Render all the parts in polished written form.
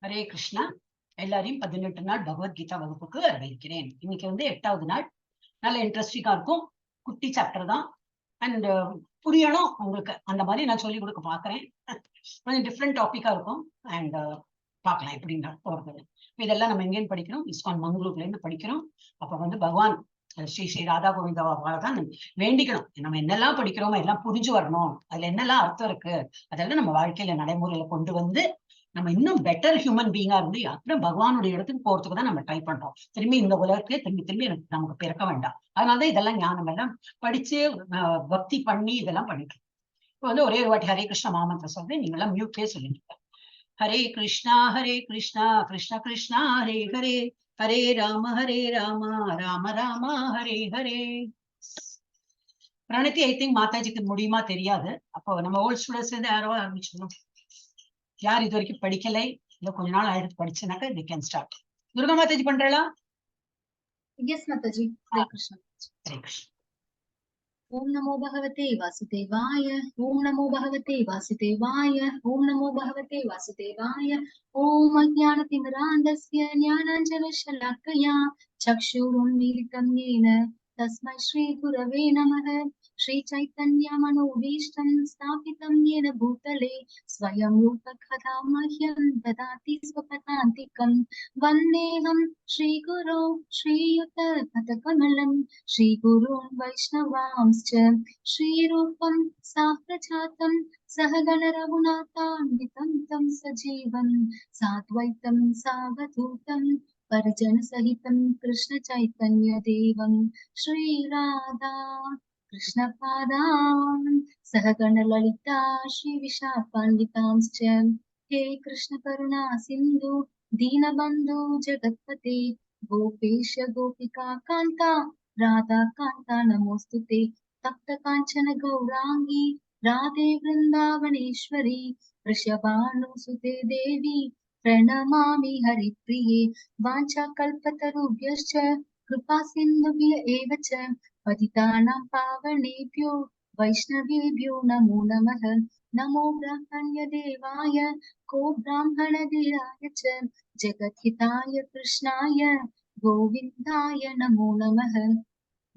ஹரே கிருஷ்ணா. எல்லாரையும் 18 நாள் பகவத்கீதா வகுப்புக்கு வரவேற்கிறேன். இன்னைக்கு 8வது நாள். நல்ல இன்ட்ரெஸ்டிங்கா இருக்கும். குட்டி சாப்டர் தான். அண்ட் புரியணும் உங்களுக்கு. அந்த மாதிரி நான் சொல்லிக் கொடுக்க பாக்குறேன். கொஞ்சம் டிஃப்ரெண்ட் டாபிக்கா இருக்கும். அண்ட் பார்க்கலாம் எப்படின்னா போறது. இதெல்லாம் நம்ம எங்கேன்னு படிக்கிறோம்? இஸ்கான் மங்களூர்ல இருந்து படிக்கிறோம். அப்ப பகவான் ஸ்ரீ ஸ்ரீ ராதா கோவிந்தாவால தான் வேண்டிக்கணும். நம்ம என்னெல்லாம் படிக்கிறோமோ எல்லாம் புரிஞ்சு வரணும். அதுல என்னெல்லாம் அர்த்தம் இருக்கு அதெல்லாம் நம்ம வாழ்க்கையில நடைமுறையில கொண்டு வந்து நம்ம இன்னும் பெட்டர் ஹியூமன் பீங்கா இருந்து அப்புறம் பகவானுடைய இடத்துக்கு போறதுக்கு தான் நம்ம ட்ரை பண்றோம். திரும்பி இந்த உலகத்துக்கு திரும்பி எனக்கு நமக்கு பிறக்க வேண்டாம். அதனாலதான் இதெல்லாம் ஞானம் எல்லாம் படிச்சு பக்தி பண்ணி இதெல்லாம் பண்ணிட்டு இப்போ ஒரே ஒரு வாட்டி ஹரே கிருஷ்ண மாமந்திரம் சொல்றேன். நீங்க எல்லாம் மியூட்லயே சொல்லிட்டு ஹரே கிருஷ்ணா கிருஷ்ண கிருஷ்ணா ஹரே ஹரே ஹரே ராம ராம ராம ஹரே ஹரே. பிரணத்தி ஐ திங்க் மாதாஜிக்கு முடியுமா தெரியாது. அப்போ நம்ம ஓல்ட் ஸ்டூடெண்ட்ஸ் இருந்து யாரோ ஆரம்பிச்சிடணும். யார் இது வரைக்கும் படிக்கலை, இல்ல கொஞ்ச நாள் ஆயிடுத்து படிச்சுனாக்கா they can start. Durga Mataji பண்றா? Yes, Mataji. Hare Krishna. Hare Krishna. Om Namo Bhagavate Vasudevaya. Om Namo Bhagavate Vasudevaya. Om Namo Bhagavate Vasudevaya. Om Ajnanatimrandasya Jnananjana Shalakaya Chakshurunmilitam Yena Tasmai Shri Gurave Namaha. Shri Chaitanya Manobhishtam Sthapitam Yena Bhutale Swayam Rupa Katamahyam Dadati Swapatantikam Vandeham Shri Guru Shri Yuta Patakamalam Shri Guru Vaishnavamscha Shri Rupam Saprachatam Sahagana Raghunathanvitam Tam Sajivam Sadvaitam Savadutam Parijana Sahitam Krishna Chaitanya Devam Shri Radha Krishna Padam Sahagana Lalita Shri Vishapanditaamscha He Krishna Karuna Sindhu Deenabandhu Jagatpate Gopesha Gopika Kanta Radha Kanta Namostute Tapta Kanchana Gaurangi Radhe Vrindavaneshwari Vrishabhanusute Devi Pranamami Haripriye Vancha Kalpatarubhyascha Kripa Sindhubhya Evacha Patitanam Pavanebhyo Vaishnavebhyo Namo Namaha Namo Brahmanya Devaya Ko Brahmana Diraya Cha Jagathitaya Krishnaya Govindaya Namo Namaha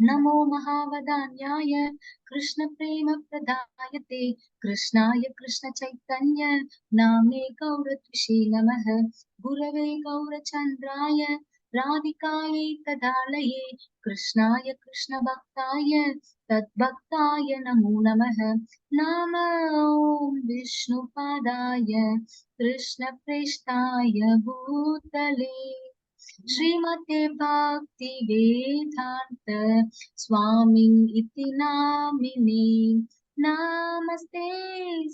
Namo Mahavadanyaya Krishna Prema Pradayate Krishnaya Krishna Chaitanya Name Gauratvishe Namaha Gurave Gaurachandraya Radhikaye Tadalaye Krishnaya Krishna Bhaktaya Tadbhaktaya Namo Namaha Nama Om Vishnu Padaya Krishna Preshtaya Bhutale Srimate Bhakti Vedanta Swami Iti Namini Namaste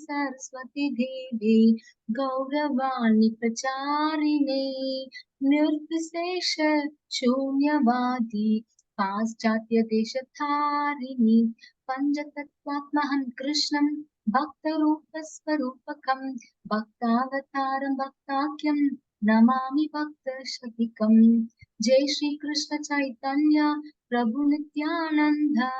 Saraswati Devi Gauravani Pracharine Nirvisesha Shunyavadi Paschatya Deshatharini Panchatattvatmahan Krishnam Bhaktarupasvarupakam Bhaktavataram Bhaktakyam Namami Bhakta Shatikam. Jai Shri Krishna Chaitanya Prabhu Nityananda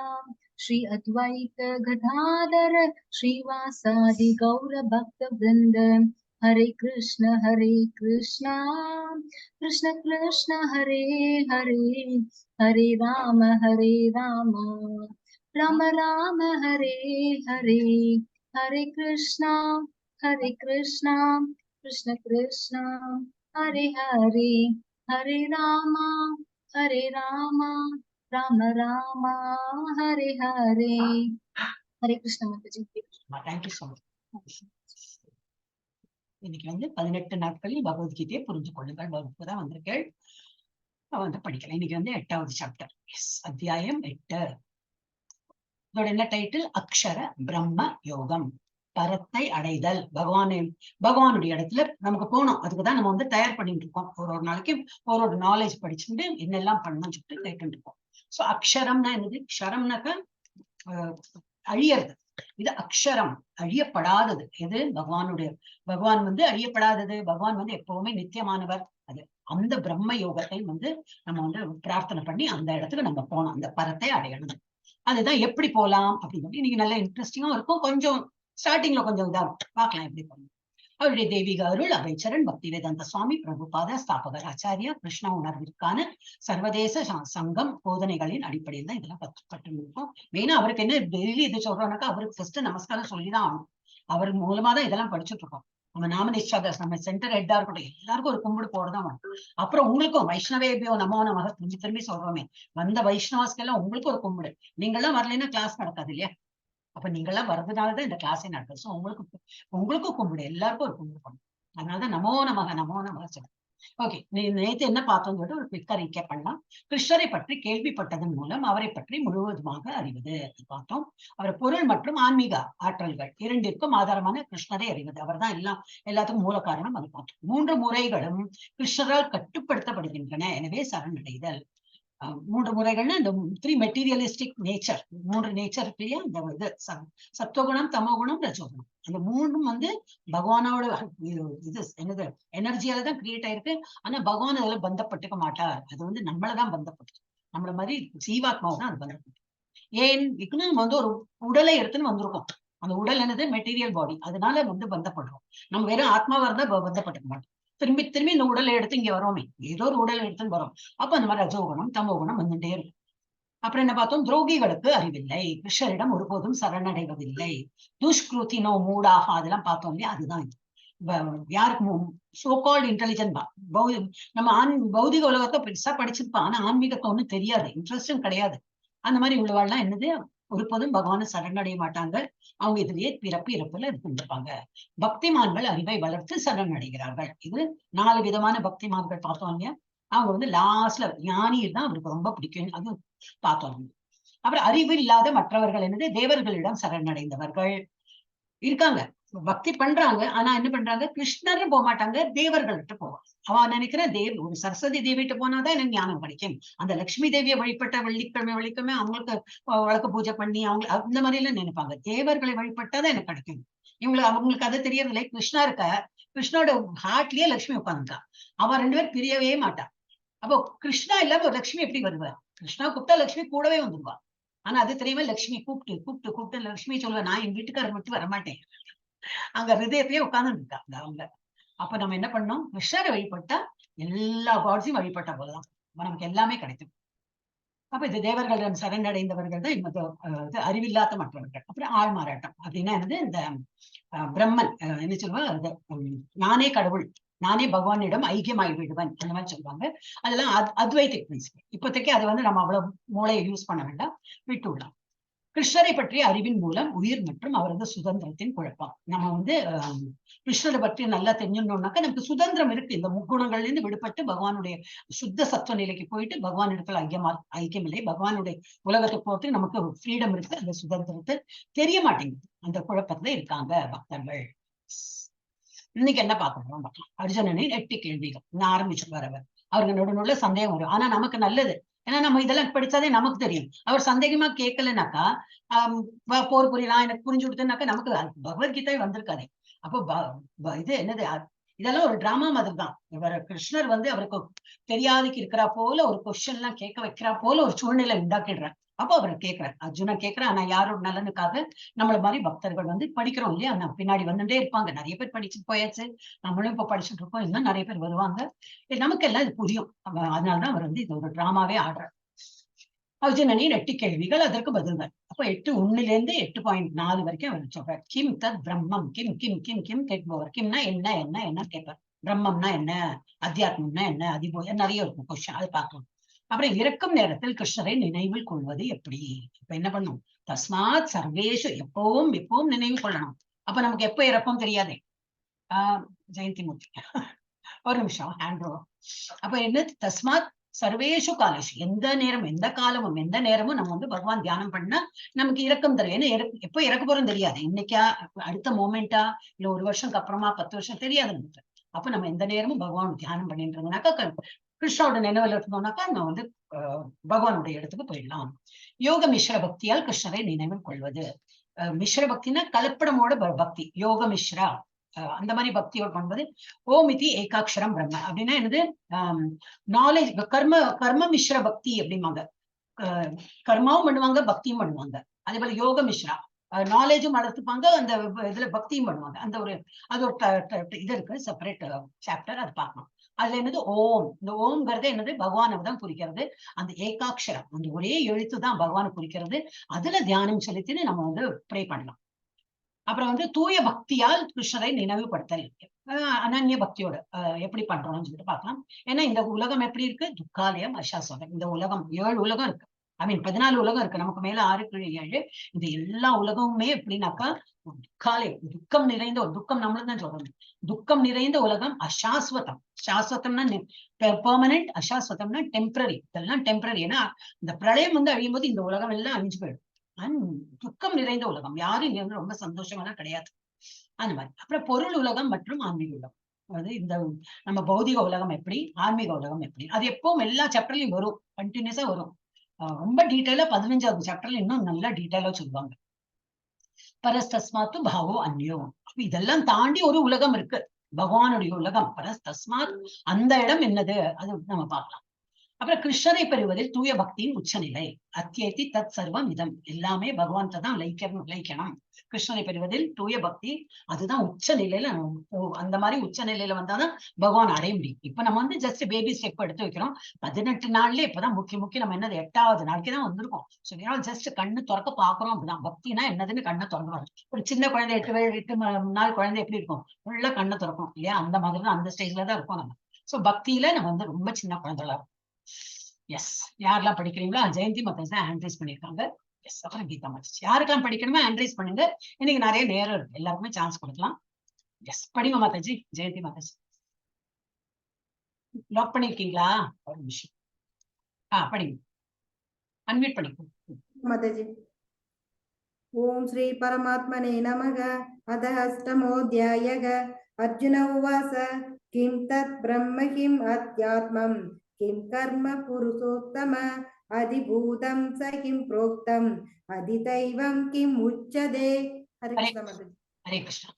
Shri Advaita Gadadhara Shri Vasadi Gaura Bhakta Vrinda Hare Krishna Krishna Krishna Hare Hare Hare Rama Rama Rama Hare Hare Hare Krishna Krishna Krishna Hare Hare Hare Rama Rama Rama Hare Hare. Hare Krishna Mataji. Thank you so much. இன்னைக்கு 18 நாட்களில் பகவத்கீதையை புரிந்து கொள்ளுங்கள் வகுப்பு தான் வந்திருக்கேள். படிக்கலாம். இன்னைக்கு 8வது சாப்டர். அத்தியாயம் 8. இதோட என்ன டைட்டில்? அக்ஷர பிரம்ம யோகம், பரத்தை அடைதல். பகவானுடைய இடத்துல நமக்கு போகணும். அதுக்குதான் நம்ம தயார் பண்ணிட்டு இருக்கோம். ஒரு நாளைக்கு ஒரு நாலேஜ் படிச்சுட்டு என்னெல்லாம் பண்ணணும்னு சொல்லிட்டு கேட்டு இருக்கோம். சோ அக்ஷரம்னா என்னது? க்ஷரம்னாக்க அழியறது. இது அக்ஷரம், அழியப்படாதது. எது? பகவான் அழியப்படாதது. பகவான் எப்பவுமே நித்தியமானவர். அது அந்த பிரம்ம யோகத்தை நம்ம பிரார்த்தனை பண்ணி அந்த இடத்துக்கு நம்ம போனோம். அந்த பரத்தை அடையணும். அதுதான் எப்படி போலாம் அப்படின்னு இன்னைக்கு நல்லா இன்ட்ரெஸ்டிங்கா இருக்கும். கொஞ்சம் ஸ்டார்டிங்ல கொஞ்சம் இதா பார்க்கலாம் எப்படி பண்ணணும். அவருடைய தெய்வீக அருள் அவைச்சரன் பக்தி வேதாந்த சுவாமி பிரபுபாத ஸ்தாபகர் ஆச்சாரியா கிருஷ்ண உணர்விற்கான சர்வதேச சங்கம் போதனைகளின் அடிப்படையில் தான் இதெல்லாம் பட்டு மெயினா அவருக்கு என்ன டெய்லி இது சொல்றோம்னாக்கா அவருக்கு ஃபர்ஸ்ட் நமஸ்காரம் சொல்லிதான் ஆகணும். அவர் மூலமா தான் இதெல்லாம் படிச்சுட்டு இருக்கோம். நம்ம நாமனிஷ்டாதாஸ் நம்ம சென்டர் ஹெட்டா இருக்கட்டும் எல்லாருக்கும் ஒரு கும்பிடு போறதான் வரும். அப்புறம் உங்களுக்கும் வைஷ்ணவேபியோ நமோ நமக திரும்பி திரும்பி சொல்றோமே, வந்த வைஷ்ணவாஸ்க்கெல்லாம் உங்களுக்கு ஒரு கும்பிடு. நீங்கெல்லாம் வரலைன்னா கிளாஸ் நடக்காது இல்லையா? அப்ப நீங்கெல்லாம் வர்றதுனாலதான் இந்த கிளாஸே நடக்குது. சோ உங்களுக்கும் கும்பிடு, எல்லாருக்கும் ஒரு கும்பிடு பண்ணும். அதனாலதான் நமோ நமக சொல்றேன். ஓகே, நேத்து என்ன பார்த்தோம் ஒரு குவிக்கா ரீகேப் பண்ணலாம். கிருஷ்ணரை பற்றி கேள்விப்பட்டதன் மூலம் அவரை பற்றி முழுவதுமாக அறிவது பார்த்தோம். அவர் பொருள் மற்றும் ஆன்மீக ஆற்றல்கள் இரண்டிற்கும் ஆதாரமான கிருஷ்ணரை அறிவது. அவர் தான் எல்லாத்துக்கும் மூல காரணம். அது பார்த்தோம். 3 முறைகளும் கிருஷ்ணரால் கட்டுப்படுத்தப்படுகின்றன. எனவே சரணடைதல். 3 முறைகள்னா இந்த 3 மெட்டீரியலிஸ்டிக் நேச்சர், 3 நேச்சர் இல்லையா? இந்த இது சத்துவகுணம், தமோகுணம், ரஜோகுணம். அந்த 3ம் பகவானோட இது என்னது எனர்ஜியால தான் கிரியேட் ஆயிருக்கு. ஆனா பகவான் அதுல பந்தப்பட்டுக்க மாட்டார். அது நம்மளதான் பந்தப்பட்டு, நம்மள மாதிரி ஜீவாத்மாவை தான் அது பந்தப்பட்டு. ஏன் நம்ம ஒரு உடலை எடுத்துன்னு வந்திருக்கோம். அந்த உடல் என்னது மெட்டீரியல் பாடி, அதனால பந்தப்படுறோம். நம்ம வெறும் ஆத்மாவா இருந்தா பந்தப்பட்டுக்க மாட்டோம். திரும்பி திரும்பி இந்த உடலை எடுத்து இங்க வரோமே, ஏதோ ஒரு உடலை எடுத்துன்னு வரோம். அப்ப அந்த மாதிரி ரஜோகுணம் தமோகுணம் வந்துட்டே இருக்கும். அப்புறம் என்ன பார்த்தோம்? துரோகிகளுக்கு அறிவில்லை, கிருஷ்ணரிடம் ஒருபோதும் சரணடைவதில்லை, துஷ்கிருத்தினோ மூடாக, அதெல்லாம் பார்த்தோம் இல்லையா? அதுதான் யாருக்கு சோகால்டு இன்டெலிஜென்ட் நம்ம பௌதிக உலகத்தை பெருசா படிச்சிருப்பான், ஆனா ஆன்மீகத்தை ஒண்ணும் தெரியாது, இன்ட்ரெஸ்டும் கிடையாது. அந்த மாதிரி உள்ளவாள்லாம் என்னது ஒருபோதும் பகவானை சரணடைய மாட்டாங்க. அவங்க இதுலயே பிறப்பு இறப்புல இருந்திருப்பாங்க. பக்திமான்கள் அறிவை வளர்த்து சரணடைகிறார்கள். இது 4 விதமான பக்திமான்கள் பார்த்தோம் இல்லையா? அவங்க லாஸ்ட்ல ஞானி தான் அவருக்கு ரொம்ப பிடிக்கும், அது பார்த்தோம். அப்புறம் அறிவு இல்லாத மற்றவர்கள் என்னது தேவர்களிடம் சரணடைந்தவர்கள் இருக்காங்க. பக்தி பண்றாங்க, ஆனா என்ன பண்றாங்க? கிருஷ்ணர் போக மாட்டாங்க, தேவர்கள்ட்ட போவாங்க. அவ நினைக்கிற ஒரு சரஸ்வதி தேவிட்டு போனாதான் எனக்கு ஞானம் கிடைக்கும். அந்த லட்சுமி தேவியை வழிபட்ட வெள்ளிக்கிழமை அவங்களுக்கு வழக்கு பூஜை பண்ணி அவங்க அந்த மாதிரி எல்லாம் நினைப்பாங்க. தேவர்களை வழிபட்டாதான் எனக்கு கிடைக்கும். அவங்களுக்கு அது தெரியறதில்லை. கிருஷ்ணோட ஹார்ட்லயே லட்சுமி உட்காந்துருக்கா. அவ 2 பேரும் பிரியவே மாட்டா. அப்போ கிருஷ்ணா இல்லாம லட்சுமி எப்படி வருவார்? கிருஷ்ணா கூப்பிட்டா லட்சுமி கூடவே வந்துருவா. ஆனா அது தெரியாம லட்சுமி கூப்பிட்டு லட்சுமி சொல்லுவா, நான் என் வீட்டுக்காரர் மட்டும் வரமாட்டேன், அங்க ஹிருதயத்திலேயே உட்கார்ந்து இருக்காங்க அவங்க. அப்ப நம்ம என்ன பண்ணோம்? கிருஷ்ணரை வழிபட்டா எல்லா காட்ஸையும் வழிபட்டா போதுதான் நமக்கு எல்லாமே கிடைக்கும். அப்ப இது தேவர்களிடம் சரணடைந்தவர்கள் தான் இது அறிவில்லாத மற்றவர்கள். அப்புறம் ஆள்மாறாட்டம் அப்படின்னா என்னது? இந்த பிரம்மன் என்ன சொல்லுவாங்க, நானே கடவுள், நானே பகவானிடம் ஐக்கியமாய் விடுவன், அந்த மாதிரி சொல்லுவாங்க. அதெல்லாம் அத்வைதிக் பிரின்சிபல். இப்போதைக்கு அது நம்ம அவ்வளவு மூளையை யூஸ் பண்ண வேண்டாம், விட்டு விடலாம். கிருஷ்ணரை பற்றிய அறிவின் மூலம் உயிர் மற்றும் அவரது சுதந்திரத்தின் குழப்பம். நம்ம கிருஷ்ணரை பற்றி நல்லா தெரிஞ்சுட்டோம்னாக்கா நமக்கு சுதந்திரம் இருக்கு. இந்த முக்குணங்கள்ல இருந்து விடுபட்டு பகவானுடைய சுத்த சத்துவ நிலைக்கு போயிட்டு பகவான் இடத்துல ஐக்கியம் இல்லை, பகவானுடைய உலகத்துக்கு போட்டு நமக்கு ஃப்ரீடம் இருக்கு. அந்த சுதந்திரத்தை தெரிய மாட்டேங்குது, அந்த குழப்பத்துல இருக்காங்க பக்தர்கள். இன்னைக்கு என்ன பார்க்கணும்? அர்ஜுனனின் 8 கேள்விகள் ஆரம்பிச்சு வரவர். அவருக்கு நடுநடுல சந்தேகம் வரும், ஆனா நமக்கு நல்லது. ஏன்னா நம்ம இதெல்லாம் படிச்சாதே நமக்கு தெரியும். அவர் சந்தேகமா கேட்கலனாக்கா போர் புரியலாம், எனக்கு புரிஞ்சு கொடுத்தனாக்கா நமக்கு பகவத்கீதை வந்திருக்காது. அப்போ இது என்னது? இதெல்லாம் ஒரு டிராமா மாதிரி தான். இவர் கிருஷ்ணர் அவருக்கு தெரியாதுக்கு இருக்கிறா போல ஒரு கொஸ்டின் எல்லாம் கேட்க வைக்கிறா போல ஒரு சூழ்நிலை உண்டாக்கிடுறார். அப்போ அவரை கேட்கிறார், அர்ஜுனன் கேட்கிறார். ஆனா யாரோட நலனுக்காக? நம்மள மாதிரி பக்தர்கள் படிக்கிறோம் இல்லையா? பின்னாடி வந்துட்டே இருப்பாங்க. நிறைய பேர் படிச்சுட்டு போயாச்சு, நம்மளும் இப்ப படிச்சுட்டு இருக்கோம், இன்னும் நிறைய பேர் வருவாங்க. நமக்கு எல்லாம் இது புரியும். அதனாலதான் அவர் இது ஒரு டிராமாவே ஆடுறார். அர்ஜுனனின் 8 கேள்விகள், அதற்கு பதில்கள். அப்ப 8:1 8.4 வரைக்கும் அவர் சொல்றார். கிம் தத் பிரம்மம், கிம் கிம் கிம் கிம் கேட்பவர். கிம்னா என்ன என்ன என்ன கேட்பார். பிரம்மம்னா என்ன, அத்தியாத்மம்னா என்ன, அதிபோய நிறைய இருக்கும் கொஸ்டின், அதை பார்க்கலாம். அப்புறம் இறக்கும் நேரத்தில் கிருஷ்ணரை நினைவில் கொள்வது எப்படி? இப்ப என்ன பண்ணும்? தஸ்மாத் சர்வேஷு, எப்பவும் நினைவு கொள்ளணும். அப்ப நமக்கு எப்ப இறப்போம் தெரியாதே. ஜெயந்தி மூர்த்தி ஒரு நிமிஷம் ஹேண்ட் ஓவர். அப்ப என்ன? தஸ்மாத் சர்வேஷு காலேஷு, எந்த நேரம் எந்த காலமும் எந்த நேரமும் நம்ம பகவான் தியானம் பண்ணா நமக்கு இறக்கம் தெரியும். ஏன்னா எப்போ இறக்க போறோம் தெரியாது. இன்னைக்கா, அடுத்த மோமெண்டா, இல்ல 1 வருஷத்துக்கு அப்புறமா, 10 வருஷம் தெரியாது நமக்கு. அப்ப நம்ம எந்த நேரமும் பகவான் தியானம் பண்ணிட்டு இருந்தோம்னாக்கா, கிருஷ்ணோட நினைவுல இருந்தோம்னாக்கா நம்ம பகவானுடைய இடத்துக்கு போயிடலாம். யோக மிஸ்ர பக்தியால் கிருஷ்ணரை நினைவில் கொள்வது. மிஸ்ர பக்தினா கலப்படமோட பக்தி, யோக மிஸ்ரா. அந்த மாதிரி பக்தியோடு பண்ணுவது. ஓமிதி ஏகாட்சரம் பிரம்ம அப்படின்னா என்னது? நாலேஜ், கர்ம மிஸ்ர பக்தி அப்படிம்பாங்க. கர்மாவும் பண்ணுவாங்க, பக்தியும் பண்ணுவாங்க. அதே போல யோக மிஸ்ரா, நாலேஜும் வளர்த்துப்பாங்க, அந்த இதுல பக்தியும் பண்ணுவாங்க. அந்த ஒரு அது ஒரு இது இருக்கு, செப்பரேட் சாப்டர், அது பார்க்கணும். அதுல என்னது ஓம், இந்த ஓம்ங்கிறது என்னது பகவானை தான் குறிக்கிறது. அந்த ஏகாட்சரம், அந்த ஒரே எழுத்து தான் பகவானை குறிக்கிறது. அதுல தியானம் செலுத்தின்னு நம்ம வந்து ப்ரே பண்ணலாம். அப்புறம் வந்து தூய பக்தியால் கிருஷ்ணரை நினைவுபடுத்தல், அனன்ய பக்தியோட எப்படி பண்றோம்னு சொல்லிட்டு பார்க்கலாம். ஏன்னா இந்த உலகம் எப்படி இருக்கு, துக்காலயம் அசாஸ்வதம். இந்த உலகம் 7 உலகம் இருக்கு, ஐ மீன் 14 உலகம் இருக்கு, நமக்கு மேல 6 கீழே 7. இந்த எல்லா உலகமுமே எப்படின்னாக்கா துக்காலயம், துக்கம் நிறைந்த ஒரு துக்கம், நம்மளுக்கு தான் சொல்றோம், துக்கம் நிறைந்த உலகம். அசாஸ்வதம், சாஸ்வதம்னா பெர்மனன்ட், அசாஸ்வதம்னா டெம்பரரி. இதெல்லாம் டெம்பரரி. ஏன்னா இந்த பிரளயம் வந்து அழியும் போது இந்த உலகம் எல்லாம் அழிஞ்சு போயிடும். துக்கம் நிறைந்த உலகம், யாரும் இங்க வந்து ரொம்ப சந்தோஷமெல்லாம் கிடையாது, அந்த மாதிரி. அப்புறம் பொருள் உலகம் மற்றும் ஆன்மீக உலகம். அதாவது இந்த நம்ம பௌதிக உலகம் எப்படி, ஆன்மீக உலகம் எப்படி, அது எப்பவும் எல்லா சாப்டர்லயும் வரும், கண்டினியூஸா வரும். ரொம்ப டீட்டெயிலா 15வது சாப்டர்ல இன்னும் நல்லா டீட்டெயிலா சொல்லுவாங்க. பரஸ்தஸ்மாத்து பாவோ அந்யோ, இதெல்லாம் தாண்டி ஒரு உலகம் இருக்கு, பகவானுடைய உலகம் பரஸ்தஸ்மாத். அந்த இடம் என்னது, அது நம்ம பார்க்கலாம். அப்புறம் கிருஷ்ணரை பெறுவதில் தூய பக்தியின் உச்சநிலை. அத்தியேதி தத் சர்வம் இதம், எல்லாமே பகவான் தான் லயிக்கணும். கிருஷ்ணரை பெறுவதில் தூய பக்தி, அதுதான் உச்ச நிலையில. அந்த மாதிரி உச்ச நிலையில வந்தாதான் பகவான் அடைய முடியும். இப்ப நம்ம வந்து ஜஸ்ட் பேபி ஸ்டெப் எடுத்து வைக்கிறோம். 18 நாள்லயே இப்பதான் முக்கிய நம்ம என்னது 8வது நாளைக்கு தான் வந்திருக்கோம். ஜஸ்ட் கண்ணு திறக்க பாக்குறோம், அப்படிதான். பக்தினா என்னதுன்னு கண்ணை திறந்துவாங்க. ஒரு சின்ன குழந்தை 8 நாள் குழந்தை எப்படி இருக்கும், ஃபுல்லா கண்ணை திறக்கும் இல்லையா, அந்த மாதிரி தான், அந்த ஸ்டேஜ்ல தான் இருக்கும் நம்ம. சோ பக்தியில நம்ம வந்து ரொம்ப சின்ன குழந்தைகளா இருக்கும். எஸ், யாரெல்லாம் படிக்கிறீங்களோ ஜெயந்தி மாதாஜி தான் ஹேண்ட் ரைஸ் பண்ணிருக்காங்க. எஸ், அப்புறம் கீதா மாதாஜி. யாருக்கெல்லாம் படிக்கணுமோ ஹேண்ட் ரைஸ் பண்ணுங்க, இன்னைக்கு நிறைய நேரம் இருக்கு, எல்லாருக்குமே சான்ஸ் கொடுக்கலாம். எஸ், படிங்க மாதாஜி. ஜெயந்தி மாதாஜி லாக் பண்ணிருக்கீங்களா, ஒரு நிமிஷம். படிங்க, அன்மியூட் பண்ணிக்கோ மாதாஜி. ஓம் ஸ்ரீ பரமாத்மனே நமக. அத அஷ்டமோऽध्यायः. அர்ஜுன உவாச கிம் தத் பிரம்ம கிம் அத்யாத்மம் கிம் கர்ம புருஷோத்தம அதிபூதம் ச கிம் புரோக்தம் அதிதைவம் கிம் உச்சதே. ஹரே கிருஷ்ண மாதாஜி. ஹரே கிருஷ்ணா.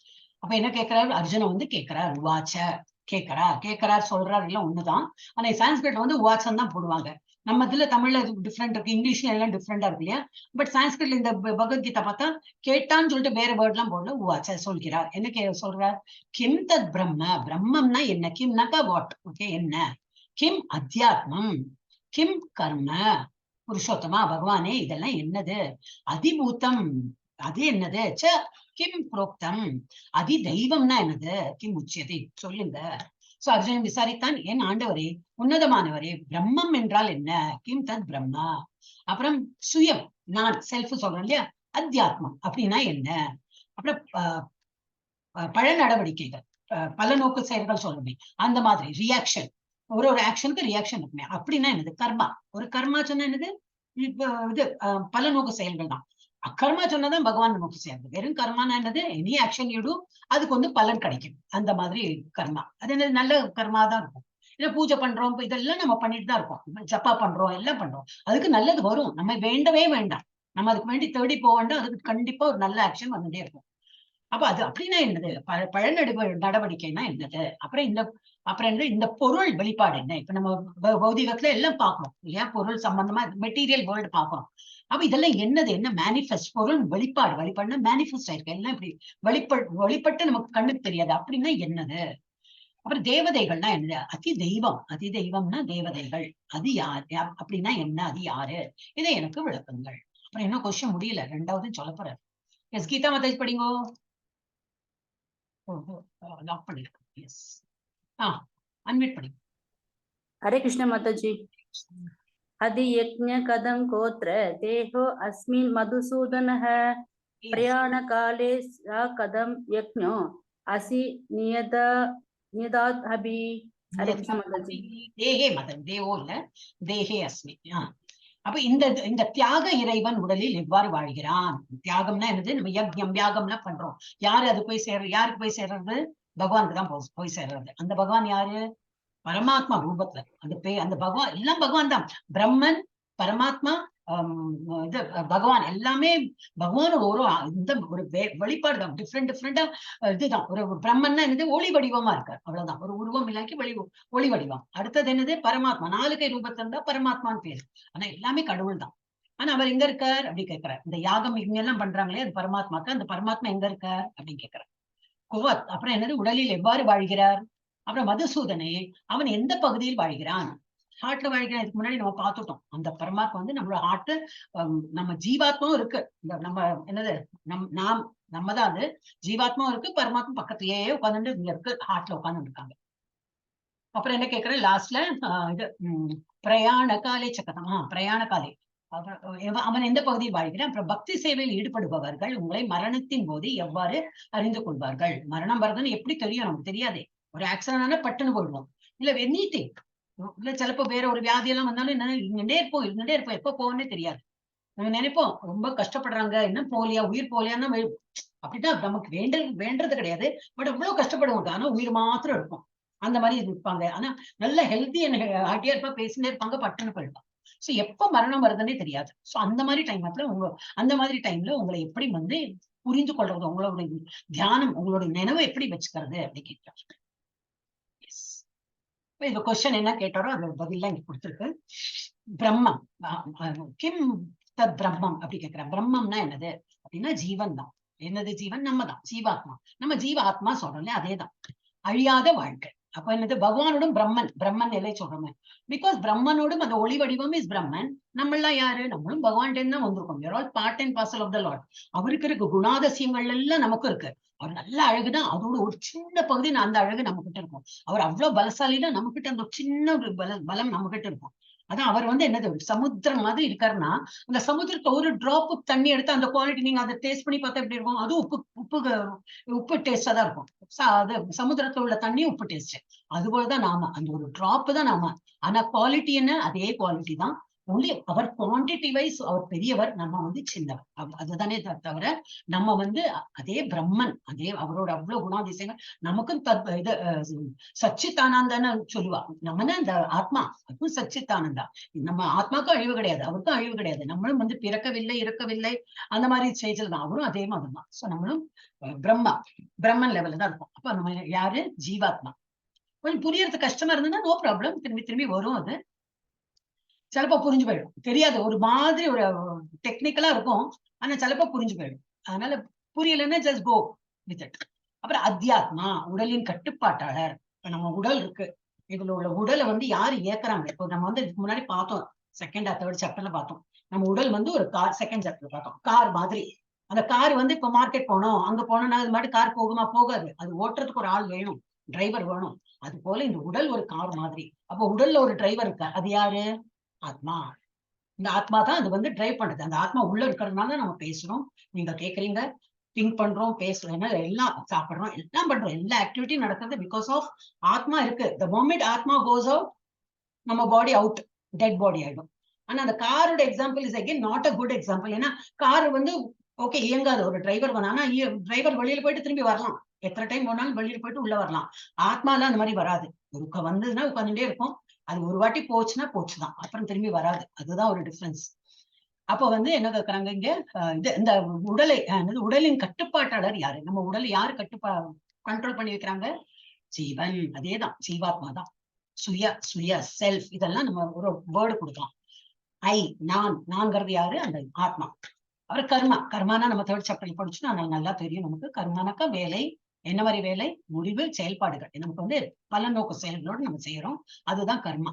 அப்ப என்ன கேட்கிறாரு அர்ஜுன வந்து கேட்கிறார், உவாச்ச கேட்கிறார் சொல்றாரு, எல்லாம் ஒண்ணுதான். ஆனா சான்ஸ்கிரிட்ல வந்து உவாச்சம் தான் போடுவாங்க. நம்ம இதுல தமிழ்ல டிஃப்ரெண்ட் இருக்கு, இங்கிலீஷ்ல எல்லாம் டிஃப்ரெண்டா இருக்கு இல்லையா. பட் சான்ஸ்கிரிட்ல இந்த பகவத்கீதை பார்த்தா கேட்டான்னு சொல்லிட்டு வேற வேர்ட் எல்லாம் போடல, உவாச்ச சொல்கிறார். என்ன சொல்றார், கிம் தத் பிரம்ம, பிரம்மம்னா என்ன, கிம்னாக்கா வாட், ஓகே என்ன, கிம் அத்தியாத்மம், கிம் கர்ம புருஷோத்தமா பகவானே இதெல்லாம் என்னது, அதிபூத்தம் அது என்னது, ச கிம் புரோக்தம் அதி தெய்வம்னா என்னது, கிம் உச்சியதை சொல்லுங்க. சோ அர்ஜுனன் விசாரித்தான், என் ஆண்டவரே உன்னதமானவரே, பிரம்மம் என்றால் என்ன, கிம் தத் பிரம்மா. அப்புறம் சுயம், நான் செல்ஃப் சொல்றேன் இல்லையா, அத்தியாத்மம் அப்படின்னா என்ன. அப்புறம் பல நடவடிக்கைகள், பல நோக்கு செயல்கள் சொல்லுமே, அந்த மாதிரி ரியாக்ஷன், ஒரு ஆக்ஷனுக்கு ரியாக்ஷன் இருக்குமே, அப்படின்னா என்னது, கர்மா. ஒரு கர்மா சொன்னா என்னது, இது பல நோக்கு செயல்கள் தான். அக்கர்மா சொன்னதான் பகவான் நமக்கு சேர்ந்து. வெறும் கர்மானா என்னது, எனி ஆக்ஷன் யூ டு, அதுக்கு வந்து பலன் கிடைக்கும், அந்த மாதிரி கர்மா. அது என்னது, நல்ல கர்மா தான் இருக்கும். இல்ல பூஜை பண்றோம், இதெல்லாம் நம்ம பண்ணிட்டு தான் இருக்கோம், ஜப்பா பண்றோம், எல்லாம் பண்றோம், அதுக்கு நல்லது வரும், நம்ம வேண்டவே வேண்டாம், நம்ம அதுக்கு வேண்டி தேடி போக வேண்டாம், அதுக்கு கண்டிப்பா ஒரு நல்ல ஆக்ஷன் வந்துட்டே இருக்கும். அப்ப அது அப்படின்னா என்னது, பழ நடவடிக்கைன்னா என்னது. அப்புறம் இந்த பொருள் வெளிப்பாடு என்ன. இப்ப நம்ம பௌதிகத்துல எல்லாம் பார்க்கணும் இல்லையா, பொருள் சம்பந்தமா மெட்டீரியல் வேர்ல்டு பார்க்கணும். அப்ப இதெல்லாம் என்னது, என்ன மேனிஃபெஸ்ட், பொருள் வெளிப்பாடுனா மேனிஃபெஸ்ட் ஆயிருக்கு, எல்லாம் இப்படி வெளிப்பட்டு நமக்கு கண்ணுக்கு தெரியாது, அப்படின்னா என்னது. அப்புறம் தேவதைகள்னா என்னது, அதி தெய்வம்னா தேவதைகள், அது யாரு அப்படின்னா என்ன, அது யாரு, இதை எனக்கு விளக்குங்கள். அப்புறம் என்ன கொஸ்டின் முடியல, 2வது சொல்ல போறாரு. எஸ், கீதா மாதாஜி படிங்கோ. லாக் பண்ணிருக்கேன். எஸ், அன்மியூட் பண்ணி. हरे कृष्ण माताजी. अधि यज्ञ कदम गोत्र देहो अस्मिन् मधुसूदनः प्रयाण काले सा कदम यज्ञो असि नियदात् अभि. हरे कृष्ण माताजी. தேகே மதம், தேவோ இல்ல, தேகே அஸ்மி. அப்ப இந்த தியாக இறைவன் உடலில் எவ்வாறு வாழ்கிறான். தியாகம்னா என்னது, நம்ம யக்ஞம் யாகம்னா பண்றோம், யாரு அது போய் யாருக்கு போய் சேர்றது, பகவானுக்கு தான் போய் சேர்றது. அந்த பகவான் யாரு, பரமாத்மா ரூபத்துல. அந்த பகவான் எல்லாம் பகவான் தான், பிரம்மன் பரமாத்மா இது பகவான், எல்லாமே பகவான் ஒரு இந்த ஒரு வெளிப்பாடு தான், டிஃப்ரெண்டா. இதுதான் ஒரு பிரம்மன்னா என்னது, ஒளி வடிவமா இருக்காரு, அவ்வளவுதான், ஒரு உருவம் இல்லாக்கி ஒளி வடிவம். அடுத்தது என்னது, பரமாத்மா 4 கை ரூபத்துல இருந்தா பரமாத்மான்னு பேரு, ஆனா எல்லாமே கடவுள் தான். ஆனா அவர் எங்க இருக்கார் அப்படி கேட்கிறார். இந்த யாகம் இங்க எல்லாம் பண்றாங்களே அது பரமாத்மாக்கு, அந்த பரமாத்மா எங்க இருக்கார் அப்படின்னு கேட்கிறார். குவத் அப்புறம் என்னது, உடலில் எவ்வாறு வாழ்கிறார். அப்புறம் மதுசூதனே, அவன் எந்த பகுதியில் வாழ்கிறான். ஹார்ட்ல வாழ்கிறான். இதுக்கு முன்னாடி நம்ம பார்த்துட்டோம். அந்த பரமாத்மா வந்து நம்மளோட ஹார்ட், நம்ம ஜீவாத்மாவும் இருக்கு. இந்த நம்ம என்னது, நம்ம தான் அது. ஜீவாத்மாவும் இருக்கு, பரமாத்மா பக்கத்திலேயே உட்காந்துட்டு இங்க இருக்கு, ஹார்ட்ல உட்காந்து இருக்காங்க. அப்புறம் என்ன கேட்கிறேன் லாஸ்ட்ல, இது பிரயாண காலை சக்கரம். பிரயாண காலை, அவன் எந்த பகுதியில் வாழ்கிறான். அப்புறம் பக்தி சேவையில் ஈடுபடுபவர்கள் உங்களை மரணத்தின் போது எவ்வாறு அறிந்து கொள்வார்கள். மரணம் வருதுன்னு எப்படி தெரியும், நமக்கு தெரியாதே. ஒரு ஆக்சிடென்ட் பட்டுன்னு போயிடுவோம். இல்ல எனிதிங், இல்ல சிலப்போ வேற ஒரு வியாதி எல்லாம் வந்தாலும் என்ன, இருந்துட்டே இருப்போம், எப்போ போவோன்னே தெரியாது. நம்ம நினைப்போம் ரொம்ப கஷ்டப்படுறாங்க, இன்னும் போலியா, உயிர் போலியான்னா அப்படிதான் நமக்கு வேண்டது கிடையாது. பட் அவ்வளவு கஷ்டப்படுவாங்க, ஆனா உயிர் மாத்திரம் இருக்கும். அந்த மாதிரி இருப்பாங்க. ஆனா நல்ல ஹெல்த்தி அண்ட் ஹார்ட்டியா இருப்பா, பேசினே இருப்பாங்க, பட்டுன்னு போயிடுவாங்க. சோ எப்ப மரணம் வருதுன்னே தெரியாது. சோ அந்த மாதிரி டைம்ல உங்களை எப்படி வந்து புரிந்து கொள்றது, உங்களோட தியானம், உங்களோட நினைவை எப்படி வச்சுக்கிறது அப்படி கேட்கிறாங்க. இந்த கொஸ்டின் என்ன கேட்டாரோ அதோட பதிலாம் இங்க கொடுத்துருக்கு. பிரம்மம் கிம் தத் பிரம்மம் அப்படி கேட்கிறேன். பிரம்மம்னா என்னது அப்படின்னா ஜீவன் தான். என்னது ஜீவன்? நம்ம தான் ஜீவாத்மா. நம்ம ஜீவாத்மா சொல்றோம்ல, அதேதான் அழியாத வாழ்க்கை. அப்ப என்னது, பகவானோடும் பிரம்மன் நிலை சொல்றோமே. பிகாஸ் பிரம்மனோடும் அந்த ஒளி வடிவம் இஸ் பிரம்மன். நம்ம எல்லாம் யாரு, நம்மளும் பகவான் தான் வந்திருக்கோம். We are all part and parcel of the Lord. அவருக்கு இருக்கு குணாதிசயங்கள் எல்லாம் நமக்கு இருக்கு. அவர் நல்ல அழகுதான், அதோட ஒரு சின்ன பகுதி அந்த அழகு நம்ம கிட்ட இருக்கும். அவர் அவ்வளவு பலசாலினா நம்ம கிட்ட அந்த சின்ன ஒரு பலம் நம்ம கிட்ட இருக்கும். அதான் அவர் வந்து என்னது, ஒரு சமுத்திரம் மாதிரி இருக்காருன்னா, அந்த சமுத்திரத்தை ஒரு டிராப் தண்ணி எடுத்து அந்த குவாலிட்டி நீங்க அதை டேஸ்ட் பண்ணி பார்த்தா எப்படி இருக்கும், அது உப்பு டேஸ்டா தான் இருக்கும். அது சமுத்திரத்துல உள்ள தண்ணி உப்பு டேஸ்ட். அது போலதான் நாம, அந்த ஒரு டிராப் தான் நாம. ஆனா குவாலிட்டி என்ன, அதே குவாலிட்டி தான். ஒன்லி அவர் குவான்டிட்டி வைஸ் அவர் பெரியவர், நம்ம வந்து சின்னவர். அதுதானே தவிர நம்ம வந்து அதே பிரம்மன், அதே அவரோட அவ்வளவு குணாதிசயங்கள் நமக்கும் இது சச்சித்தானந்தான்னு சொல்லுவா. நம்மனா அந்த ஆத்மா, அதுவும் சச்சித்தானந்தா. நம்ம ஆத்மாக்கும் அழிவு கிடையாது, அவருக்கும் அழிவு கிடையாது. நம்மளும் வந்து பிறக்கவில்லை, இறக்கவில்லை, அந்த மாதிரி ஸ்டேஜில் தான். அவரும் அதே மாதிரி தான். சோ நம்மளும் பிரம்மன் லெவல்ல தான் இருக்கும். அப்ப நம்ம யாரு, ஜீவாத்மா. கொஞ்சம் புரியறது கஷ்டமா இருந்ததுன்னா நோ ப்ராப்ளம், திரும்பி வரும். அது சிலப்போ புரிஞ்சு போயிடும், தெரியாது, ஒரு மாதிரி ஒரு டெக்னிக்கலா இருக்கும், ஆனா சிலப்போ புரிஞ்சு போயிடும். அதனால புரியலன்னா ஜஸ்ட் கோ வித் இட். அப்புறம் அத்தியாத்மா, உடலின் கட்டுப்பாட்டாளர். இப்ப நம்ம உடல் இருக்கு, இதுல உள்ள உடலை வந்து யாரு இயக்குறாங்க. இப்போ நம்ம வந்து இதுக்கு முன்னாடி பார்த்தோம், செகண்ட் தேர்ட் சாப்டர்ல பார்த்தோம். நம்ம உடல் வந்து ஒரு கார், செகண்ட் சாப்டர்ல பார்த்தோம், கார் மாதிரி. அந்த கார் வந்து இப்ப மார்க்கெட் போனோம், அங்க போனோம்னா அது மாதிரி கார் போகுமா, போகாது. அது ஓட்டுறதுக்கு ஒரு ஆள் வேணும், டிரைவர் வேணும். அது போல இந்த உடல் ஒரு கார் மாதிரி. அப்போ உடல்ல ஒரு டிரைவர் இருக்கார், அது யாரு, ஆத்மா. இந்த ஆத்மா தான் அது வந்து டிரைவ் பண்ணுது. அந்த ஆத்மா உள்ள இருக்கிறதுனால நம்ம பேசுறோம், நீங்க கேக்குறீங்க, திங்க் பண்றோம், பேசுறோம், எல்லாம் சாப்பிடுறோம், எல்லாம் பண்றோம், எல்லா ஆக்டிவிட்டியும் நடக்கிறது பிகாஸ் ஆஃப் ஆத்மா இருக்கு. த மொமெண்ட் ஆத்மா கோஸ் அவுட், நம்ம பாடி அவுட், டெட் பாடி ஆயிடும். ஆனா அந்த காரோட example is again not a good example. ஏன்னா கார் வந்து ஓகே இயங்காது, ஒரு டிரைவர் வேணும். ஆனா டிரைவர் வெளியில போயிட்டு திரும்பி வரலாம், எத்தனை டைம் போனாலும் வெளியில போயிட்டு உள்ள வரலாம். ஆத்மாலாம் அந்த மாதிரி வராது. ஒரு வந்ததுன்னா உட்காந்துட்டே இருக்கும், அது ஒரு வாட்டி போச்சுன்னா போச்சுதான், அப்புறம் திரும்பி வராது. அதுதான் ஒரு டிஃபரன்ஸ். அப்ப வந்து என்ன கேக்குறாங்க இங்க, இது இந்த உடலின் கட்டுப்பாட்டாளர் யாரு, நம்ம உடலை யாரு கண்ட்ரோல் பண்ணி வைக்கிறாங்க, ஜீவன். அதேதான், ஜீவாத்மா தான். சுய செல்ஃப், இதெல்லாம் நம்ம ஒரு வேர்டு கொடுக்கலாம். நான்கிறது யாரு, அந்த ஆத்மா. அப்புறம் கர்மானா நம்ம தேர்ட் சாப்டர்ல படிச்சுன்னா நல்லா தெரியும் நமக்கு. கர்மானாக்கா வேலை, என்ன மாதிரி வேலை, முடிவு, செயல்பாடுகள். நமக்கு வந்து பலநோக்கு செயல்களோடு நம்ம செய்யறோம், அதுதான் கர்மா.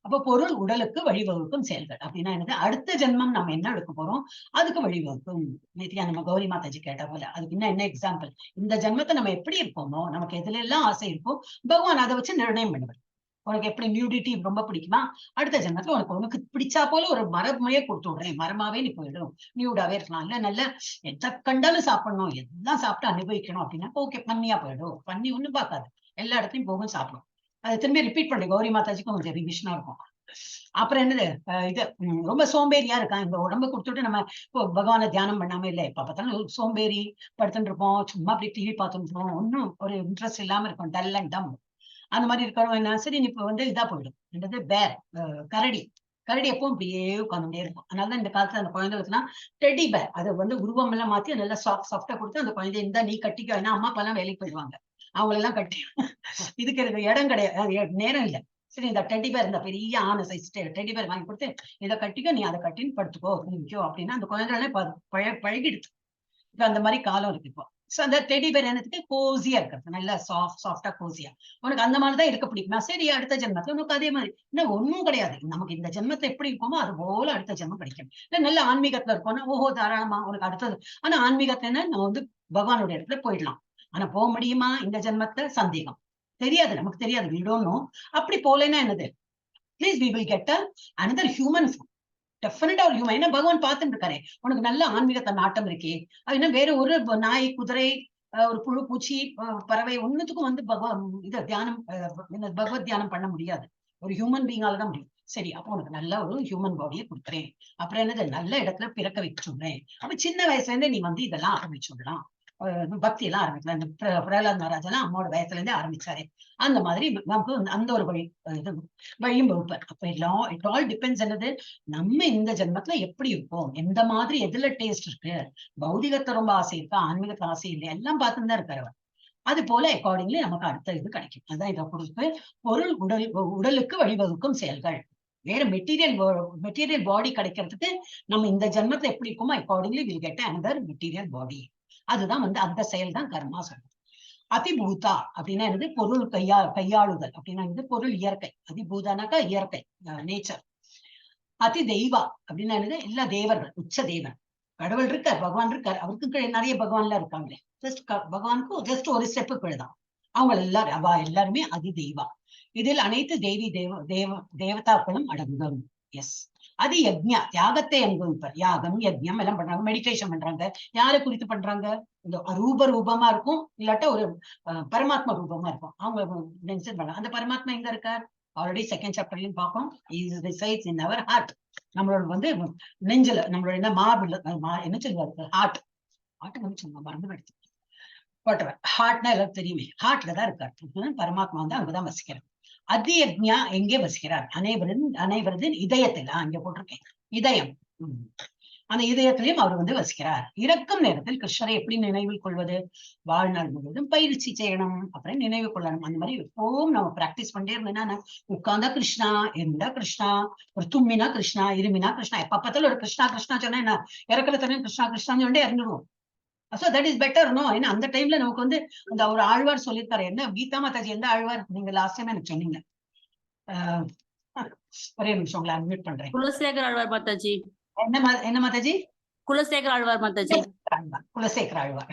அப்ப பொருள் உடலுக்கு வழிவகுக்கும் செயல்கள் அப்படின்னா என்னது, அடுத்த ஜென்மம் நம்ம என்ன எடுக்க போறோம் அதுக்கு வழிவகுக்கும். நேத்தியா நம்ம கௌரி மாதாஜி கேட்ட போல, அதுக்கு என்ன எக்ஸாம்பிள், இந்த ஜென்மத்தை நம்ம எப்படி இருப்போமோ, நமக்கு எதுல எல்லாம் ஆசை இருக்கும், பகவான் அதை வச்சு நிர்ணயம் பண்ணுவார். உனக்கு எப்படி நியூடிட்டி ரொம்ப பிடிக்குமா, அடுத்த ஜென்மத்துல உனக்கு பிடிச்சா போல ஒரு மரமையே கொடுத்து விடுறேன், மரமாவே நீ போயிடும், நியூடாவே இருக்கலாம். இல்ல நல்ல எதை கண்டாலும் சாப்பிடணும், எல்லாம் சாப்பிட்டு அனுபவிக்கணும் அப்படின்னா ஓகே பண்ணியா போயிடும். பண்ணி ஒண்ணும் பார்க்காது, எல்லா இடத்துலயும் போகும், சாப்பிடும். அதை திரும்பி ரிப்பீட் பண்ணி கௌரி மாதாஜிக்கும் கொஞ்சம் ரிவிஷனா இருக்கும். அப்புறம் என்னது, இது ரொம்ப சோம்பேறியா இருக்கான், இந்த உடம்பு கொடுத்துட்டு நம்ம இப்போ பகவானை தியானம் பண்ணாம இல்லை, இப்ப பார்த்தாலும் சோம்பேறி, படுத்துட்டு இருப்போம், சும்மா அப்படி டிவி பார்த்துட்டு இருப்போம், ஒன்னும் ஒரு இன்ட்ரெஸ்ட் இல்லாம இருக்கும், டல் அண்ட் டம். அந்த மாதிரி இருக்கிறவங்க என்ன, சரி இப்ப வந்து இதா போயிடும். என்னது, கரடி எப்பவும் இப்படியே உட்காந்துட்டே இருக்கும். அதனாலதான் இந்த காலத்துல அந்த குழந்தைகளுக்குன்னா டெடி பேர், அதை வந்து உருவம் எல்லாம் மாத்தி நல்லா சாஃப்டா கொடுத்து அந்த குழந்தை இருந்தா நீ கட்டிக்கோ. ஏன்னா அம்மா அப்பா எல்லாம் வேலைக்கு போயிடுவாங்க, அவங்களெல்லாம் கட்டி இதுக்கு இடம் கிடையாது, நேரம் இல்லை. சரி இந்த டெடி பேர், இந்த பெரிய ஆன சைஸ் டெடி பேர் வாங்கி கொடுத்து இதை கட்டிக்கோ, நீ அதை கட்டின்னு படுத்துக்கோ நிற்கோ அப்படின்னா அந்த குழந்தைகளே பழகிடுது. இப்ப அந்த மாதிரி காலம் இருக்கு இப்போ. சோ அந்த டெடி பேர் என்னத்துக்கு கோசியா இருக்கிறது, நல்லா சாஃப்டா கோசியா. உனக்கு அந்த மாதிரிதான் இருக்க பிடிக்குமா? சரி, அடுத்த ஜென்மத்துல உனக்கு அதே மாதிரி. இன்னும் ஒண்ணும் கிடையாது, நமக்கு இந்த ஜென்மத்தை எப்படி இருக்குமோ அது போல அடுத்த ஜென்மம் கிடைக்கும். இல்ல நல்ல ஆன்மீகத்துல இருக்கோம்னா ஓஹோ தாராளமா உனக்கு அடுத்தது. ஆனா ஆன்மீகத்தை நம்ம வந்து பகவானுடைய இடத்துல போயிடலாம். ஆனா போக முடியுமா இந்த ஜென்மத்துல? சந்தேகம். தெரியாது, நமக்கு தெரியாது, we don't know. அப்படி போலேன்னா என்னது, please we will get another human form. டெஃபினட்டா ஒரு ஹியூமன். ஏன்னா பகவான் பார்த்துட்டு இருக்காரு, உனக்கு நல்ல ஆன்மீகத்தை நாட்டம் இருக்கே. அது வேற ஒரு நாய், குதிரை, ஒரு புழு, பூச்சி, பறவை ஒண்ணுத்துக்கும் வந்து பகவான் இதை தியானம், பகவத் தியானம் பண்ண முடியாது. ஒரு ஹியூமன் பீயிங்கால தான் முடியும். சரி, அப்போ உனக்கு நல்ல ஒரு ஹியூமன் பாடியை கொடுக்குறேன். அப்புறம் என்னது, நல்ல இடத்துல பிறக்க வச்சுடுறேன். அப்ப சின்ன வயசுல இருந்தே நீ வந்து இதெல்லாம் ஆரம்பிச்சுடலாம், பக்தி எல்லாம் ஆரம்பிக்கலாம். இந்த பிரகலாத் மகாராஜ் எல்லாம் அம்மாவோட வயசுல இருந்தே ஆரம்பிச்சாரு. அந்த மாதிரி நமக்கு அந்த ஒரு வழியும் வகுப்பார். அப்ப எல்லாம் இட் ஆல் டிபெண்ட்ஸ் என்னது, நம்ம இந்த ஜென்மத்துல எப்படி இருப்போம், எந்த மாதிரி, எதுல டேஸ்ட் இருக்கு, பௌதிகத்தை ரொம்ப ஆசை இருக்கா, ஆன்மீகத்தை ஆசை இல்லை, எல்லாம் பார்த்துன்னு தான் இருக்காரு அவர். அது போல அக்கார்டிங்லி நமக்கு அடுத்த இது கிடைக்கும். அதுதான் இதை கொடுத்து பொருள் உடலுக்கு வழிவகுக்கும் செயல்கள். வேற மெட்டீரியல் பாடி கிடைக்கிறதுக்கு நம்ம இந்த ஜென்மத்துல எப்படி இருக்குமோ accordingly will get another material பாடி. அதுதான் வந்து அந்த செயல் தான் கர்மா சொல்றது. அதிபூதா அப்படின்னா என்னது, பொருள் கையாளுதல் அப்படின்னா இது பொருள் இயற்கை. அதிபூதானாக்கா இயற்கை, நேச்சர். அதி தெய்வா அப்படின்னா என்னது, எல்லா தேவர்கள், உச்ச தேவன். கடவுள் இருக்கார், பகவான் இருக்கார், அவருக்கு நிறைய பகவான்லாம் இருக்காங்களே. ஜஸ்ட் பகவானுக்கு ஜஸ்ட் ஒரு ஸ்டெப்பு கீழ்தான் அவங்க எல்லாரும். அவ எல்லாருமே அதி தெய்வா. இதில் அனைத்து தேவதாக்களும் அடங்கும். எஸ். அது யக்ஞா, தியாகத்தை அனுபவிப்பார். யாகம், யக்ஞம் எல்லாம் பண்றாங்க, மெடிடேஷன் பண்றாங்க. யாரை குறித்து பண்றாங்க? இந்த ரூபமா இருக்கும், இல்லாட்ட ஒரு பரமாத்மா ரூபமா இருக்கும். அவங்க மென்ஷன் பண்ணலாம். அந்த பரமாத்மா எங்க இருக்கார்? ஆல்ரெடி செகண்ட் சாப்டர்லயும் பார்ப்போம். Is resides in our heart. நம்மளோட வந்து நெஞ்சில, நம்மளோட என்ன மார்பிள், என்ன சொல்லுவாரு, ஹார்ட் வந்து சொல்லுவாங்க, மறந்து போயிடுச்சு. ஹார்ட்னா எல்லாரும் தெரியுமே, ஹார்ட்ல தான் இருக்காரு. பரமாத்மா வந்து அங்கதான் வசிக்கிறார். அதி யக்ஞா எங்கே வசிக்கிறார்? அனைவரது இதயத்தில். அங்க போட்டிருக்கேன், இதயம். அந்த இதயத்திலையும் அவர் வந்து வசிக்கிறார். இறக்கும் நேரத்தில் கிருஷ்ணரை எப்படி நினைவில் கொள்வது? வாழ்நாள் முழுவதும் பயிற்சி செய்யணும், அப்புறம் நினைவு கொள்ளணும். அந்த மாதிரி எப்பவும் நம்ம பிராக்டிஸ் பண்ணிட்டே இருந்தோம்னா, உட்கார்ந்தா கிருஷ்ணா, இருந்தா கிருஷ்ணா, ஒரு தும்மினா கிருஷ்ணா, இருமினா கிருஷ்ணா, எப்ப பார்த்தாலும் ஒரு கிருஷ்ணா கிருஷ்ணா சொன்னா என்ன, இறக்குற தனியும் கிருஷ்ணா கிருஷ்ணான்னு சொல்லிட்டு இறந்துடுவோம். So that is better, no? ஏன்னா அந்த டைம்ல நமக்கு வந்து அந்த ஒரு ஆழ்வார் சொல்லியிருக்காரு. என்ன கீதா மாதாஜி, எந்த ஆழ்வார் நீங்க லாஸ்ட் டைம் எனக்கு சொன்னீங்க? ஒரே நிமிஷம் உங்களை அட்மிட் பண்றேன். குலசேகர் ஆழ்வார் மாதாஜி. என்ன மாதாஜி? குலசேகர் ஆழ்வார் மாதாஜி. குலசேகர் ஆழ்வார்.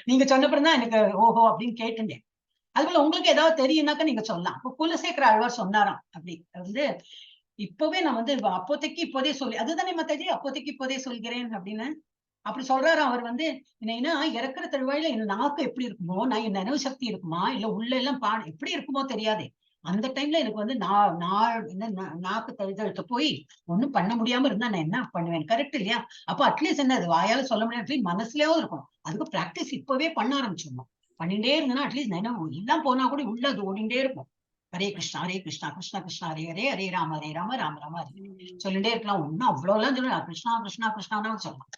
நீங்க சொன்னப்பறம் தான் எனக்கு ஓஹோ அப்படின்னு கேட்டுட்டேன். அதுபோல உங்களுக்கு ஏதாவது தெரியும்னாக்கா நீங்க சொல்லலாம். இப்போ குலசேகர் ஆழ்வார் சொன்னாராம் அப்படி வந்து, இப்பவே நான் வந்து அப்போதைக்கு இப்போதே சொல்லி, அதுதானே மாதாஜி, அப்போதைக்கு இப்போதே சொல்கிறேன் அப்படின்னு அப்படி சொல்றாரு அவர் வந்து. ஏன்னா இறக்குற தருவாயில என் நாக்கு எப்படி இருக்குமோ, நான் என் நினைவு சக்தி இருக்குமா, இல்ல உள்ள எல்லாம் எப்படி இருக்குமோ தெரியாது. அந்த டைம்ல எனக்கு வந்து நாக்கு தழுதழுத்து போய் ஒண்ணும் பண்ண முடியாம இருந்தா நான் என்ன பண்ணுவேன்? கரெக்ட் இல்லையா? அப்ப அட்லீஸ்ட் என்ன, அது வாயால சொல்ல முடியாது, மனசுலயாவது இருக்கும். அதுக்கு பிராக்டிஸ் இப்பவே பண்ண ஆரம்பிச்சிடணும். பண்ணிட்டே இருந்தேன்னா அட்லீஸ்ட் நினைவு எல்லாம் போனா கூட உள்ள அது ஓடிண்டே இருக்கும். ஹரே கிருஷ்ணா கிருஷ்ணா கிருஷ்ணா ஹரே ஹரே, ஹரே ராம ராம ராம ஹரே சொல்லிட்டே இருக்கலாம். ஒன்னும் அவ்வளவுலாம் சொல்லலாம், கிருஷ்ணா கிருஷ்ணா கிருஷ்ணா சொல்லலாம்.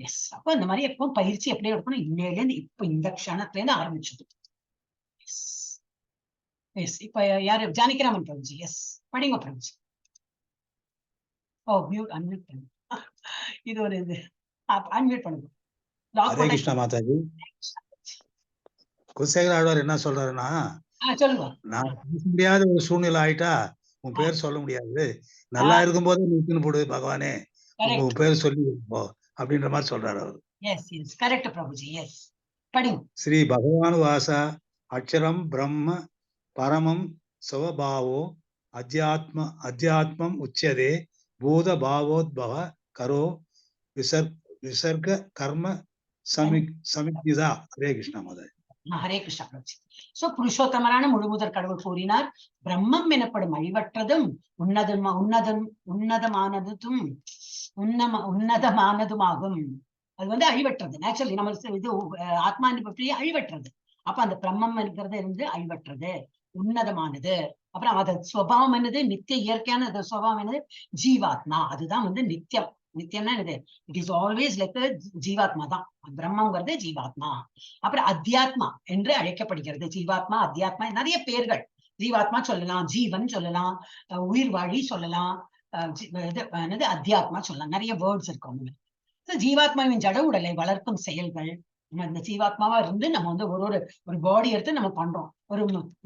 எஸ். அப்ப இந்த மாதிரி எப்போ பயிற்சி எப்படி எடுக்கணும், இன்னையில இருந்து இப்ப இந்த க்ஷணத்துல இருந்து ஆரம்பிச்சது. எஸ். இப்ப யாரு? ஜானகிராமன் பிரபுஜி. எஸ், படிங்க பிரபுஜி. ஓ மியூட், அன்மியூட் பண்ணுங்க. இது ஒரு இது அன்மியூட் பண்ணுங்க. ஹரே கிருஷ்ணா மாதாஜி. குலசேகர ஆழ்வார் என்ன சொல்றாருன்னா, சொல்லுங்க. நான் பேச முடியாத ஒரு சூழ்நிலை ஆயிட்டா உன் பேர் சொல்ல முடியாது, நல்லா இருக்கும் போது நிறுத்தின்னு போடு பகவானே, உன் பேர் சொல்லி அப்படின்ற மாதிரி சொல்றாரு அவரு. Yes yes, correct Prabhuji. Yes, படிங்க. ஸ்ரீ பகவான் வாசா அக்ஷரம் பிரம்ம பரமம் ஸ்வபாவோ அத்தியாத்மம் உச்சதே பூத பாவோத்பவ கரோ விசர்க கர்ம சமிக்திதா. ஹரே கிருஷ்ணா மாதாஜி. ஹரே கிருஷ்ணா பிரபுஜி. சோ புருஷோத்தமரான முழுமுதற் கடவுள் கூறினார், பிரம்மம் எனப்படும் அழிவற்றதும் உன்னதமானதுமாகும். அது வந்து அழிவற்றது. நேச்சுரலி நம்ம இது ஆத்மா பற்றி அழிவற்றது. அப்ப அந்த பிரம்மம் இருக்கிறது இருந்து அழிவற்றது, உன்னதமானது. அப்புறம் அது சுவாவம் என்னது, நித்திய இயற்கையான சுவாவம் என்னது, ஜீவாத்மா. அதுதான் வந்து நித்தியம். நித்தியம்னா என்னது, இட் இஸ் ஆல்வேஸ் லைக் ஜீவாத்மா தான். பிரம்மங்கிறது ஜீவாத்மா. அப்புறம் அத்தியாத்மா என்று அழைக்கப்படுகிறது. ஜீவாத்மா, அத்தியாத்மா, நிறைய பேர்கள். ஜீவாத்மா சொல்லலாம், ஜீவன் சொல்லலாம், உயிர் வாழி சொல்லலாம், என்னது அத்தியாத்மா சொல்லலாம். நிறைய வேர்ட்ஸ் இருக்கும். ஜீவாத்மாவின் ஜட உடலை வளர்க்கும் செயல்கள். நம்ம இந்த ஜீவாத்மாவா இருந்து நம்ம வந்து ஒரு பாடி எடுத்து நம்ம பண்றோம். ஒரு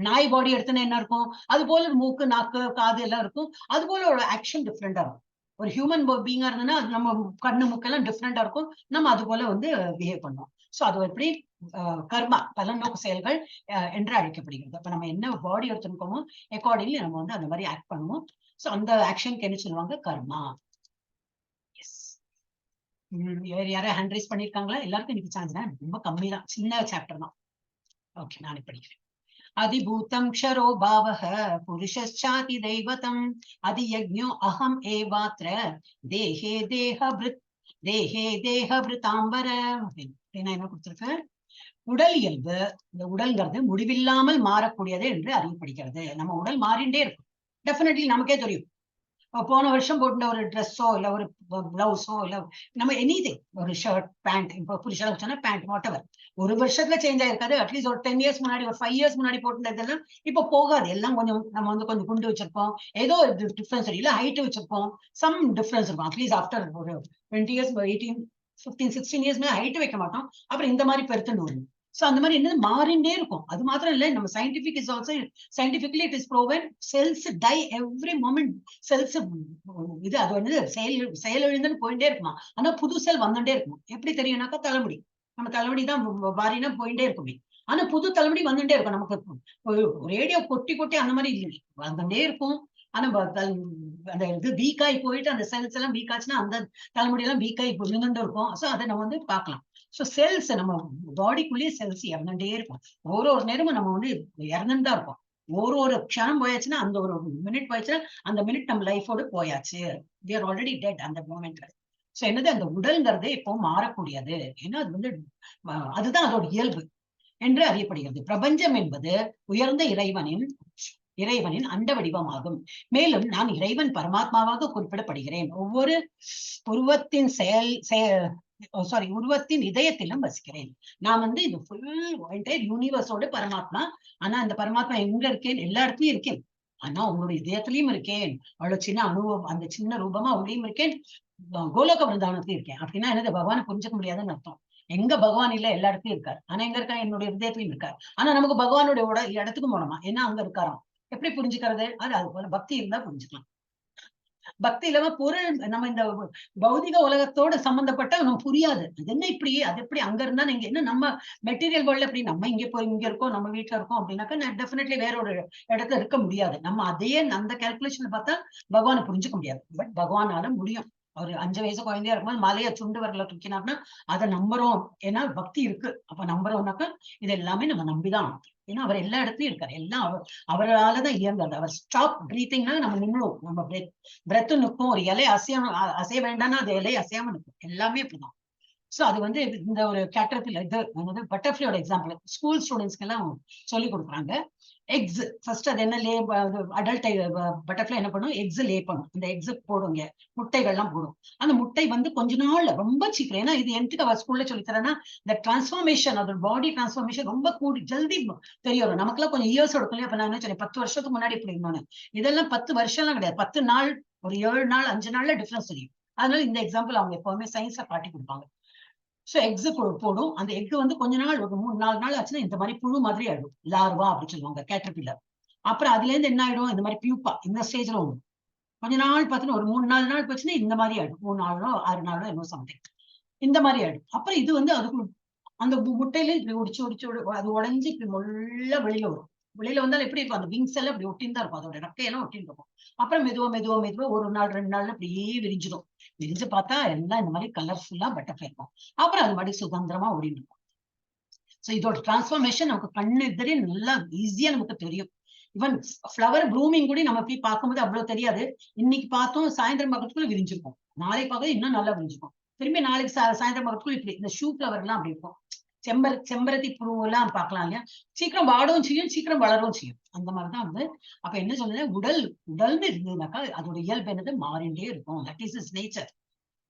நாய் பாடி எடுத்துன்னா என்ன இருக்கும், அது போல ஒரு மூக்கு, நாக்கு, காது எல்லாம் இருக்கும். அது போல ஒரு ஆக்ஷன் டிஃப்ரெண்டா இருக்கும். ஒரு ஹியூமன் பீங்கா இருந்ததுன்னா அது நம்ம கண்ணு மூக்கெல்லாம் டிஃப்ரெண்டா இருக்கும். நம்ம அது போல வந்து பிஹேவ் பண்ணுவோம். சோ அது எப்படி கர்மா, பலநோக்கு செயல்கள் என்று அழைக்கப்படுகிறது. அப்ப நம்ம என்ன பாடி எடுத்துருக்கோமோ அக்கார்டிங்லி நம்ம வந்து அந்த மாதிரி ஆக்ட் பண்ணுவோம். சோ அந்த ஆக்ஷனுக்கு என்ன சொல்லுவாங்க, கர்மா. எஸ். யாராவது ஹேண்ட் ரைஸ் பண்ணிருக்காங்களா? எல்லாருக்கும் இன்னைக்கு சான்ஸ் தான், ரொம்ப கம்மி தான், சின்ன சாப்டர் தான். ஓகே, நானே படிக்கிறேன். அதிபூதம் க்ஷரோ பாவஹ புருஷச்சாதி தெய்வதம் அதியஜ்ஞோ அகம் ஏவாத்ர தேஹே தேஹபிருதாம்பர. அப்படின்னா என்ன கொடுத்திருக்கேன்? உடல் இயல்பு, இந்த உடல்ங்கிறது முடிவில்லாமல் மாறக்கூடியது என்று அறியப்படுகிறது. நம்ம உடல் மாறிண்டே இருக்கும். டெஃபினெட்லி நமக்கே தெரியும். போன வருஷம் போட்ட ஒரு ட்ரெஸ்ஸோ இல்ல ஒரு பிளவுஸோ இல்ல நம்ம எனிதிங், ஒரு ஷர்ட், பேண்ட், இப்போ புருஷன் சொன்னா பேண்ட், வாட் எவர், ஒரு வருஷத்துல சேஞ்ச் ஆயிருக்காது. அட்லீஸ்ட் ஒரு 10 இயர்ஸ் முன்னாடி, ஒரு 5 இயர்ஸ் முன்னாடி போட்டுனதெல்லாம் இப்போ போகாது. எல்லாம் கொஞ்சம் நம்ம வந்து கொஞ்சம் குண்டு வச்சிருப்போம், ஏதோ டிஃபரன்ஸ் இல்ல, ஹைட் வச்சிருப்போம், சம் டிஃபரன்ஸ் இருக்கும். அட்லீஸ்ட் ஆஃப்டர் ஒரு 20 இயர்ஸ், 18, 15, 16 இயர்ஸ் ஹைட் வைக்க மாட்டோம். அப்புறம் இந்த மாதிரி பெருத்துன்னு வரும். சோ அந்த மாதிரி என்னது மாறிண்டே இருக்கும். அது மாத்திரம் இல்ல, நம்ம scientific is also scientifically it is proven cells die every moment. Cells இது அது வந்து செயலிழந்துன்னு போயிட்டே இருக்குமா. ஆனா புது செல் வந்துட்டே இருக்குமா. எப்படி தெரியும்னாக்கா தலைமுடி, நம்ம தலைமுடி தான் வாரினா போயிட்டே இருக்குமே. ஆனா புது தலைமுடி வந்துட்டே இருக்கும். நமக்கு ரேடியோ கொட்டி கொட்டி அந்த மாதிரி இல்லை, வந்துட்டே இருக்கும். ஆனா அந்த இது வீக்காய் போயிட்டு அந்த செல்ஸ் எல்லாம் வீக் ஆச்சுன்னா அந்த தலைமுடி எல்லாம் வீக்காய் விழுந்துட்டு இருக்கும். சோ அதை நம்ம வந்து பார்க்கலாம். சோ செல்ஸ் நம்ம பாடிக்குள்ளேயே செல்ஸ் இறந்துட்டே இருக்கும். ஒரு நேரமும் நம்ம வந்து இறந்துதான் இருப்போம். ஒரு க்ஷணம் போயாச்சுன்னா, அந்த ஒரு மினிட் போயாச்சுன்னா அந்த மினிட் நம்ம லைஃபோடு போயாச்சு. we are already dead அந்த மோமெண்ட்ல. சோ என்னது, அந்த உடல்ங்கிறது இப்போ மாறக்கூடியது. ஏன்னா அது வந்து அதுதான் அதோட இயல்பு என்று அறியப்படுகிறது. பிரபஞ்சம் என்பது உயர்ந்த இறைவனின் அண்ட வடிவமாகும். மேலும் நான் இறைவன் பரமாத்மாவாக குறிப்பிடப்படுகிறேன். ஒவ்வொரு உருவத்தின் உருவத்தின் இதயத்திலும் வசிக்கிறேன். நான் வந்து இது ஃபுல் யூனிவர்ஸோட பரமாத்மா. ஆனா அந்த பரமாத்மா எங்க இருக்கேன்? எல்லா இடத்துலயும் இருக்கேன். ஆனா உங்களுடைய இதயத்திலயும் இருக்கேன். அவ்வளவு சின்ன அனுபவம், அந்த சின்ன ரூபமா உள்ளேயும் இருக்கேன். கோலோக விருந்தாவனத்திலயும் இருக்கேன். அப்படின்னா என்னது, பகவானை புரிஞ்சுக்க முடியாதுன்னு அர்த்தம். எங்க பகவான் இல்ல, எல்லா இடத்துலயும் இருக்காரு. ஆனா எங்க இருக்கா? என்னுடைய இதயத்திலயும் இருக்காரு. ஆனா நமக்கு பகவானுடைய இடத்துக்கு போனோமா, ஏன்னா அங்க இருக்காராம். எப்படி புரிஞ்சுக்கிறது? அது போல பக்தி இருந்தா புரிஞ்சுக்கலாம். பக்தி இல்லாம பொருள், நம்ம இந்த பௌதிக உலகத்தோட சம்பந்தப்பட்ட நமக்கு புரியாது. அது என்ன இப்படி, அது எப்படி அங்க இருந்தா நீங்க என்ன, நம்ம மெட்டீரியல் வேர்ல்ட்ல எப்படி நம்ம இங்க போய் இங்க இருக்கோம், நம்ம வீட்டுல இருக்கோம் அப்படின்னாக்கா டெஃபினெட்லி வேற ஒரு இடத்துல இருக்க முடியாது. நம்ம அதே அந்த கால்குலேஷன்ல பார்த்தா பகவானை புரிஞ்சுக்க முடியாது. பட் பகவானால முடியும். ஒரு 5 வயசு குழந்தையா இருக்கும்போது மலையை சுண்டு வரல தூக்கினார்னா அதை நம்புறோம். ஏன்னா பக்தி இருக்கு. அப்ப நம்புறோம்னாக்கா இது எல்லாமே நம்ம நம்பிதான். ஏன்னா அவர் எல்லா இடத்துலயும் இருக்காரு. எல்லாம் அவராலதான் இயங்குறது. அவர் ஸ்டாப் பிரீத்திங்னா நம்ம நின்றுவோம். நம்ம பிரெத் நிற்கும். ஒரு இலை அசைய வேண்டாம்னா அது இலை அசையாம நிற்கும். எல்லாமே அப்படிதான். சோ அது வந்து இந்த ஒரு கேட்டர்பில்லர், இது பட்டர்ஃபிளையோட எக்ஸாம்பிள் ஸ்கூல் ஸ்டூடெண்ட்ஸ்க்கு எல்லாம் சொல்லி கொடுக்குறாங்க. எக்ஸ் ஃபர்ஸ்ட் அது என்ன, அடல்ட் பட்டர்ஃபிளை என்ன பண்ணும், எக்ஸ் லே பண்ணும். இந்த எக்ஸ் போடுங்க, முட்டைகள்லாம் போடும். அந்த முட்டை வந்து கொஞ்ச நாள் ரொம்ப சீக்கிரம், ஏன்னா இது எனக்கு அவர் ஸ்கூல்ல சொல்லித்தரேன்னா இந்த டிரான்ஸ்ஃபார்மேஷன், அதோட பாடி டிரான்ஸ்ஃபார்மேஷன் ரொம்ப ஜல்தி தெரிய வரும். நமக்குலாம் கொஞ்சம் இயர்ஸ் எடுக்கும். அப்ப நான் என்ன சொன்னேன், 10 வருஷத்துக்கு முன்னாடி இப்படி இருந்தோன்னு. இதெல்லாம் 10 வருஷம்லாம் கிடையாது. 10 நாள், ஒரு 7 நாள், 5 நாள்ல டிஃபரன்ஸ் தெரியும். அதனால இந்த எக்ஸாம்பிள் அவங்க எப்பவுமே சயின்ஸ்ல காட்டி கொடுப்பாங்க. சோ எக்ஸ் போடும். அந்த எக் வந்து கொஞ்ச நாள், ஒரு 3-4 நாள் ஆச்சுன்னா இந்த மாதிரி புழு மாதிரி ஆயிடும். லார்வா அப்படின்னு சொல்லுவாங்க, கேட்டர்பில்லர். அப்புறம் அதுல இருந்து என்ன ஆயிடும், இந்த மாதிரி பியூப்பா இந்த ஸ்டேஜ்ல வரும். கொஞ்ச நாள் பார்த்தீங்கன்னா ஒரு 3-4 நாள் போச்சுன்னா இந்த மாதிரி ஆயிடும். 3 நாளோ 6 நாளோ என்னோ சம்திங் இந்த மாதிரி ஆயிடும். அப்புறம் இது வந்து அதுக்கு அந்த முட்டையில இப்படி ஒடிச்சு அது உடஞ்சி இப்படி முள்ள வெளியில வரும். வெளியில வந்தாலும் எப்படி இருக்கும், அந்த விங்ஸ் எல்லாம் இப்படி ஒட்டின்னு தான் இருக்கும். அதோட ரெக்கையெல்லாம் ஒட்டின்னு இருக்கும். அப்புறம் மெதுவா 1 நாள் 2 நாள்ல அப்படியே விரிஞ்சிடும். விரிஞ்சு பார்த்தா எல்லாம் இந்த மாதிரி கலர்ஃபுல்லா பட்டர்ஃபிளை இருக்கும். அப்புறம் அது மாதிரி சுதந்திரமா ஓடிட்டு இருக்கும். சோ இதோட டிரான்ஸ்ஃபார்மேஷன் நமக்கு கண்ணு எதிரே நல்லா ஈஸியா நமக்கு தெரியும். ஈவன் ஃபிளவர் ப்ளூமிங் கூட நம்ம போய் பார்க்கும்போது அவ்வளவு தெரியாது. இன்னைக்கு பார்த்தோம், சாயந்தரம் பக்கத்துக்குள்ள விரிஞ்சிருக்கும். நாளைக்கு பார்க்க இன்னும் நல்லா விரிஞ்சிருக்கும். திரும்பி நாளைக்கு சாயந்தரம் பக்கத்துக்குள்ள இப்படி இந்த ஷூ ஃபிளவர் எல்லாம் அப்படி இருக்கும். செம்பருத்தி பூ எல்லாம் பார்க்கலாம் இல்லையா, சீக்கிரம் வாடவும் செய்யும், சீக்கிரம் வளரவும் செய்யும். அந்த மாதிரிதான் வந்து. அப்ப என்ன சொல்லுது, உடல்னு இருந்ததுனாக்கா அதோட இயல்பு என்னது, மாறிண்டே இருக்கும். That is is nature.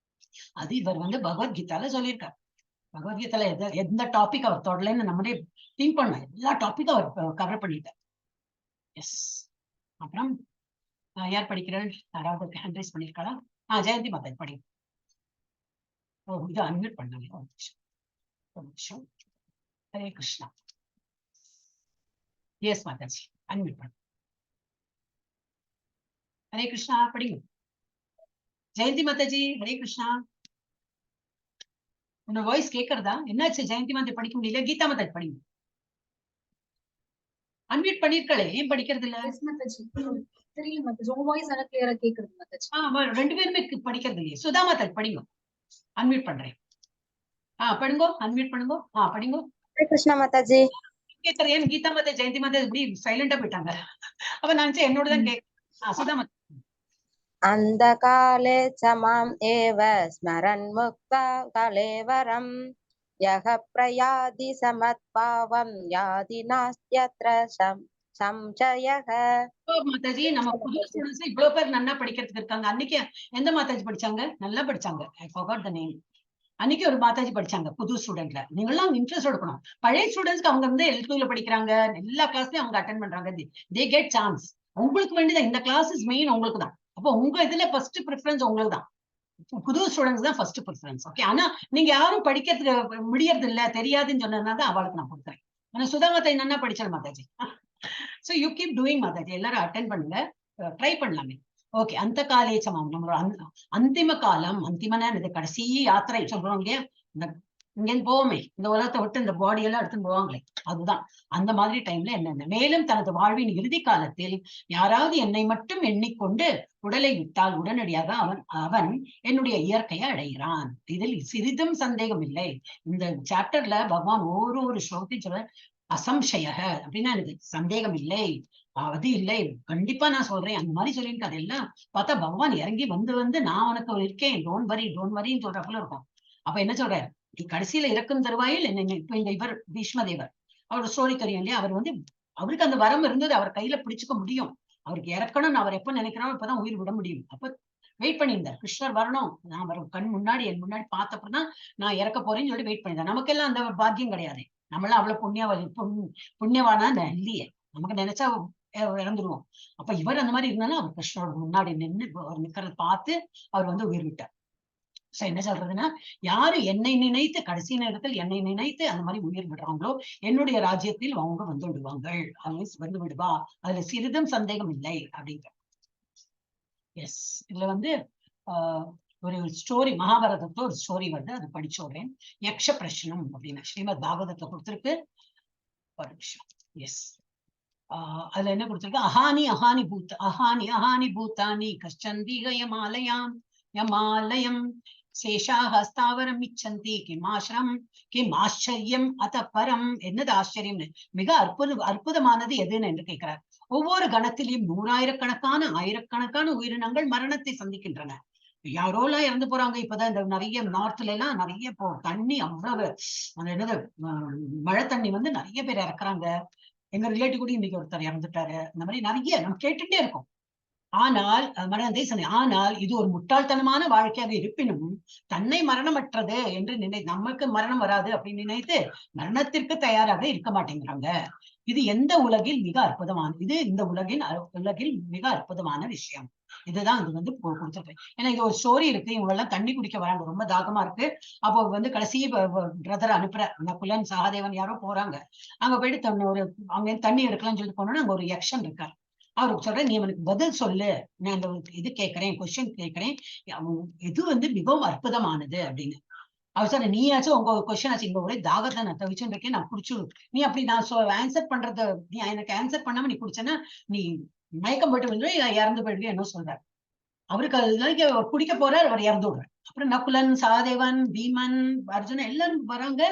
அது இவர் வந்து பகவத்கீதால சொல்லியிருக்காரு. பகவத்கீதால எந்த டாபிக் அவர் தொடலன்னு நம்மளே திங்க் பண்ண, எல்லா டாபிக்கும் அவர் கவர் பண்ணிட்டார். எஸ். அப்புறம் யார் படிக்கிறாள்? யாராவது ஹேண்ட் ரைஸ் பண்ணிருக்காளா? ஜெயந்தி மாதா படி. ஓ, இது அன்மியூட் பண்ணாங்க. ஒரு நிமிஷம், ஒரு நிமிஷம். ஹரே கிருஷ்ணா. எஸ் மாதாஜி, அன்மியூட் பண்ணு. ஹரே கிருஷ்ணா படிங்க. ஜெயந்தி மாதாஜி, ஹரே கிருஷ்ணா. உன்னோட வாய்ஸ் கேக்குறதா? என்னாச்சு? ஜெயந்தி மாதா படிக்க முடியல? கீதா மாதாஜி படிங்க. அன்மியூட் பண்ணிருக்காளே, ஏன் படிக்கிறது இல்ல? தெரியல மாதாஜி, உங்க வாய்ஸ் நல்லா கிளியரா கேக்குது மாதாஜி. ரெண்டு பேருமே படிக்கிறது இல்லையே. சுதா மாதாஜி படிங்க. அன்மியூட் பண்றேன். படிங்கோ, அன்மியூட் பண்ணுங்க. படிங்கோ. ஹரே கிருஷ்ணா மாதாஜி. கேக்குறது ஏன் கீதா மாதா ஜெயந்தி மாதா இப்படி சைலண்டா போயிட்டாங்க? அப்ப நான் என்னோடதான் கேட்க. சுதா மாதா. अन्धकाले च माम् एव स्मरन् मुक्ता कलेवरम् यः प्रयाति समत्पावं याति नास्त्यत्र संशयः. மாதாஜி, நம்ம புது ஸ்டூடெண்ட்ஸ் இவ்வளவு பேர் நல்லா படிக்கிறதுக்கு இருக்காங்க. அன்னைக்கு எந்த மாதாஜி படிச்சாங்க? நல்லா படிச்சாங்க. I forgot the name. அன்னைக்கு ஒரு மாதாஜி படிச்சாங்க புது ஸ்டூடெண்ட்ல. நீங்களாம் இன்ட்ரெஸ்ட் எடுக்கணும். பழைய ஸ்டூடெண்ட்ஸ்க்கு அவங்க வந்து L2ல படிக்கிறாங்க, எல்லா கிளாஸ்லயும் அவங்க அட்டென்ட் பண்றாங்க. They get chance. உங்களுக்கு வேண்டியதான் இந்த கிளாஸஸ் மெயின் உங்களுக்கு தான். அப்போ உங்க இதுல ஃபர்ஸ்ட் ப்ரிஃபரன்ஸ் உங்களுக்கு தான். புது ஸ்டூடெண்ட்ஸ் தான் ஃபர்ஸ்ட் ப்ரிஃபரன்ஸ். ஓகே. ஆனா நீங்க யாரும் படிக்கிறதுக்கு முடியறது இல்ல, தெரியாதுன்னு சொன்னதுனால அவளுக்கு நான் கொடுக்குறேன். ஆனா சுதா மாதா என்னன்னா படிச்சாள் மாதாஜி. சோ யூ கீப் டூயிங் மாதாஜி. எல்லாரும் அட்டென்ட் பண்ணுங்க, ட்ரை பண்ணலாமே. ஓகே. அந்த காலேச்சமாம் நம்மளோட அந்திம காலம். அந்திமனா இது கடைசி யாத்திரை சொல்றோம் இல்லையா? இந்த இங்கேருந்து போவோமே, இந்த உலகத்தை விட்டு இந்த பாடி எல்லாம் எடுத்துன்னு போவாங்களே, அதுதான் அந்த மாதிரி டைம்ல என்னென்ன. மேலும் தனது வாழ்வின் இறுதி காலத்தில் யாராவது என்னை மட்டும் எண்ணிக்கொண்டு உடலை விட்டால் உடனடியாக அவன் என்னுடைய இயற்கையை அடைகிறான். இதில் சிறிதும் சந்தேகம் இல்லை. இந்த சாப்டர்ல பகவான் ஒரு ஸ்லோகத்தையும் சொல்ற அசம்சய அப்படின்னா எனக்கு சந்தேகம் இல்லை, அது இல்லை, கண்டிப்பா நான் சொல்றேன் அந்த மாதிரி சொல்லிட்டு அதெல்லாம் பார்த்தா பகவான் இறங்கி வந்து நான் உனக்கு இருக்கேன், டோன்ட் வரின்னு சொல்றப்பல இருக்கும். அப்ப என்ன சொல்ற, கடைசியில இறக்கும் தருவாயில் என்ன இப்ப இவர் பீஷ்மதேவர் அவரோட ஸ்டோரி தெரியும் இல்லையா? அவர் வந்து அவருக்கு அந்த வரம் இருந்தது, அவர் கையில பிடிச்சுக்க முடியும். அவருக்கு இறக்கணும்னு அவர் எப்ப நினைக்கிறாரோ அப்பதான் உயிர் விட முடியும். அப்ப வெயிட் பண்ணியிருந்தார். கிருஷ்ணர் வரணும், நான் அவர் என் முன்னாடி பார்த்தப்பதான் நான் இறக்க போறேன்னு சொல்லி வெயிட் பண்ணியிருந்தேன். நமக்கெல்லாம் அந்த பாக்கியம் கிடையாது. நம்மளாம் அவ்வளவு புண்ணியவானா இல்லையே. நமக்கு நினைச்சா இறந்துருவோம். அப்ப இவர் அந்த மாதிரி இருந்தாலும் அவர் கிருஷ்ணரோட முன்னாடி அவர் நிக்கிறத பார்த்து அவர் வந்து உயிர் விட்டார். என்ன சொல்றதுன்னா, யாரு என்னை நினைத்து கடைசி நேரத்தில் என்னை நினைத்து அந்த மாதிரி உயிர் விடுறாங்களோ என்னுடைய ராஜ்யத்தில் அவங்க வந்து விடுவாங்கள், வந்து விடுவா, அதுல சிறிதும் சந்தேகம் இல்லை அப்படிங்கிற. எஸ். இதுல வந்து ஒரு ஸ்டோரி, மகாபாரதத்துல ஒரு ஸ்டோரி வந்து அதை படிச்சோடுறேன். யக்ஷ பிரஷ்னம் அப்படின்னு ஸ்ரீமத் பாகவதத்துல கொடுத்திருக்கு. ஒரு நிமிஷம். எஸ். அதுல என்ன கொடுத்திருக்கு? அஹானி பூத்தானி கஷ்டந்தீக யமாலயம் சேஷாக ஸ்தாவரம் இச்சந்தி கிம் ஆச்சரியம் அத பரம். என்னது ஆச்சரியம்? மிக அற்புதமானது எதுன்னு என்று கேட்கிறார். ஒவ்வொரு கணத்திலையும் ஆயிரக்கணக்கான உயிரினங்கள் மரணத்தை சந்திக்கின்றன. யாரோலாம் இறந்து போறாங்க. இப்பதான் இந்த நிறைய நார்த்ல எல்லாம் நிறைய தண்ணி அவ்வளவு அந்த என்னது மழை தண்ணி வந்து நிறைய பேர் இறக்குறாங்க. எங்க ரிலேட்டிவ் கூட இன்னைக்கு ஒருத்தர் இறந்துட்டாரு. இந்த மாதிரி நிறைய நம்ம கேட்டுட்டே இருக்கோம். ஆனால் இது ஒரு முட்டாள்தனமான வாழ்க்கையாக இருப்பினும் தன்னை மரணமற்றது என்று நமக்கு மரணம் வராது அப்படின்னு நினைத்து மரணத்திற்கு தயாராக இருக்க மாட்டேங்கிறாங்க. இது எந்த உலகில் மிக அற்புதமானது. இது இந்த உலகில் மிக அற்புதமான விஷயம். இதுதான் இது வந்து கொடுத்துருக்கேன். ஏன்னா இது ஒரு ஸ்டோரி இருக்கு. இவங்க எல்லாம் தண்ணி குடிக்க வராங்க, ரொம்ப தாகமா இருக்கு. அப்போ வந்து கடைசி பிரதர் அனுப்புற நகுலன் சகாதேவன் யாரோ போறாங்க. அங்க போயிட்டு அவங்க தண்ணி எடுக்கலாம்னு சொல்லிட்டு போனோம்னா அங்க ஒரு யக்ஷன் இருக்காரு. அவருக்கு சொல்றேன், நீ அவனுக்கு பதில் சொல்லு, நான் இந்த இது கேட்கிறேன், கொஸ்டின் கேட்கிறேன், இது வந்து மிகவும் அற்புதமானது அப்படின்னு. அவர் சொல்ற, நீயாச்சும் உங்க கொஸ்டின் ஆச்சு, இங்க ஒரே தாகத்தை நான் தவிச்சுட்டு இருக்கேன், நான் குடிச்சுடு. நீ அப்படி நான் ஆன்சர் பண்றது, நீ எனக்கு ஆன்சர் பண்ணாம நீ குடிச்சேன்னா நீ மயக்கம் போயிட்டு வந்து இறந்து போயிடுவே என்ன சொல்றாரு. அவருக்கு அது குடிக்க போறாரு, அவர் இறந்து விடுறாரு. அப்புறம் நகுலன், சகாதேவன், பீமன், அர்ஜுனன் எல்லாரும் வராங்க,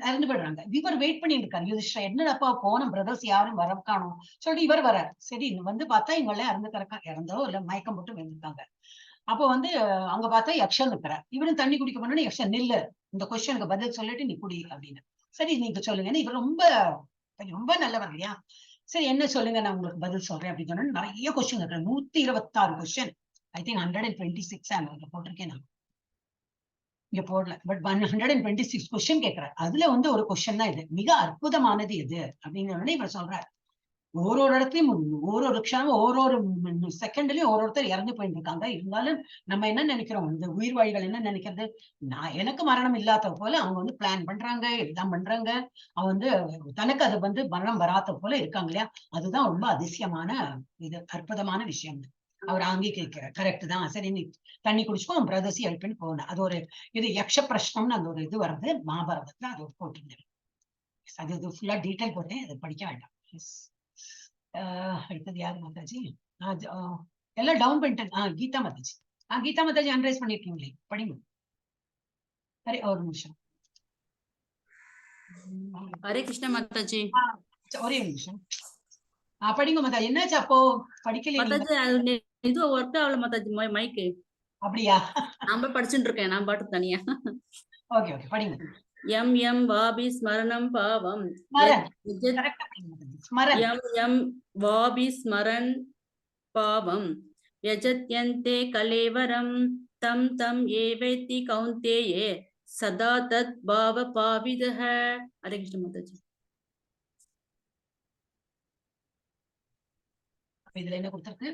இறந்து போயிடுறாங்க. இவர் வெயிட் பண்ணிட்டு இருக்காரு. யுதிஷ்டர் என்னடப்பா போன பிரதர்ஸ் யாரும் வர காணும் சொல்லிட்டு இவர் வராரு. சரி வந்து பார்த்தா இவங்க எல்லாம் இறந்தோ இல்ல மயக்கம் போட்டு விழுந்துருக்காங்க. அப்போ வந்து அங்க பார்த்தா யக்ஷன் இருக்கிறார். இவரும் தண்ணி குடிக்க போனோன்னு யக்ஷன் நில்லு, இந்த கொஸ்டினுக்கு பதில் சொல்லிட்டு நீ குடி அப்படின்னு. சரி நீங்க சொல்லுங்க. இவர் ரொம்ப நல்லவர் இல்லையா? சரி என்ன சொல்லுங்க, நான் உங்களுக்கு பதில் சொல்றேன் அப்படின்னு சொன்னா நிறைய கொஸ்டின் இருக்கு. 126 கொஸ்டின். ஐ திங்க் 126 போட்டிருக்கேன் நான், இங்க போடல. பட் 126 கொஸ்டின் கேட்கிறார். அதுல வந்து ஒரு கொஸ்டின் தான் இது, மிக அற்புதமானது எது அப்படின்னு இவர் சொல்றாரு. ஒரு இடத்துலயும் ஒரு க்ஷணம் ஒரு செகண்ட்லயும் ஒருத்தர் இறந்து போயிட்டு இருக்காங்க. இருந்தாலும் நம்ம என்ன நினைக்கிறோம், இந்த உயிர்வாழிகள் என்ன நினைக்கிறது, எனக்கு மரணம் இல்லாத போல அவங்க வந்து பிளான் பண்றாங்க, எல்லாம் பண்றாங்க. அவன் வந்து தனக்கு அது வந்து மரணம் வராத போல இருக்காங்க இல்லையா? அதுதான் ரொம்ப அதிசயமான இது, அற்புதமான விஷயம். அவர் அங்கீகரிக்கிறார். கரெக்ட் தான், சரி நீ தண்ணி குடிச்சுக்கோ, உன் பிரதர்ஸ் எழுப்பின்னு போனேன். அது ஒரு இது யக்ஷ பிரஷ்னம்னு அந்த ஒரு இது வருது மகாபாரதத்துல, அது போட்டிருந்தேன். அது இது ஃபுல்லா டீட்டெயில் போட்டேன், அதை படிக்க வேண்டாம். அடுத்தது யாரு மாதாஜி? எல்லாம் டவுன் பண்ணிட்டேன். கீதா மாதாஜி. கீதா மாதாஜி அன்ரைஸ் பண்ணிருக்கீங்களே, படிங்க. சரி, ஒரு நிமிஷம். ஹரே கிருஷ்ண மாதாஜி. ஒரே நிமிஷம். படிங்க மாதாஜி. என்னாச்சு அப்போ படிக்கல மாதாஜி? அது இது ஒர்க் ஆகல மாதாஜி, மைக்கு. அப்படியா? நான் படிச்சுட்டு இருக்கேன், நான் பாட்டு தனியா. ஓகே ஓகே, படிங்க. எம் எம் வாபி ஸ்மரணம் பாவம் எம் எம் வாபி ஸ்மரன் பாவம் யஜத்யந்தே கலேவரம் தம் தம் ஏவேத்தி கௌந்தேயே சதா தத் பாவ பாவிதஹ. ஹரே கிருஷ்ண மாதாஜி. இதுல என்ன கொடுத்திருக்கு?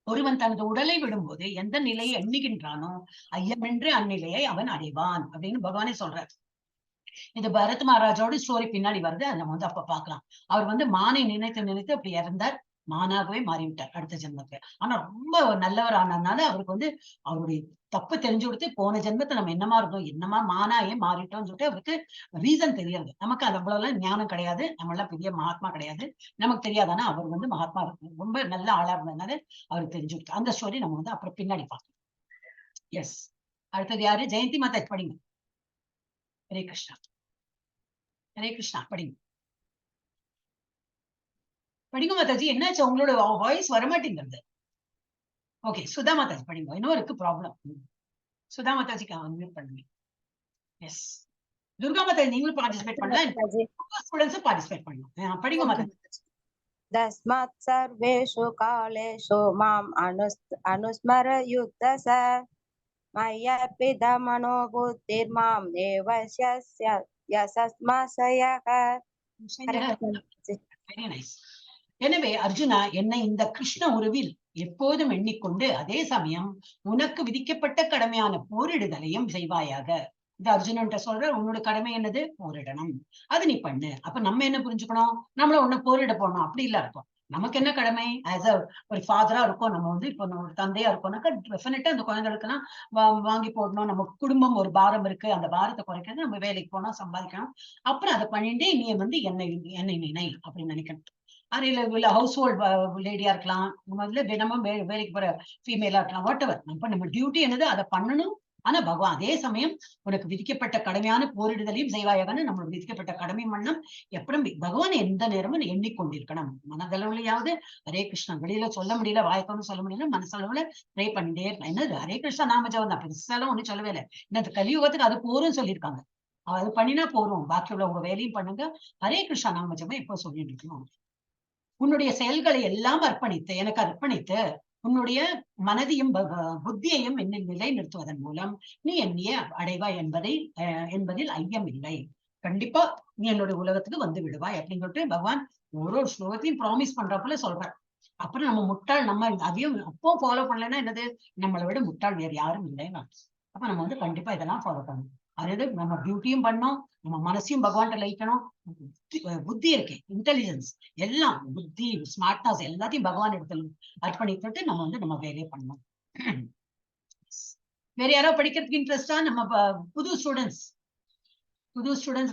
ஒருவன் தனது உடலை விடும்போது எந்த நிலையை எண்ணுகின்றானோ ஐயமென்று அந்நிலையை அவன் அடைவான் அப்படின்னு பகவானே சொல்றார். இது பரத் மகாராஜோட ஸ்டோரி பின்னாடி வருது, அதை நம்ம வந்து அப்ப பாக்கலாம். அவர் வந்து மானை நினைத்து நினைத்து அப்படி இறந்தார், மானாகவே மாறிவிட்டார் அடுத்த ஜென்மத்துல. ஆனா ரொம்ப நல்லவர் ஆனதுனால அவருக்கு வந்து அவருடைய தப்பு தெரிஞ்சு கொடுத்து, போன ஜென்மத்தை நம்ம என்னமா இருந்தோம், என்னமா மானாயே மாறிட்டோம்னு சொல்லிட்டு அவருக்கு ரீசன் தெரியாது. நமக்கு அது அவ்வளவு ஞானம் கிடையாது, நம்ம எல்லாம் பெரிய மகாத்மா கிடையாது, நமக்கு தெரியாதானா அவர் வந்து மகாத்மா ரொம்ப நல்ல ஆளா இருந்ததுனால அவருக்கு தெரிஞ்சு கொடுத்து. அந்த ஸ்டோரி நம்ம வந்து அப்புறம் பின்னாடி பார்க்கலாம். எஸ், அடுத்தது யாரு? ஜெயந்தி மாதா, படிங்க. ஹரே கிருஷ்ணா. ஹரே கிருஷ்ணா, படிங்க. படிங்க மாதாஜி. என்னாச்சு, உங்களோட வாய்ஸ் வரமாட்டேங்கிறது. ஓகே, சுதா மாதாஜி படிங்க. இன்னும் இருக்கு ப்ராப்ளம். சுதா மாதாஜிக்கு அன்மியூட் பண்ணுங்க. எஸ், துர்கா மாதாஜி நீங்களும் பார்ட்டிசிபேட் பண்ணலாம், ஸ்டூடெண்ட்ஸும் பார்ட்டிசிபேட் பண்ணலாம். படிங்க மாதாஜி. தஸ்மாத் சர்வேஷு காலேஷு மாம் அனுஸ்மர யுத்தஸ மய்யபித மனோ புத்திர்மாம் தேவஸ்ய யசஸ்மசயக. Very nice. எனவே அர்ஜுனா, என்னை இந்த கிருஷ்ண உருவில் எப்போதும் எண்ணிக்கொண்டு அதே சமயம் உனக்கு விதிக்கப்பட்ட கடமையான போரிடுதலையும் செய்வாயாக. இது அர்ஜுனன்ட்ட சொல்ற, உன்னோட கடமை என்னது? போரிடணும். அது நீ பண்ணு. அப்ப நம்ம என்ன புரிஞ்சுக்கணும்? நம்மள ஒண்ணு போரிட போனோம் அப்படி இல்ல இருக்கும். நமக்கு என்ன கடமை? ஆஸ் அ ஒரு ஃபாதரா இருக்கும், நம்ம வந்து இப்போ ஒரு தந்தையா இருக்கோம்னாக்கா டெஃபினட்டா அந்த குழந்தைகளுக்கு எல்லாம் வாங்கி போடணும். நம்ம குடும்பம் ஒரு பாரம் இருக்கு, அந்த பாரத்தை குறைக்கிறது நம்ம வேலைக்கு போனா சம்பாதிக்கணும். அப்புறம் அதை பண்ணிட்டே நீ வந்து என்னை நினை அப்படின்னு நினைக்கணும். இல்ல ஹவுஸ் ஹோல்ட் லேடியா இருக்கலாம், தினமும் வேலைக்கு போற ஃபீமேலா இருக்கலாம், வாட் எவர். நம்ம டியூட்டி என்னது அதை பண்ணணும். ஆனா பகவான் அதே சமயம் உனக்கு விதிக்கப்பட்ட கடமையான போரிடுதலையும் செய்வாயாகன்னு நம்மளுக்கு விதிக்கப்பட்ட கடமை மன்னம் எப்படும் பகவான் எந்த நேரமும் எண்ணிக்கொண்டிருக்கணும். மனதளவுலையாவது ஹரே கிருஷ்ணா, வெளியில சொல்ல முடியல, வாய்க்கொண்டு சொல்ல முடியல, மனசளவுல ப்ரே பண்ணிட்டே இருக்கலாம். என்னது ஹரே கிருஷ்ணா நாம ஜபம் தான், பெருசாலும் ஒண்ணும் சொல்லவே இல்லை. இந்த கலியுகத்துக்கு அது போரும் சொல்லியிருக்காங்க. அது பண்ணினா போறோம், பாக்கி உள்ள உங்க வேலையும் பண்ணுங்க. ஹரே கிருஷ்ணா நாம ஜபம் எப்போ சொல்லிட்டு இருக்கணும். உன்னுடைய செயல்களை எல்லாம் அர்ப்பணித்து எனக்கு அர்ப்பணித்து உன்னுடைய மனதையும் புத்தியையும் என்னில் நிலை நிறுத்துவதன் மூலம் நீ என்னைய அடைவாய் என்பதில் ஐயம் இல்லை. கண்டிப்பா நீ என்னுடைய உலகத்துக்கு வந்து விடுவாய் அப்படின்னு சொல்லிட்டு பகவான் ஒரு ஸ்லோகத்தையும் ப்ராமிஸ் பண்றப்பல சொல்றார். அப்புறம் நம்ம முட்டாள், நம்ம அதையும் அப்போ ஃபாலோ பண்ணலன்னா என்னது, நம்மளை விட முட்டாள் வேறு யாரும் இல்லைன்னா. அப்ப நம்ம வந்து கண்டிப்பா இதெல்லாம் ஃபாலோ பண்ணணும். அதாவது நம்ம டியூட்டியும் பண்ணோம், நம்ம மனசையும் பகவான்கிட்ட லயிக்கணும். புத்தி இருக்கு, இன்டெலிஜென்ஸ் எல்லாம், புத்தி ஸ்மார்ட்னஸ் எல்லாத்தையும் பகவான் இடத்துல அர்ப்பணித்துட்டு நம்ம வந்து நம்ம வேலையை பண்ணணும். வேற யாரோ படிக்கிறதுக்கு இன்ட்ரெஸ்டா? நம்ம புது ஸ்டூடெண்ட்ஸ்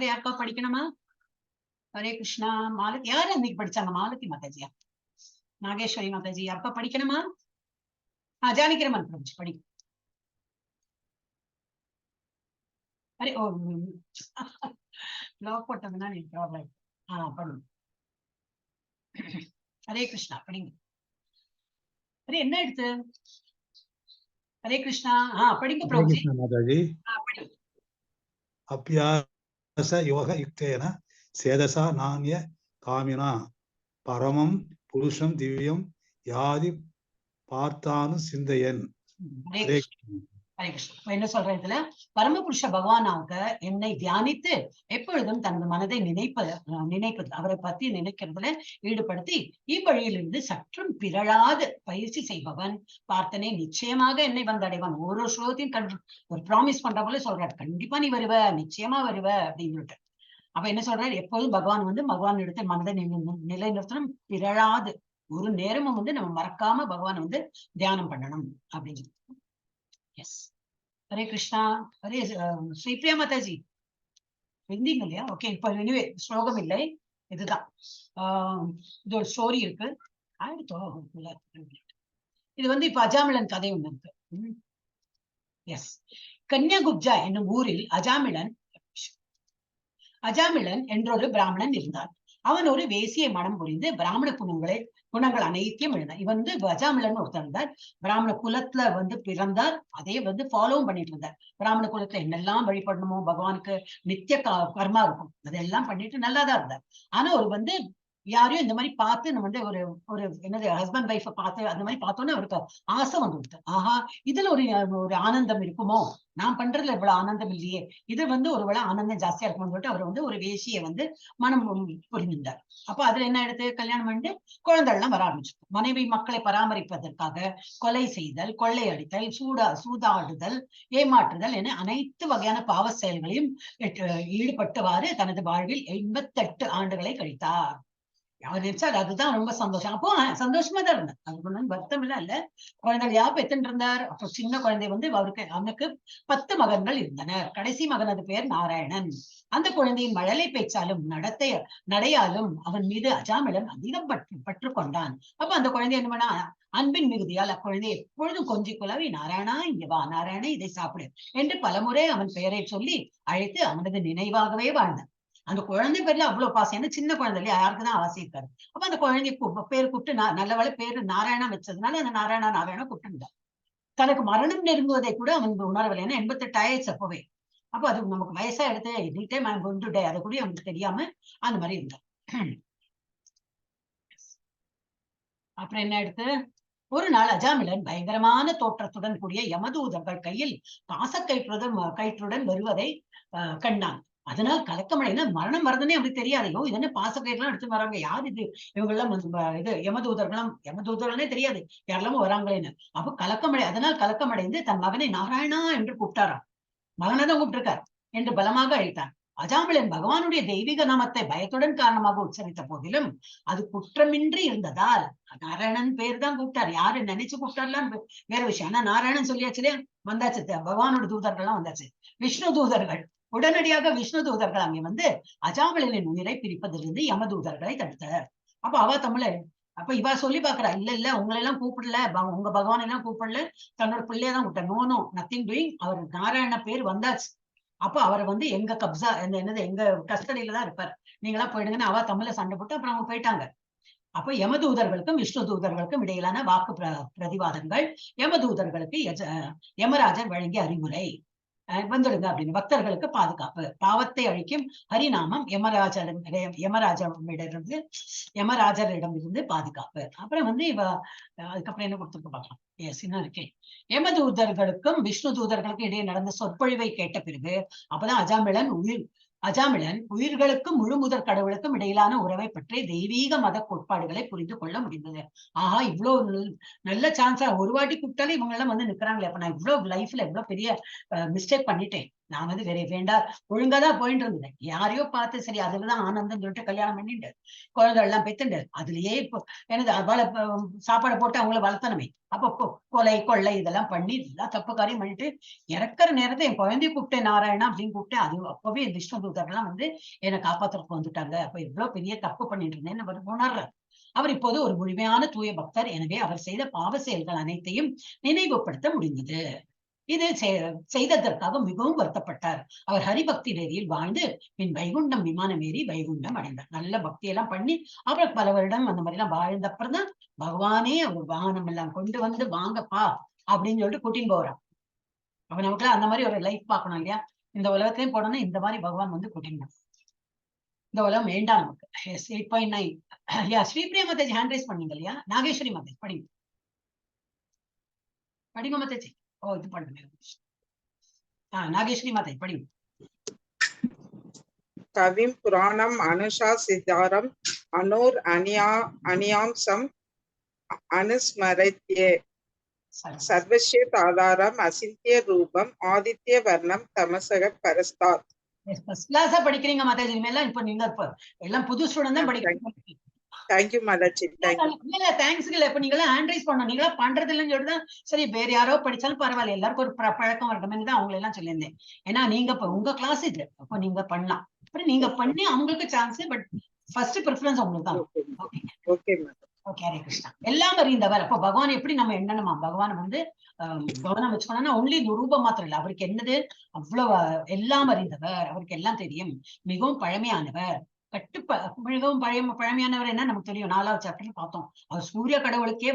யாருக்கா படிக்கணுமா? ஹரே கிருஷ்ணா. மாலதி யாரு அன்னைக்கு படிச்சாங்க? மாலதி மாதாஜியா, நாகேஸ்வரி மாதாஜி யாருக்கா படிக்கணுமா? ஜானகிரமன் படிச்சு படி. அரே ஓ லாக் போட்டதுன்னா நீ ப்ராப்ளம். பண்ணுங்க. ஹரே கிருஷ்ணா படிங்க. அரே என்ன எடுத்து? ஹரே கிருஷ்ணா. படிங்க பிரபுஜி. மாதாஜி. அப்யாச யோக யுக்தேன சேதசா நான்ய காமினா பரமம் புருஷம் திவ்யம் யாதி பார்த்தானு சிந்தையன். ஹரே கிருஷ்ணா. இப்ப என்ன சொல்றேன் இதுல, பரமபுருஷ பகவானாக என்னை தியானித்து எப்பொழுதும் தனது மனதை நினைப்பது அவரை பத்தி நினைக்கிறதுல ஈடுபடுத்தி இவ்வழியிலிருந்து சற்றும் பிறழாது பயிற்சி செய்பவன் பார்த்தனே நிச்சயமாக என்னை வந்தடைவான். ஒரு ஸ்லோகத்தையும் ஒரு ப்ராமிஸ் பண்ற போல சொல்றாரு, கண்டிப்பா நீ வருவ, நிச்சயமா வருவ அப்படின்னு சொல்லிட்டு. அப்ப என்ன சொல்றாரு, எப்போதும் பகவான் எடுத்து மனதை நிலைநிறுத்தணும், பிறழாது ஒரு நேரமும் நம்ம மறக்காம பகவான் தியானம் பண்ணணும் அப்படின்னு. எஸ், ஹரே கிருஷ்ணா. ஹரே ஸ்ரீபிரியா மாதாஜி இருந்தீங்க இல்லையா? ஓகே, இப்ப எனிவே ஸ்லோகம் இல்லை, இதுதான் இது ஒரு ஸ்டோரி இருக்கு. இது இப்ப அஜாமிளன் கதை ஒண்ணு இருக்கு. எஸ், கன்யாகுப்ஜா என்னும் ஊரில் அஜாமிளன் என்றொரு பிராமணன் இருந்தான். அவன் ஒரு வேசியை மனம் புரிந்து பிராமண குணங்கள் அனைத்தையும் எழுந்தான். இவன் அஜாமிளன் ஒருத்தர் இருந்தார். பிராமண குலத்துல பிறந்தார். அதே ஃபாலோவும் பண்ணிட்டு இருந்தார். பிராமண குலத்துல என்னெல்லாம் வழிபடணுமோ பகவானுக்கு நித்திய கர்மா இருக்கும், அதெல்லாம் பண்ணிட்டு நல்லாதான் இருந்தார். ஆனா ஒரு யாரையும் இந்த மாதிரி பார்த்து நம்ம ஒரு ஒரு என்னது ஹஸ்பண்ட் ஒய்ஃபை பார்த்து அந்த மாதிரி பார்த்தோன்னே அவருக்கு ஆசை வந்துவிட்டு, ஆஹா இதுல ஒரு ஆனந்தம் இருக்குமோ, நான் பண்றதுல இவ்வளவு ஆனந்தம் இல்லையே, இது ஒருவேளை ஆனந்தம் ஜாஸ்தியா இருக்கும்னு சொல்லிட்டு அவர் ஒரு வேசியை மனம் புரிந்தார். அப்ப அதுல என்ன எடுத்து கல்யாணம் பண்ணிட்டு குழந்தை எல்லாம் வர ஆரம்பிச்சு. மனைவி மக்களை பராமரிப்பதற்காக கொலை செய்தல், கொள்ளையடித்தல், சூதாடுதல், ஏமாற்றுதல் என அனைத்து வகையான பாவ செயல்களையும் ஈடுபட்டவாறு தனது வாழ்வில் 88 ஆண்டுகளை கழித்தார். அவர் நினைச்சாரு அதுதான் ரொம்ப சந்தோஷம். அப்போ சந்தோஷமா தான் இருந்தார், அது ஒன்றும் வருத்தம் இல்ல. குழந்தைகள் யார் பெத்துட்டு இருந்தார்? அப்போ சின்ன குழந்தை அவனுக்கு 10 மகன்கள் இருந்தனர். கடைசி மகனது பேர் நாராயணன். அந்த குழந்தையின் மழலை பேச்சாலும் நடையாலும் அவன் மீது அஜாமிளன் அதிகம் பற்று கொண்டான். அப்ப அந்த குழந்தை என்ன பண்ணா, அன்பின் மிகுதியால் அக்குழந்தை எப்பொழுதும் கொஞ்சி குலவி, நாராயணா இங்க வா, நாராயணா இதை சாப்பிடு என்று பலமுறை அவன் பெயரை சொல்லி அழைத்து அவனது நினைவாகவே வாழ்ந்தான். அந்த குழந்தை பேர்ல அவ்வளவு பாசம், ஏன்னா சின்ன குழந்தை இல்லையா, யாருக்குதான் ஆசை இருக்காரு. அப்ப அந்த குழந்தைய பேர் கூப்பிட்டு நல்லவேளை பேரு நாராயணா வச்சதுனால அந்த நாராயணா கூப்பிட்டுருந்தார். தனக்கு மரணம் நெருங்குவதை கூட அவன் உணரவில்லை, ஏன்னா 88 ஆயிடுச்சு அப்பவே. அப்ப அது நமக்கு வயசா எடுத்து any time I am going to die, அதை கூட அவனுக்கு தெரியாம அந்த மாதிரி இருந்தார். அப்புறம் என்ன எடுத்து, ஒரு நாள் அஜாமிளன் பயங்கரமான தோற்றத்துடன் கூடிய யமதூதர்கள் கையில் கயிற்றுடன் வருவதை கண்டான். அதனால் கலக்கமடைந்து மரணம் வருதுன்னே அவருக்கு தெரியாதையோ, இது என்ன பாசக்கயிறுலாம் எடுத்து வராங்க, யார் இது, இவங்க எல்லாம் இது யமதூதர்களே தெரியாது யாரெல்லாமோ வராங்களேன்னு. அப்ப அதனால் கலக்கமடைந்து தன் மகனை நாராயணா என்று கூப்பிட்டாராம். மகனதான் கூப்பிட்டிருக்கார் என்று பலமாக அழைத்தான். அஜாமிளன் பகவானுடைய தெய்வீக நாமத்தை பயத்துடன் காரணமாக உச்சரித்த போதிலும் அது குற்றமின்றி இருந்ததால் நாராயணன் பேர் தான் கூப்பிட்டார். யாரு நினைச்சு கூப்பிட்டார்லாம் வேற விஷயம். ஆனா நாராயணன் சொல்லியாச்சுலே, வந்தாச்சு பகவானோட தூதர்கள்லாம் வந்தாச்சு. விஷ்ணு தூதர்கள் உடனடியாக விஷ்ணு தூதர்கள் அங்கே அஜாமிளனின் உயிரை பிரிப்பதிலிருந்து யமதூதர்களை தடுத்தனர். அப்ப அவ அப்ப இவ சொல்லி பாக்குறா, இல்ல உங்களை எல்லாம் கூப்பிடல, உங்க பகவான் எல்லாம் கூப்பிடல, தன்னோட பிள்ளையதான் கூப்பிட்ட. நோ நத்திங் டூயிங், அவர் நாராயண பேர் வந்தாச்சு. அப்ப அவரை எங்க கப்சா எங்க கஸ்டடியில தான் இருப்பார், நீங்களா போயிடுங்கன்னு அவ தமிழ்ல சண்டை போட்டு அப்புறம் அவங்க போயிட்டாங்க. அப்ப யமதூதர்களுக்கும் விஷ்ணு தூதர்களுக்கும் இடையிலான வாக்கு பிரதிவாதங்கள், யமதூதர்களுக்கு யமராஜர் வழங்கிய அறிவுரை, வந்துடுங்க அப்படின்னு. பக்தர்களுக்கு பாதுகாப்பு, பாவத்தை அழிக்கும் ஹரிநாமம் யமராஜரிடமிருந்து பாதுகாப்பு. அப்புறம் அதுக்கப்புறம் என்ன கொடுத்துருக்க பார்க்கலாம். என்ன இருக்கேன், யமதூதர்களுக்கும் விஷ்ணு தூதர்களுக்கும் இடையே நடந்த சொற்பொழிவை கேட்ட பிறகு அப்பதான் அஜாமிளன் உயிர்களுக்கும் முழு முதற் கடவுளுக்கும் இடையிலான உறவை பற்றி தெய்வீக மத கோட்பாடுகளை புரிந்து கொள்ள முடிந்தது. ஆஹா, இவ்வளவு நல்ல சான்ஸா ஒரு வாட்டி கூப்பிட்டாலே இவங்க எல்லாம் நிக்கிறாங்களே, அப்ப நான் இவ்வளவு லைஃப்ல எவ்வளவு பெரிய மிஸ்டேக் பண்ணிட்டேன், நான் வேற வேண்டாம் ஒழுங்காதான் போயிட்டு இருந்தேன். யாரையோ பார்த்து சரி அதுலதான் ஆனந்தம் சொல்லிட்டு கல்யாணம் பண்ணிட்டு குழந்தை எல்லாம் பெத்துண்டு அதுலயே இப்போ எனது அவளை சாப்பாடு போட்டு அவங்கள வளர்த்தனமே. அப்போ கொள்ளை இதெல்லாம் பண்ணி இதெல்லாம் தப்பு காரியம் பண்ணிட்டு இறக்குற நேரத்தை என் குழந்தைய கூப்பிட்டேன் நாராயணா அப்படின்னு கூப்பிட்டேன். அது அப்பவே விஷ்ணு தூதர்கள்லாம் என்னை காப்பாத்துறதுக்கு வந்துட்டாங்க. அப்ப இவ்வளவு பெரிய தப்பு பண்ணிட்டு இருந்தேன்னு உணர்றார். அவர் இப்போது ஒரு முழுமையான தூய பக்தர். எனவே அவர் செய்த பாவ செயல்கள் அனைத்தையும் நினைவுபடுத்த முடிந்தது. இது செய்ததற்காக மிகவும் வருத்தப்பட்டார். அவர் ஹரிபக்தி நெறியில் வாழ்ந்து பின் வைகுண்டம் விமானம் ஏறி வைகுண்டம் அடைந்தார். நல்ல பக்தியெல்லாம் பண்ணி அப்புறம் பல வருடம் அந்த மாதிரி எல்லாம் வாழ்ந்த அப்புறம் தான் பகவானே அவர் வாகனம் எல்லாம் கொண்டு வாங்கப்பா அப்படின்னு சொல்லிட்டு கூட்டின்னு போறான். அப்ப நமக்குலாம் அந்த மாதிரி ஒரு லைஃப் பார்க்கணும் இல்லையா, இந்த உலகத்தையும் போனோம்னா இந்த மாதிரி பகவான் கூட்டின்னு போறான். இந்த உலகம் வேண்டாம் நமக்கு. 8.9 ஸ்ரீபிரியா மாதாஜி ஹேண்ட் ரைஸ் பண்ணீங்க இல்லையா, நாகேஸ்வரி மாதாஜி படிங்க மாதாஜி. இது பண்ணுங்க. நாகேஸ்வரி மாதை படி. கவிம் புராணம் அனுசாசிதாரம் அனோர் அனியாம்சம் அனுஸ்மரத்யே சர்வஸ்ய தாதாரம் அசிந்திய ரூபம் ஆதித்ய வர்ணம் தமசக பரஸ்தாத். ஃபர்ஸ்ட் கிளாஸா படிக்கிறீங்க மாதாஜி. இனிமேல் இப்ப நீங்க எல்லாம் புது ஸ்டூடெண்ட் தான் படிக்கிறீங்க. தேங்க்யூ மாதாஜி. தேங்க்ஸ் இல்ல. இப்ப நீங்க ஹேண்ட் ரைஸ் பண்ணணும். நீங்களா பண்றது இல்லைன்னு சொல்லிதான் சரி, வேற யாரோ படிச்சாலும் பரவாயில்ல, எல்லாருக்கும் ஒரு பழக்கம் வரணும்னு தான் அவங்களை எல்லாம் சொல்லியிருந்தேன். ஏன்னா நீங்க இப்ப உங்க கிளாஸ் இது, அப்ப நீங்க பண்ணலாம். அப்புறம் நீங்க பண்ணி அவங்களுக்கு சான்ஸ், பட் ஃபர்ஸ்ட் ப்ரிஃபரன்ஸ் உங்களுக்கு தான். Okay okay, Hare Krishna. எல்லாம் அறிந்தவர். அப்ப பகவான் எப்படி நம்ம என்னணுமா, பகவான் கவனம் வச்சுக்கணும்னா ஒன்லி ரூபம் மாத்திரம் இல்ல, அவருக்கு என்னது அவ்வளவு எல்லாம் அறிந்தவர், அவருக்கு எல்லாம் தெரியும், மிகவும் பழமையானவர், மிகவும் பழமையானவர் என்ன நமக்கு தெரியும், 4வது சாப்டர்ல பார்த்தோம். அவர் சூரிய கடவுளுக்கே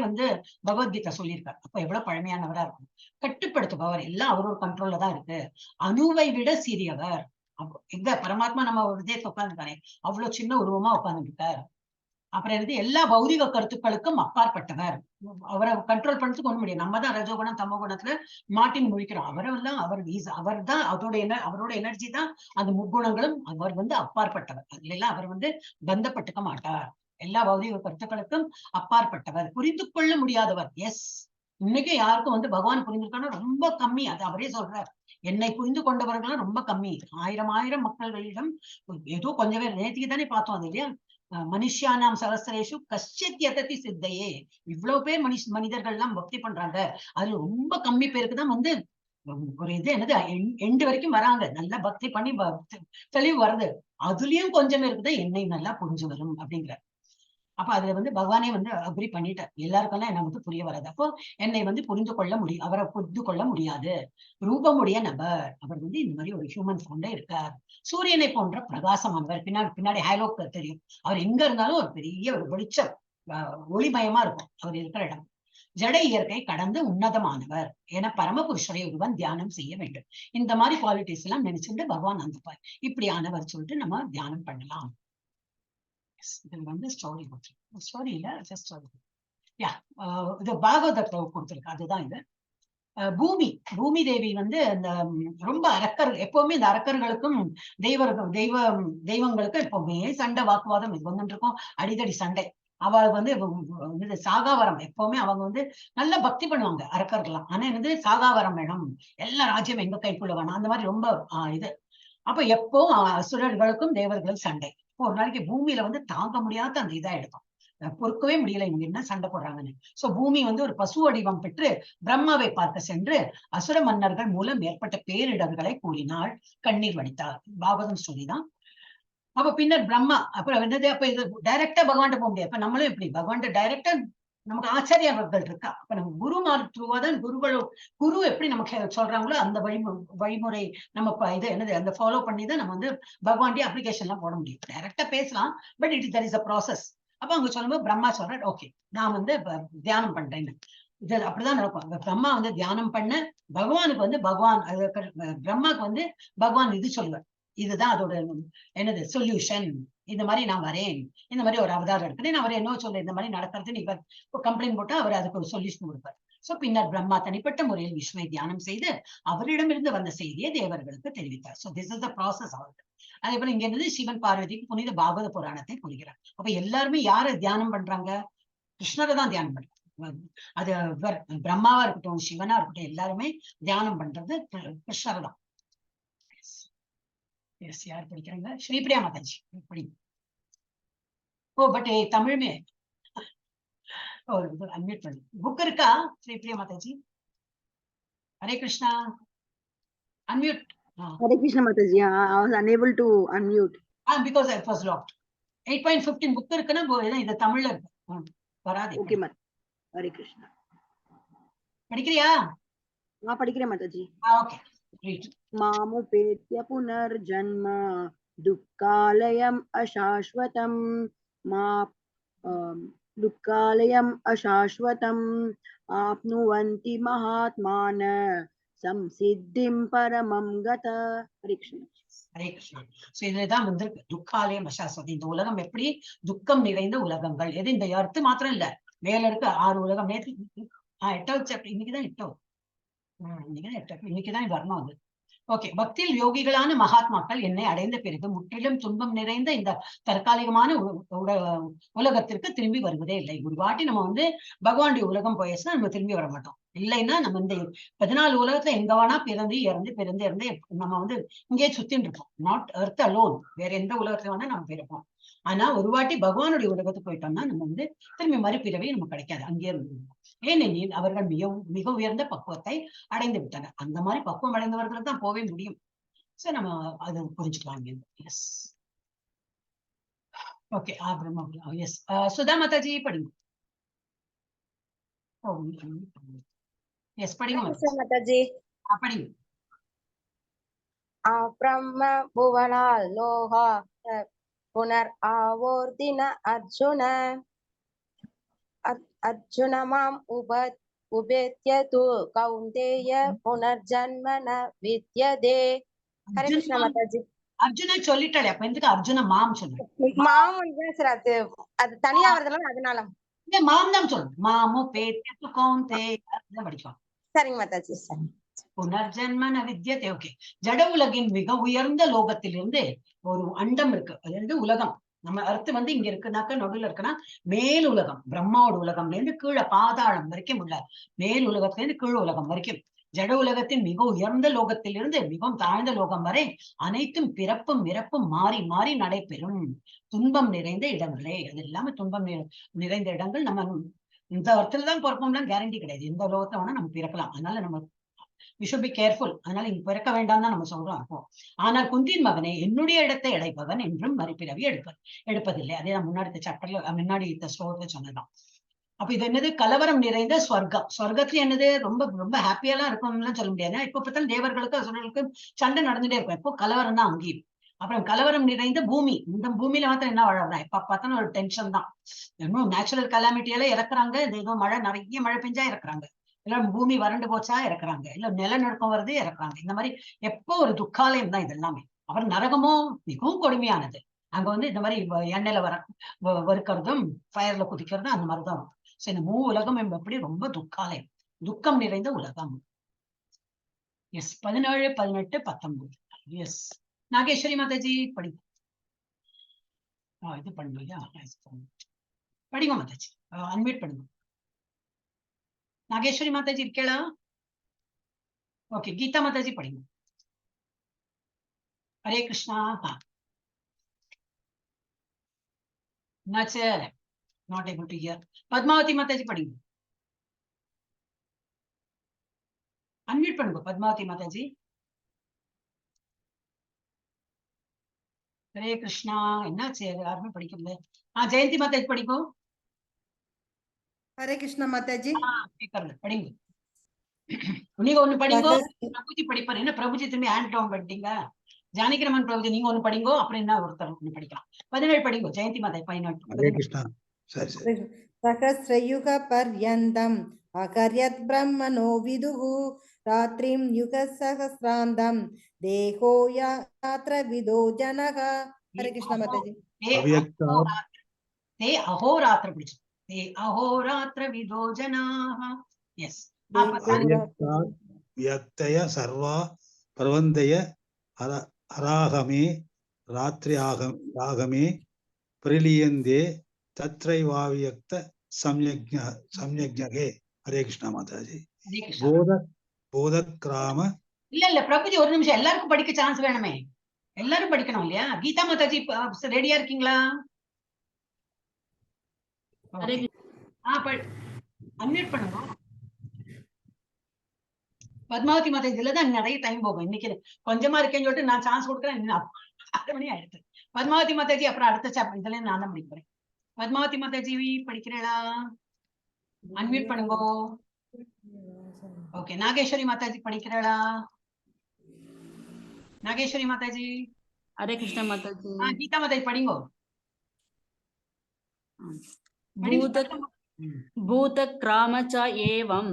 பகவத்கீதை சொல்லியிருக்காரு. அப்ப எவ்வளவு பழமையானவரா இருக்கும். கட்டுப்படுத்துபவர், எல்லாம் அவரோட கண்ட்ரோல்ல தான் இருக்கு. அணுவை விட சிறியவர். எங்க பரமாத்மா நம்ம விதயத்தை உட்கார்ந்துருக்காரு, அவ்வளவு சின்ன உருவமா உட்கார்ந்துருக்காரு. அப்புறம் எல்லா பௌதிக கருத்துக்களுக்கும் அப்பாற்பட்டவர். அவரை கண்ட்ரோல் பண்றதுக்கு ஒண்ணு முடியாது. நம்ம தான் ரஜோகுணம் தமோ குணத்துல மாட்டின் முழிக்கிறோம். அவர் தான் அவரோட எனர்ஜி தான் அந்த முக்குணங்களும். அவர் அப்பாற்பட்டவர். அதுல எல்லாம் அவர் பந்தப்பட்டுக்க மாட்டார். எல்லா பௌதிக கருத்துக்களுக்கும் அப்பாற்பட்டவர், புரிந்து கொள்ள முடியாதவர். எஸ், இன்னைக்கு யாருக்கும் பகவான் புரிஞ்சிருக்கான ரொம்ப கம்மி. அது அவரே சொல்றார், என்னை புரிந்து கொண்டவர்களும் ரொம்ப கம்மி. ஆயிரம் மக்கள்களிடம் ஏதோ கொஞ்சம் பேர். நேற்றுக்கு தானே பார்த்தோம் அது இல்லையா, மனுஷியானாம் சகஸ்ரேஷு கஷ்டித் யததி சித்தையே. இவ்வளவு பேர் மனிதர்கள் எல்லாம் பக்தி பண்றாங்க. அதுல ரொம்ப கம்மி பேருக்கு தான் ஒரு இது என்னது எண்டு வரைக்கும் வராங்க, நல்லா பக்தி பண்ணி தெளிவு வருது. அதுலயும் கொஞ்சம் பேருக்கு தான் என்னை நல்லா புரிஞ்சு வரும் அப்படிங்கிற. அப்ப அதுல பகவானே அக்ரி பண்ணிட்டார், எல்லாருக்கெல்லாம் என்ன புரிய வராது. அப்போ என்னை புரிந்து கொள்ள முடியும், அவரை புரிந்து கொள்ள முடியாது. ரூபமுடைய நபர், அவர் இந்த மாதிரி ஒரு ஹியூமன் ஃபார்ம்ல இருக்கார். சூரியனை போன்ற பிரகாசமானவர். பின்னாடி ஹேலோக்கு தெரியும், அவர் எங்க இருந்தாலும் ஒரு பெரிய ஒரு வெளிச்சம், ஒளிமயமா இருக்கும் அவர் இருக்கிற இடம். ஜட இயற்கை கடந்து உன்னதமானவர் என பரமபுருஷரை ஒருவன் தியானம் செய்ய வேண்டும். இந்த மாதிரி குவாலிட்டிஸ் எல்லாம் நினைச்சுட்டு பகவான் இப்படியானவர் சொல்லிட்டு நம்ம தியானம் பண்ணலாம். ஸ்டோரி இல்ல, ஜஸ்ட் இது பாகவதத்தை கொடுத்திருக்கு. அதுதான் இது. பூமி தேவி இந்த ரொம்ப அரக்கர்கள், எப்பவுமே இந்த அரக்கர்களுக்கும் தெய்வங்களுக்கும் எப்பவுமே சண்டை, வாக்குவாதம் இது இருக்கும், அடிதடி சண்டை. அவளுக்கு சாகாவரம், எப்பவுமே அவங்க நல்ல பக்தி பண்ணுவாங்க அரக்கர்கள்லாம். ஆனா சாகாவரம் வேணும், எல்லா ராஜ்யம் எங்க கைக்குள்ள வேணும், அந்த மாதிரி ரொம்ப இது. அப்ப எப்போ அசுரர்களுக்கும் தேவர்களுக்கும் சண்டை. ஒரு நாளைக்கு பூமியில தாங்க முடியாத அந்த இதா எடுத்தோம், பொறுக்கவே முடியல, இவங்க என்ன சண்டை போடுறாங்கன்னு. சோ பூமி ஒரு பசு வடிவம் பெற்று பிரம்மாவை பார்க்க சென்று அசுர மன்னர்கள் மூலம் ஏற்பட்ட பேரிடர்களை கூறினாள், கண்ணீர் வடித்தார். பாகவதம் ஸ்டோரிதான். அப்ப பின்னர் பிரம்மா அப்புறம் அப்ப இது டைரக்டா பகவான் போக முடியாது. அப்ப நம்மளும் எப்படி பகவான் டைரக்டா, நமக்கு ஆச்சாரியர்கள் இருக்கா, அப்ப நம்ம குருமார் த்ரூவாதான் குரு எப்படி நமக்கு சொல்றாங்களோ அந்த வழிமுறை நம்ம இது என்னது அந்த ஃபாலோ பண்ணி தான் நம்ம பகவான்டி அப்ளிகேஷன் எல்லாம் போட முடியும். டைரக்டா பேசலாம், but there is a process. அப்ப அவங்க சொல்லும்போது பிரம்மா சொல்ற, ஓகே நான் தியானம் பண்றேன்னு. இது அப்படிதான் நடக்கும். பிரம்மா தியானம் பண்ண பகவானுக்கு பகவான் பிரம்மாக்கு பகவான் இது சொல்லுவார், இதுதான் அதோட என்னது சொல்யூஷன், இந்த மாதிரி நான் வரேன், இந்த மாதிரி ஒரு அவதாரம் எடுக்கிறேன், அவர் என்ன சொல்ல இந்த மாதிரி நடக்கிறது இவர் கம்ப்ளைண்ட் போட்டா அவர் அதுக்கு ஒரு சொல்யூஷன் கொடுப்பார். சோ பின்னர் பிரம்மா தனிப்பட்ட முறையில் விஷ்ணுவை தியானம் செய்து அவரிடமிருந்து வந்த செய்தியை தேவர்களுக்கு தெரிவித்தார். So this is the process. அவருக்கு அதே போல இங்க இருந்து சிவன் பார்வதிக்கு புனித பாகவத புராணத்தை கூறுகிறார். அப்ப எல்லாருமே யார தியானம் பண்றாங்க, கிருஷ்ணரை தான் தியானம் பண்றாங்க. அது பிரம்மாவா இருக்கட்டும், சிவனா இருக்கட்டும், எல்லாருமே தியானம் பண்றது கிருஷ்ணரை தான். எஸ், யார் படிக்கிறாங்க? ஸ்ரீபிரியா மாதாஜி படி. ஓ பட் தமிழ்மே அன்மியூட் பண்ணி புக் இருக்கா Sripriya Mataji? Hare Krishna, unmute. Hare Krishna Mataji, I was unable to unmute. Because it was locked. 8.15 book இருக்குன்னா இது தமிழ்ல இருக்கு, வராது. Okay Mataji. Hare Krishna. படிக்கிறியா? நான் படிக்கிறேன் Mataji. Okay. मामुपेत्य पुनर्जन्म दुःखालयम् अशाश्वतम् दुःखालयम् अशाश्वतम् आप्नुवन्ति महात्मान संसिद्धिं परमं गत. हरे कृष्ण. ஹரே கிருஷ்ணா. சோ இதுலதான் துக்காலயம் அசாஸ்வதி. இந்த உலகம் எப்படி துக்கம் நிறைந்த உலகங்கள். எது இந்த எர்த்து மாத்திரம் இல்ல, மேல இருக்க 6 உலகம். நேற்று 8வது சாப்டர், இன்னைக்குதான் 8வது, இன்னைக்குதான் வரணும். அது ஓகே, பக்தியில் யோகிகளான மகாத்மாக்கள் என்னை அடைந்த பிறகு முற்றிலும் துன்பம் நிறைந்த இந்த தற்காலிகமான உலகத்திற்கு திரும்பி வருவதே இல்லை. ஒரு வாட்டி நம்ம வந்து பகவானுடைய உலகம் போயிடுச்சுன்னா நம்ம திரும்பி வர மாட்டோம். இல்லைன்னா நம்ம இந்த 14 உலகத்துல எங்க வேணா பிறந்து இறந்து நம்ம வந்து இங்கே சுத்தின்னு இருக்கோம். நாட் எர்த் அலோன், வேற எந்த உலகத்துல வேணா நம்ம பிறப்போம். ஆனா ஒரு வாட்டி பகவானுடைய உலகத்துக்கு போயிட்டோம்னா நம்ம வந்து திரும்பி மறுபிறவி நமக்கு கிடைக்காது, அங்கேயே இருந்து. ஏனெனில் அவர்கள் மிக உயர்ந்த பக்குவத்தை அடைந்து விட்டனர். அந்த மாதிரி பக்குவம் அடைந்தவர்கள் தான் போவே முடியும். சோ நம்ம அதை புரிஞ்சுக்கலாம். Yes, okay. Yes, Sudha Mataji படிங்க. எஸ், படிங்க மாதாஜி. படிங்க. ब्रह्म भुवनाल लोहा पुनर आवर्तिन अर्जुन अर्जुन माम उपेत्य तु कौन्तेय पुनर्जन्म न विद्यते. हरे कृष्ण माताजी. அர்ஜுனா சொல்லிட்டாளே, அப்ப எதுக்கு அர்ஜுன மாம் சொல்லு? மாம் சார், அது தனியா வருதுல, அதனால மாம் தான் சொல்லு. மாமு பேத்ய து கௌந்தேய படிக்கலாம். சரிங்க மாதாஜி. சரி. புனர்ஜன்மன வித்யதே. ஓகே, ஜட உலகின் மிக உயர்ந்த லோகத்திலிருந்து ஒரு அண்டம் இருக்கு, அதாவது உலகம். நம்ம அர்த்தம் வந்து இங்க இருக்குனாக்க நடுவுல இருக்குன்னா மேல் உலகம், பிரம்மாவோட உலகம்ல இருந்து கீழே பாதாளம் வரைக்கும் உள்ள மேல் உலகத்துல இருந்து கீழ் உலகம் வரைக்கும், ஜட உலகத்தின் மிக உயர்ந்த லோகத்திலிருந்து மிகவும் தாழ்ந்த லோகம் வரை அனைத்தும் பிறப்பும் இறப்பும் மாறி மாறி நடைபெறும் துன்பம் நிறைந்த இடங்களே. அது இல்லாம துன்பம் நிறைந்த இடங்கள். நம்ம இந்த அர்த்தத்துலதான் பிறப்போம்லாம் கேரண்டி கிடையாது. எந்த லோகத்தை வேணா நம்ம பிறக்கலாம். அதனால நம்ம we should be careful. அதனால இங்க பிறக்க வேண்டாம் தான் நம்ம சொல்றோம். அப்போ ஆனால் குந்தின் மகனே, என்னுடைய இடத்தை அடைப்பவன் என்றும் மறுபிறவி எடுப்பதில்லை. அதே நான் முன்னாடி சாப்டர்ல முன்னாடி ஸ்லோகத்துல சொன்னதான். அப்ப இது என்னது? கலவரம் நிறைந்த ஸ்வர்க்கம். ஸ்வர்க்கத்துல என்னது? ரொம்ப ரொம்ப ஹாப்பியெல்லாம் இருக்கும்லாம் சொல்ல முடியாது. இப்ப பார்த்தாலும் தேவர்களுக்கு அசுரர்களுக்கு சண்டை நடந்துட்டே இருக்கும். இப்போ கலவரம் தான் அங்கேயும். அப்புறம் கலவரம் நிறைந்த பூமி. இந்த பூமியில மாத்திரம் என்ன வாழறா? இப்ப பார்த்தாலும் ஒரு டென்ஷன் தான். இன்னும் நேச்சுரல் கலாமிட்டி எல்லாம் இறக்குறாங்க. இந்த ஏதோ நிறைய மழை பெஞ்சா இறக்குறாங்க, இல்ல பூமி வறண்டு போச்சா இறக்குறாங்க, இல்ல நிலநடுக்கம் வருது இறக்குறாங்க. இந்த மாதிரி எப்போ ஒரு துக்காலயம் தான் இது எல்லாமே. அப்புறம் நரகமோ மிகவும் கொடுமையானது. அங்க வந்து இந்த மாதிரி எண்ணெயில வறுக்கிறதும் ஃபயர்ல குதிக்கிறதும் அந்த மாதிரிதான் இருக்கும். சோ இந்த உலகம் எப்படி ரொம்ப துக்காலயம், துக்கம் நிறைந்த உலகம். எஸ், 17, 18, 19. எஸ், நாகேஸ்வரி மாதாஜி படி. இது பண்ணுங்க, படிங்க மாதாஜி, அன்மியூட் பண்ணுங்க. நாகேஸ்வரி மாதாஜி இருக்கேளா? ஓகே, கீதா மாதாஜி படிங்க. Hare Krishna. Not able to hear. Padmavathi Mataji படிங்க. அன்மியூட் பண்ணுங்க பத்மாவதி மாதாஜி. ஹரே கிருஷ்ணா. என்னாச்சு, யாருமே படிக்கல. ஜெயந்தி மாதாஜி படிக்கும். ஹரே கிருஷ்ணா மாதாஜி. படிங்க. நீங்க ஒண்ணு படிங்கோ, பிரபுஜி படிப்பாரு. என்ன பிரபுஜி திரும்பி ஹேண்ட் டவுன் பண்ணிட்டீங்க? ஜானகிரமன் பிரபுஜி நீங்க ஒண்ணு படிங்கோ, அப்புறம் என்ன ஒருத்தர் ஒண்ணு படிக்கலாம். 17 படிங்கோ. ஜெயந்தி மாதா 17. சகஸ்ரயுக பர்யந்தம் அகர்யத் பிரம்மணோ விதுஹு ராத்ரிம் யுக சஹஸ்ராந்தம் தேகோ யாத்ர விதோ ஜனக. ஹரே கிருஷ்ணா மாதாஜி. தே அஹோராத்திர பிடிச்சு. தே அஹோராத்திர விதோ ஜனாஹ. எஸ். வியக்தய சர்வா பிரவந்தய அராகமே ராத்திரி ஆகமே பிரலியந்தே தத்ரைவாவியக்த சம்யக்ஞகே. ஹரே கிருஷ்ணா மாதாஜி. போதக்ராம. இல்ல பிரபுஜி ஒரு நிமிஷம், எல்லாருக்கும் படிக்க சான்ஸ் வேணுமே, எல்லாரும் படிக்கணும் இல்லையா? கீதா மாதாஜி ரெடியா இருக்கீங்களா? அன்மியூட் பண்ணுங்க. பத்மாவதி மாதா இதுலதான் நிறைய டைம் போகும். இன்னைக்கு கொஞ்சமா இருக்கேன்னு சொல்லிட்டு நான் சான்ஸ் கொடுக்குறேன். 6 மணி ஆயிடுச்சு. பத்மாவதி மாதாஜி அப்புறம் அடுத்த சாப்டர் இதுல நான் தான் படிக்கிறேன். பத்மாவதி மாதாஜி படிக்கிறீங்களா? அன்மியூட் பண்ணுங்க. ஓகே, நாகேஸ்வரி மாதாஜி படிக்கிறீங்களா? நாகேஸ்வரி மாதாஜி. ஹரே கிருஷ்ணா மாதாஜி. கீதா மாதாஜி படிங்க. பூத கிராமச்ச ஏவம்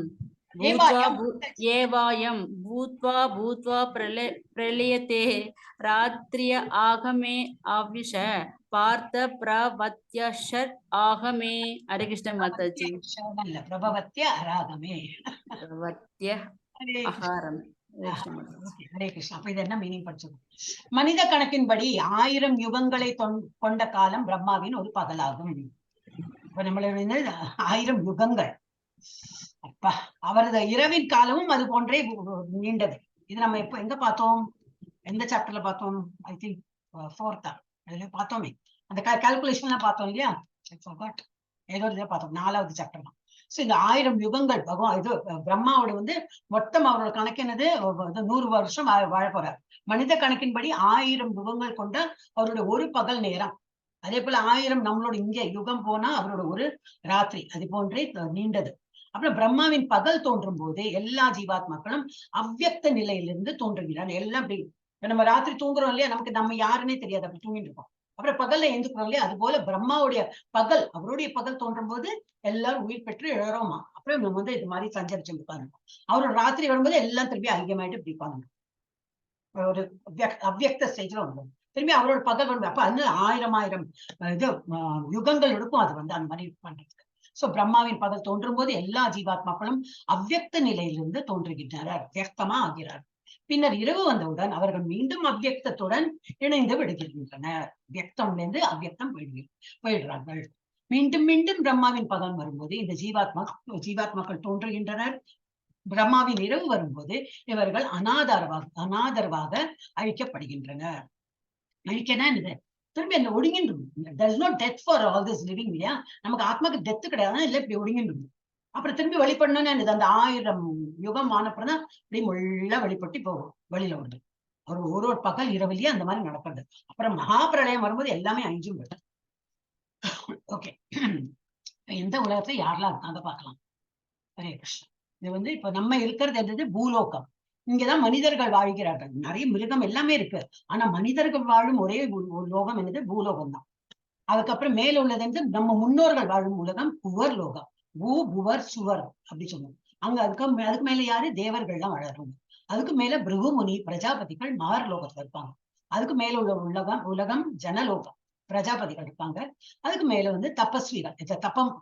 ஏவாயம் பூத்வா பூத்வா பிரலயதே ராத்ரிய ஆகமே ஆவிஷ பார்த்த பிரவத்யஷத் ஆகமே. ஹரே கிருஷ்ண மாதாஜி. பிரபவத்ய ஆராகமே. பிரவத்ய ஆகாரமே. Okay, ஹரே கிருஷ்ணா. அப்ப இது என்ன மீனிங் படிச்சது? மனித கணக்கின்படி 1000 யுகங்களை கொண்ட காலம் பிரம்மாவின் ஒரு பகலாகும். இப்ப நம்மளுடைய 1000 யுகங்கள். அப்பா, அவரது இரவின் காலமும் அது போன்றே நீண்டது. இது நம்ம எப்ப எங்க பார்த்தோம்? எந்த சாப்டர்ல பார்த்தோம்? ஐ திங்க் 4th அதுல பார்த்தோமே. அந்த கால்குலேஷன் எல்லாம் பார்த்தோம் இல்லையா? ஏதோ இதை பார்த்தோம், 4வது சாப்டர் தான். சோ இந்த 1000 யுகங்கள் பகவான் இது பிரம்மாவோட வந்து மொத்தம் அவரோட கணக்கு என்னது? 100 வருஷம் வாழ போறார். மனித கணக்கின்படி 1000 யுகங்கள் கொண்ட அவருடைய ஒரு பகல் நேரம். அதே போல 1000 நம்மளோட இங்க யுகம் போனா அவரோட ஒரு ராத்திரி அது போன்றே நீண்டது. அப்புறம் பிரம்மாவின் பகல் தோன்றும் போது எல்லா ஜீவாத்மாக்களும் அவ்வியக்த நிலையிலிருந்து தோன்றுகிறார். எல்லாம் அப்படி நம்ம ராத்திரி தூங்குறோம் இல்லையா, நமக்கு நம்ம யாருன்னே தெரியாது, அப்படி தூங்கிட்டு இருக்கோம். அப்புறம் பகல்ல எழுந்துக்கிறோம் இல்லையா, அது போல பிரம்மாவுடைய பகல், அவருடைய பகல் தோன்றும் போது எல்லாரும் உயிர் பெற்று எழறோமா. அப்புறம் நம்ம வந்து இது மாதிரி சஞ்சரிச்சு உட்காந்துருக்கோம். அவரோட ராத்திரி வரும்போது எல்லாம் திருப்பி ஐக்கியமாயிட்டு இப்படி உட்காந்துருக்கோம். ஒரு அவ்வியக்த ஸ்டேஜ்ல வந்தோம். திரும்பி அவரோட பகல் வந்து அப்ப வந்து 1000 இது யுகங்கள் எடுக்கும் அது வந்து அந்த மாதிரி பண்றதுக்கு. சோ பிரம்மாவின் பகல் தோன்றும் போது எல்லா ஜீவாத்மாக்களும் அவ்வியக்த நிலையிலிருந்து தோன்றுகின்றனர், வியக்தமா ஆகிறார். பின்னர் இரவு வந்தவுடன் அவர்கள் மீண்டும் அவ்வியக்தத்துடன் இணைந்து விடுகின்றனர். வியக்தம்லேருந்து அவ்வியக்தம் போயிடுறார்கள். மீண்டும் மீண்டும் பிரம்மாவின் பகல் வரும்போது இந்த ஜீவாத்மாக்கள் தோன்றுகின்றனர். பிரம்மாவின் இரவு வரும்போது இவர்கள் அனாதரவாக அழிக்கப்படுகின்றனர். அழிக்கனா இது திரும்பி அந்த ஒடுங்கின்றும். There is no death for all this living இல்லையா, நமக்கு ஆத்மாக்கு டெத்து கிடையாது, இல்ல இப்படி ஒடுங்கின்றும். அப்புறம் திரும்பி வழிபடணும்னு அந்த 1000 யுகம் ஆனப்புறம் தான் இப்படி முள்ள வழிபட்டு போகும் வழியில வருது. ஒரு பகல் இரவுலயே அந்த மாதிரி நடக்கிறது. அப்புறம் மகாபிரளயம் வரும்போது எல்லாமே அழிஞ்சும் போயிடும். ஓகே, எந்த உலகத்துல யாரெல்லாம் இருக்காங்க பார்க்கலாம். ஹரே கிருஷ்ணா. இது வந்து இப்ப நம்ம இருக்கிறது என்னது? பூலோகம். இங்கதான் மனிதர்கள் வாழ்கிறார்கள். நிறைய மிருகம் எல்லாமே இருக்கு. ஆனா மனிதர்கள் வாழும் ஒரே ஒரு லோகம் என்னது? பூலோகம் தான். அதுக்கப்புறம் மேல உள்ளது வந்து நம்ம முன்னோர்கள் வாழும் உலகம் புவர் லோகம். பூ புவர் சுவர் அப்படி சொல்லுவோம். அங்க அதுக்கு மேல யாரு? தேவர்கள் எல்லாம் வாழறவங்க. அதுக்கு மேல பிருகுமுனி பிரஜாபதிகள் மார் லோகத்துல இருப்பாங்க. அதுக்கு மேல உள்ள உலகம் ஜனலோகம், பிரஜாபதிகள் இருப்பாங்க. அதுக்கு மேல வந்து தபஸ்விகள்,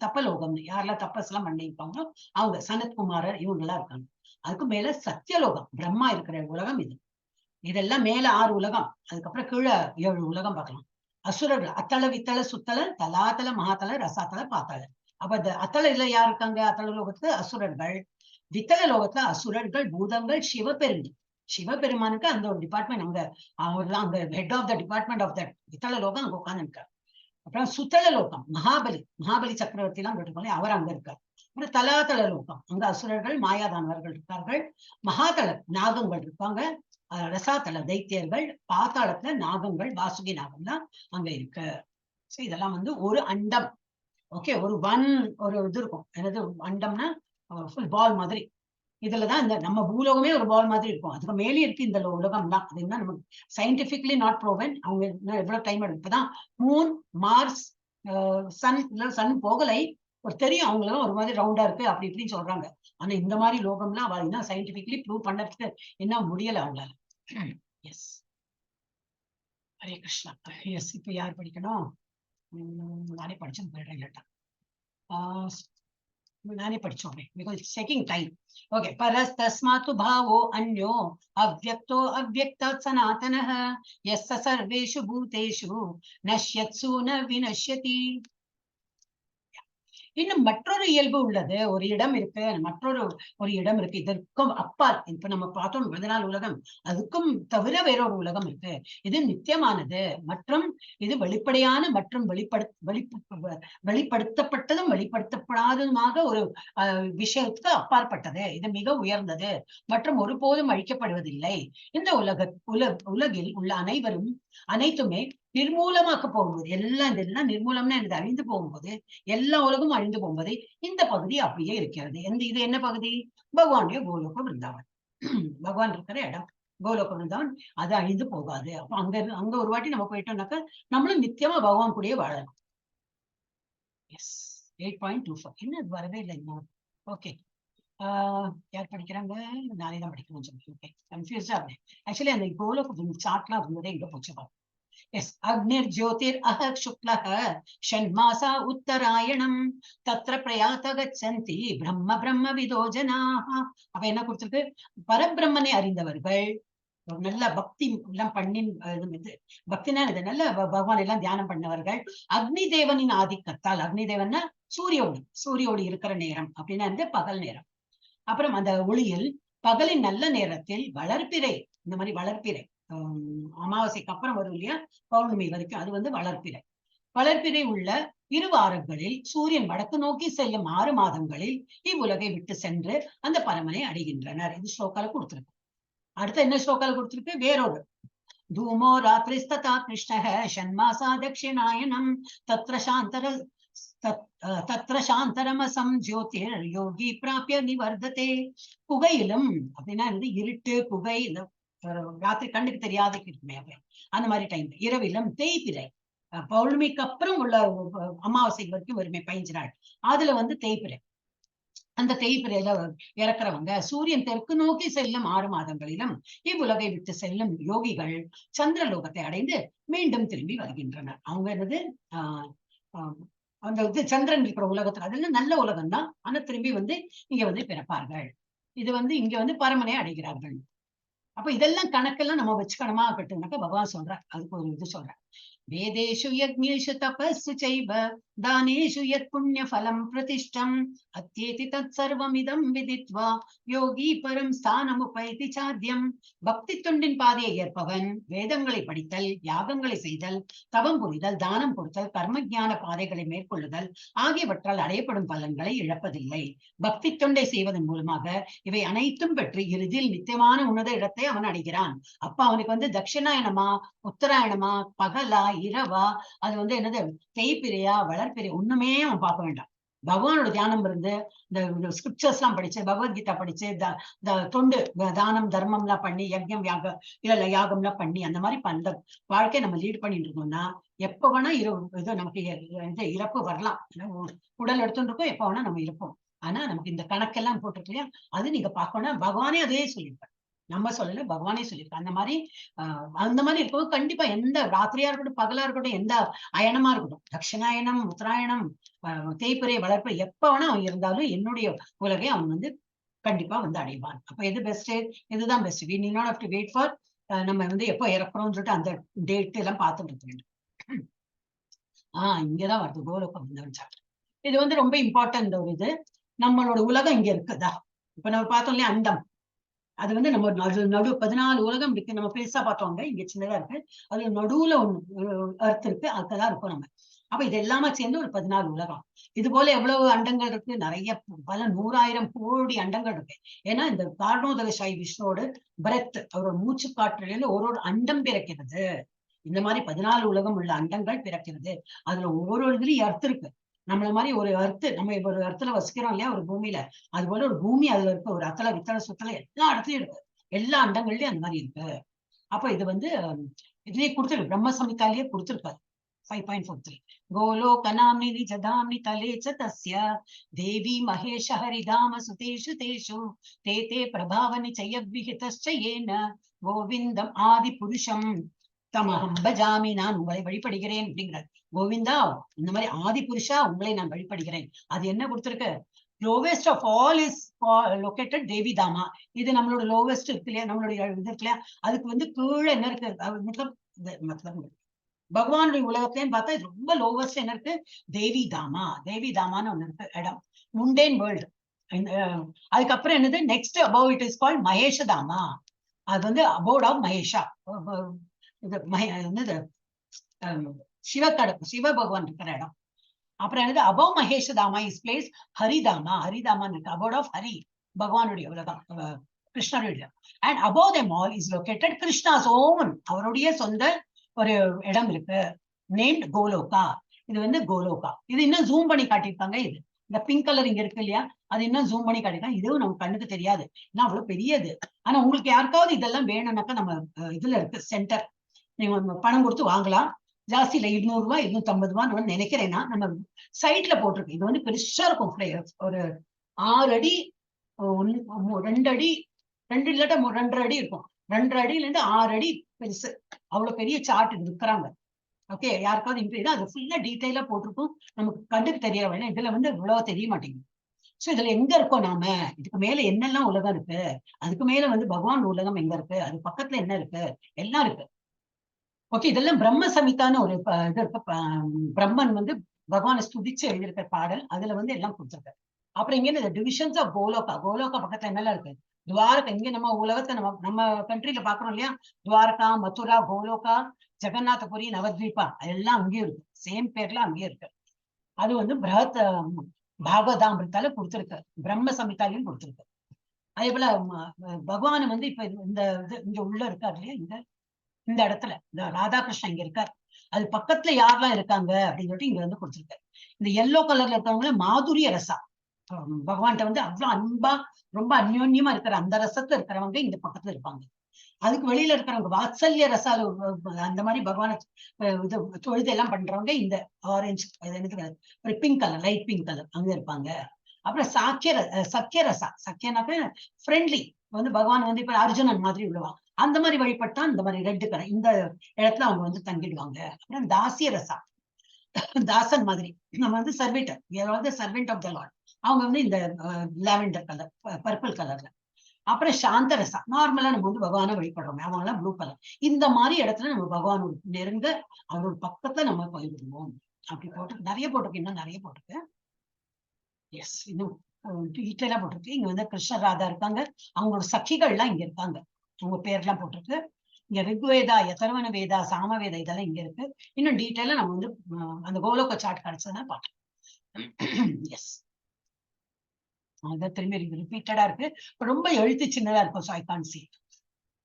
தப்பலோகம், யாரெல்லாம் தபஸ் எல்லாம் பண்ணிருப்பாங்களோ அவங்க, சனத்குமாரர், இவங்க எல்லாம் இருக்காங்க. அதுக்கு மேல சத்தியலோகம், பிரம்மா இருக்கிற உலகம் இது. இதெல்லாம் மேல 6 உலகம். அதுக்கப்புறம் கீழே 7 உலகம் பார்க்கலாம். அசுரர்கள் அத்தள வித்தள சுத்தள தலாத்தல மகாத்தள ரசாத்தல பாத்தாள. அப்ப இந்த அத்தள இதுல யார் இருக்காங்க? அத்தள லோகத்துல அசுரர்கள். வித்தள லோகத்துல அசுரர்கள், பூதங்கள், சிவபெருமானுக்கு அந்த ஒரு டிபார்ட்மெண்ட் அங்க, அவர் தான் அங்க head of the department of that வித்தள லோகம் அங்க உட்கார்ந்து இருக்கார். அப்புறம் சுத்தள லோகம் மகாபலி சக்கரவர்த்தி எல்லாம் கேட்டுக்கோங்க, அவர் அங்க இருக்கார். அப்புறம் தலாத்தள லோகம், அங்க அசுரர்கள், மாயாதானவர்கள் இருக்கார்கள். மகாதள நாகங்கள் இருப்பாங்க. ரசாத்தள தைத்தியர்கள். பாத்தாளத்துல நாகங்கள், வாசுகி நாகம் தான் அங்க இருக்கு. சோ இதெல்லாம் வந்து ஒரு அண்டம். ஓகே, ஒரு இது இருக்கும். என்னது அண்டம்னா? ஃபுல் பால் மாதிரி. இதுலதான் இந்த நம்ம பூலோகமே ஒரு பால் மாதிரி இருக்கும். அதுக்கு மேலே இருக்கு இந்த உலகம் தான். அது என்ன நமக்கு சயின்டிபிக்லி நாட் ப்ரோவன். அவங்க எவ்வளவு டைம் எடுக்கும். இப்பதான் மூன், மார்ஸ், சன் போகலை ஒரு தெரியும், அவங்களும் ஒரு மாதிரி ரவுண்டா இருக்கு அப்படி இப்படின்னு சொல்றாங்க. ஆனா இந்த மாதிரி லோகம்லாம் அவ என்ன சயின்டிபிக்லி ப்ரூவ் பண்ணறதுக்கு என்ன முடியல அவங்களால. எஸ், ஹரே கிருஷ்ணா. எஸ், இப்ப யார் படிக்கணும்? நானே படிச்சேன் போயிடுறேன் இல்லாட்டா. நானே படிச்சோம் because it's taking time. Okay, parastasmatu bhavo anyo avyakto avyaktat sanatanah yassa sarveshu bhuteshu nashyatsu na vinashyati. இன்னும் மற்றொரு இயல்பு உள்ளது. ஒரு இடம் இருக்கு, ஒரு இடம் இருக்கு. இதற்கும் அப்பால் இப்ப நம்ம பார்த்தோம் 14 உலகம், அதுக்கும் தவிர வேறொரு உலகம் இருக்கு. இது நித்தியமானது மற்றும் இது வெளிப்படையான மற்றும் வெளிப்படுத்தப்பட்டதும் வெளிப்படுத்தப்படாததுமாக ஒரு விஷயத்துக்கு அப்பாற்பட்டது. இது மிக உயர்ந்தது மற்றும் ஒருபோதும் அழிக்கப்படுவதில்லை. இந்த உலகில் உள்ள அனைத்துமே நிர்மூலமாக்க போகும்போது, இதெல்லாம் நிர்மூலம்னா எனக்கு அழிந்து போகும்போது, எல்லா உலகமும் அழிந்து போகும்போது இந்த பகுதி அப்படியே இருக்கிறது. இது என்ன பகுதி? பகவானுடைய கோலோக விருந்தாவன். பகவான் இருக்கிற இடம் கோலோக விருந்தாவன். அது அழிந்து போகாது. அப்ப அங்க ஒரு வாட்டி நம்ம போயிட்டோம்னாக்கா நம்மளும் நித்தியமா பகவான் கூடயே வாழலாம். எஸ், 8.24 என்ன அது வரவே இல்லை இன்னும். ஓகே, யார் படிக்கிறாங்க? நானே தான் படிக்கணும்னு சொல்லி. ஓகே, கன்ஃபியூஸா இருந்தேன். ஆக்சுவலி அந்த கோலோக சார்ட்லாம் இருந்ததே எங்க போச்சு. எஸ் அக்னிர் ஜோதிர் அஹ சுக்லஹ ஷண்மாசா உத்தராயணம் தத்ர பிரயாத கச்சந்தி பிரம்ம பிரம்ம விதோ ஜனாஹ. அப்ப என்ன கொடுத்திருக்கு? பரபிரம்மனை அறிந்தவர்கள், நல்ல பக்தி எல்லாம் பண்ணி பக்தினா இது நல்ல பகவான் எல்லாம் தியானம் பண்ணவர்கள், அக்னி தேவனின் ஆதிக்கத்தால், அக்னி தேவன்னா சூரிய ஒளி இருக்கிற நேரம் அப்படின்னா வந்து பகல் நேரம். அப்புறம் அந்த ஒளியில் பகலின் நல்ல நேரத்தில் வளர்ப்பிறை, இந்த மாதிரி வளர்ப்பிறை அமாவாசைக்கு அப்புறம் வரும் இல்லையா, பௌர்ணமி வரைக்கும், அது வந்து வளர்ப்பிறை உள்ள இருவாரங்களில் சூரியன் வடக்கு நோக்கி செல்லும் 6 மாதங்களில் இவ்வுலகை விட்டு சென்று அந்த பரமனை அடைகின்றனர். இது ஸ்லோகால கொடுத்திருக்கு. அடுத்த என்ன ஸ்லோகால கொடுத்திருக்கு? வேறொரு தூமோ ராத்திரிஸ்ததா கிருஷ்ணஹ ஷண்மாசா தட்சிணாயனம் தத்ர சாந்தரமசம் ஜோதிர் யோகி பிராபிய நிவர்ததே. புகையிலும் அப்படின்னா இருட்டு, புகை, ராத்திரி கண்ணுக்கு தெரியாத இருக்குமே அந்த மாதிரி டைம். இரவிலும் தேய்பிறை, பௌர்ணமிக்கு அப்புறம் உள்ள அமாவாசை வரைக்கும் வருமே 15 நாள், அதுல வந்து தேய்பிறை. அந்த தேய்பிறையில இறக்குறவங்க சூரியன் தெற்கு நோக்கி செல்லும் 6 மாதங்களிலும் இவ்வுலகை விட்டு செல்லும் யோகிகள் சந்திரலோகத்தை அடைந்து மீண்டும் திரும்பி வருகின்றனர். அவங்க என்னது அந்த சந்திரன் இருக்கிற உலகத்துல, அதெல்லாம் நல்ல உலகம் தான், ஆனா திரும்பி வந்து இங்க வந்து பிறப்பார்கள். இது வந்து இங்க வந்து பரமனை அடைகிறார்கள். அப்ப இதெல்லாம் கணக்கெல்லாம் நம்ம வச்சுக்கணுமா கட்டுனாக்க பகவான் சொல்றார். அதுக்கு ஒரு இது சொல்றார். வேதேஷு யஜ்ஞேஷு தபஸ்ஸு சைவ தானேஷு யத் புண்ணிய ஃபலம் பிரதிஷ்டம் அத்யேதி தத் சர்வமிதம் விதித்வா யோகி பரம் ஸ்தானமுபைதி சாத்யம். பக்தி தொண்டின் பாதையை ஏற்பவன் வேதங்களை படித்தல், யாகங்களை செய்தல், தவம் புரிதல், தானம் கொடுத்தல், கர்ம ஞான பாதைகளை மேற்கொள்ளுதல் ஆகியவற்றால் அடையப்படும் பலன்களை இழப்பதில்லை. பக்தி தொண்டை செய்வதன் மூலமாக இவை அனைத்தும் பெற்று இறுதியில் நித்தியமான உன்னத இடத்தை அவன் அடைகிறான். அப்ப அவனுக்கு வந்து தட்சிணாயனமா, உத்தராயணமா, பகலா, இரவா, அது வந்து என்னது தேய்பிரையா, வளர்ப்பிறை, ஒண்ணுமே அவன் பார்க்க வேண்டாம். பகவானோட தியானம் இருந்து இந்த ஸ்கிரிப்சர்ஸ் எல்லாம் படிச்சு, பகவத்கீதா படிச்சு, தொண்டு தானம் தர்மம் எல்லாம் பண்ணி, யஜ்யம் யாகம் எல்லாம் பண்ணி, அந்த மாதிரி அந்த வாழ்க்கையை நம்ம லீட் பண்ணிட்டு இருக்கோம்னா எப்ப வேணா இது நமக்கு இறப்பு வரலாம். உடல் எடுத்துட்டு இருக்கோம், எப்ப வேணா நம்ம இருப்போம். ஆனா நமக்கு இந்த கணக்கெல்லாம் போட்டிருக்கு இல்லையா, அது நீங்க பார்க்கணும். பகவானே அதே சொல்லியிருப்பார், நம்ம சொல்லல, பகவானே சொல்லியிருக்காங்க. அந்த மாதிரி இருக்கும். கண்டிப்பா எந்த ராத்திரியா இருக்கட்டும், பகலா இருக்கட்டும், எந்த அயனமா இருக்கட்டும், தட்சிணாயனம், உத்தராயணம், தேய்பிறை, வளர்ப்பு, எப்ப வேணா அவன் இருந்தாலும் என்னுடைய உலகை அவன் வந்து கண்டிப்பா வந்து அடைவான். அப்ப எது பெஸ்ட்? இதுதான் best. We need not have to wait for நம்ம வந்து எப்போ இறக்குறோம்னு சொல்லிட்டு அந்த டேட் எல்லாம் பார்த்துட்டு இருக்க வேண்டும். இங்கதான் வருது கோலோகம் வந்தவன். இது வந்து ரொம்ப இம்பார்ட்டன்ட் ஒரு இது. நம்மளோட உலகம் இங்க இருக்குதா? இப்ப நம்ம பார்த்தோம் இல்லையா அண்டம், அது வந்து நம்ம நடு 14 உலகம் இருக்கு. நம்ம பெருசா பார்த்தோங்க, இங்க சின்னதா இருக்கு. அது நடுவுல அர்த் இருக்கு, அதுதான் இருக்கும் நம்ம. அப்ப இது எல்லாமே சேர்ந்து ஒரு 14 உலகம். இது போல எவ்வளவு அண்டங்கள் இருக்கு? நிறைய, பல 100,000 கோடி அண்டங்கள் இருக்கு. ஏன்னா இந்த காரணோதகசாயி விஷ்ணுவோட பிரத், அவரோட மூச்சு காற்றிலிருந்து ஒரு அண்டம் பிறக்கிறது. இந்த மாதிரி 14 உலகம் உள்ள அண்டங்கள் பிறக்கிறது. அதுல ஒவ்வொரு இதுலயும் அர்த்தம் இருக்கு. நம்மள மாதிரி ஒரு அர்த்து, நம்ம ஒரு இடத்துல வசிக்கிறோம் இல்லையா, ஒரு பூமியில, அது போல ஒரு பூமி அதுல இருக்கு. ஒரு அத்தல வித்தல சுத்தல எல்லா இடத்துலயும் இருக்கு, எல்லா அண்டங்கள்லயும் அந்த மாதிரி இருக்கு. அப்ப இது வந்து இதுலயே கொடுத்துருக்கு, பிரம்ம சமிதாலேயே கொடுத்துருக்காரு. 5.43 கோலோகநாம்னி நிஜதாம்னி தலேச்ச தஸ்ய தேவி மகேஷ ஹரிதாம சுதேஷு தேஷு தே தே பிரபாவனி சயவிஹிதஸ்ச ஏன கோவிந்தம் ஆதி புருஷம் தமஹம் பஜாமி, நான் உங்களை வழிபடுகிறேன் அப்படிங்கிறார். கோவிந்தா, இந்த மாதிரி ஆதி புருஷா உங்களை நான் வழிபடுகிறேன். அது என்ன கொடுத்திருக்கு? Lowest of all is located Devi Dhama. இது நம்மளோட லோவெஸ்ட் இருக்கு இல்லையா, நம்மளுடைய இது இருக்கு இல்லையா, அதுக்கு வந்து கீழே என்ன இருக்கு? பகவானுடைய உலகத்திலேன்னு பார்த்தா இது ரொம்ப லோவஸ்ட் என்ன இருக்கு? தேவி தாமா. தேவி தாமான்னு ஒண்ணு இருக்கு இடம், முண்டேன் வேர்ல்டு. அதுக்கப்புறம் என்னது next above it is called Maheshadhama. அது வந்து அபோட் ஆஃப் மகேஷா, இது சிவ பகவான் இருக்கிற இடம். அப்புறம் என்னது அபவ் மகேஷதாமா இஸ் பிளேஸ் ஹரிதாமா. ஹரிதாமான்னு இருக்கு, அபோட் ஆஃப் ஹரி, பகவானுடைய உலகம், கிருஷ்ணருடைய. And above them all is located Krishna's own, அவருடைய சொந்த ஒரு இடம் இருக்கு, நேம்ட் கோலோகா. இது வந்து கோலோகா. இது இன்னும் ஜூம் பண்ணி காட்டியிருக்காங்க. இது இந்த பிங்க் கலர் இங்க இருக்கு இல்லையா, அது இன்னும் ஜூம் பண்ணி காட்டியிருக்காங்க. இதுவும் நம்ம கண்ணுக்கு தெரியாது, ஏன்னா அவ்வளவு பெரியது. ஆனா உங்களுக்கு யாருக்காவது இதெல்லாம் வேணும்னாக்கா நம்ம இதுல இருக்கு சென்டர், நீங்க பணம் கொடுத்து வாங்கலாம். ஜாஸ்தி இல்லை, 200 ரூபாய் 250 ரூபான்னு நினைக்கிறேன்னா நம்ம சைட்ல போட்டிருக்கு. இது வந்து பெருசா இருக்கும், ஒரு 6 அடி 2 அடி 2 இல்லாட்டா 2.5 அடி இருக்கும். 2.5 அடியில இருந்து 6 அடி பெருசு. அவ்வளவு பெரிய சார்ட் இருக்கிறாங்க. ஓகே, யாருக்காவது இம்ப்ரூவ் அது ஃபுல்லா டீடைலா போட்டிருக்கும். நமக்கு கண்ணுக்கு தெரிய வேணாம். இதுல வந்து இவ்வளவு தெரிய மாட்டேங்குது. சோ இதுல எங்க இருக்கோம் நாம? இதுக்கு மேல என்னெல்லாம் உலகம் இருக்கு, அதுக்கு மேல வந்து பகவான் உலகம் எங்க இருக்கு, அது பக்கத்துல என்ன இருக்கு, எல்லாம் இருக்கு. ஓகே, இதெல்லாம் பிரம்ம சமிதான்னு ஒரு இது இருக்கு. பிரம்மன் வந்து பகவானை ஸ்துதிச்சு எழுதியிருக்க பாடல். அதுல வந்து எல்லாம் கொடுத்துருக்காரு. அப்புறம் இங்க இந்த டிவிஷன்ஸ் ஆஃப் கோலோகா. கோலோகா பக்கத்துல என்னெல்லாம் இருக்கு? துவாரகா. இங்க நம்ம உலகத்தை நம்ம கண்ட்ரில பாக்குறோம் இல்லையா? துவாரகா, மதுரா, கோலோகா, ஜெகநாதபுரி, நவத்வீபா எல்லாம் அங்கேயும் இருக்கு. சேம் பேர்ல அங்கேயும் இருக்கு. அது வந்து பிரகத் பாகவதாமிரத்தால கொடுத்திருக்கு, பிரம்ம சமிதாலையும் கொடுத்திருக்கு. அதே போல பகவான் வந்து இப்ப இந்த இங்க உள்ள இருக்காரு இல்லையா? இந்த இடத்துல இந்த ராதாகிருஷ்ணன் இங்க இருக்காரு. அது பக்கத்துல யாரெல்லாம் இருக்காங்க அப்படின்னு சொல்லிட்டு இங்க வந்து கொடுத்திருக்காரு. இந்த எல்லோ கலர்ல இருக்கவங்கள மாதுரிய ரசா. பகவான்கிட்ட வந்து அவ்வளவு அன்பா ரொம்ப அந்யோன்யமா இருக்கிற அந்த ரசத்துல இருக்கிறவங்க இந்த பக்கத்துல இருப்பாங்க. அதுக்கு வெளியில இருக்கிறவங்க வாத்சல்ய ரசால அந்த மாதிரி பகவான இது தொழுது எல்லாம் பண்றவங்க இந்த ஆரஞ்சு ஒரு pink colour, light pink colour அங்க இருப்பாங்க. அப்புறம் சக்கிய ரசா. சக்கியனாக்க ஃப்ரெண்ட்லி வந்து பகவான் வந்து இப்ப அர்ஜுனன் மாதிரி உள்ளவா அந்த மாதிரி வழிபட்டா இந்த மாதிரி ரெட் கலர் இந்த இடத்துல அவங்க வந்து தங்கிடுவாங்க. அப்புறம் தாசிய ரசா, தாசன் மாதிரி நம்ம வந்து சர்வீட்டர், சர்வெண்ட் ஆஃப் த லார்ட். அவங்க வந்து இந்த லாவெண்டர் கலர், பர்பிள் கலர்ல. அப்புறம் சாந்த ரசா, நார்மலா நம்ம வந்து பகவானை வழிபடுறோம், அவங்க எல்லாம் ப்ளூ கலர். இந்த மாதிரி இடத்துல நம்ம பகவானோட நெருங்க அவரோட பக்கத்துல நம்ம போயிடுவோம். அப்படி போட்டு நிறைய போட்டிருக்கு, இன்னும் நிறைய போட்டிருக்கு. எஸ், இன்னும் டீட்டெயிலா போட்டிருக்கு. இங்க வந்து கிருஷ்ண ராதா இருக்காங்க, அவங்களோட சఖிகள்லாம் இங்க இருக்காங்க, அவங்க பேர்லாம் போட்டிருக்கு. இங்க ரிக்வேதா, யதர்வன வேதா, சாமவேதா இதெல்லாம் இங்க இருக்கு. இன்னும் டீட்டெயிலா நம்ம வந்து அந்த கோலோக சார்ட் கிடைச்சதுன்னா பார்க்கலாம். எஸ், அதான் திரும்பி ரிப்பீட்டடா இருக்கு. ரொம்ப எழுத்து சின்னதா இருக்கும். ஸோ ஐ கான்ட் சீ.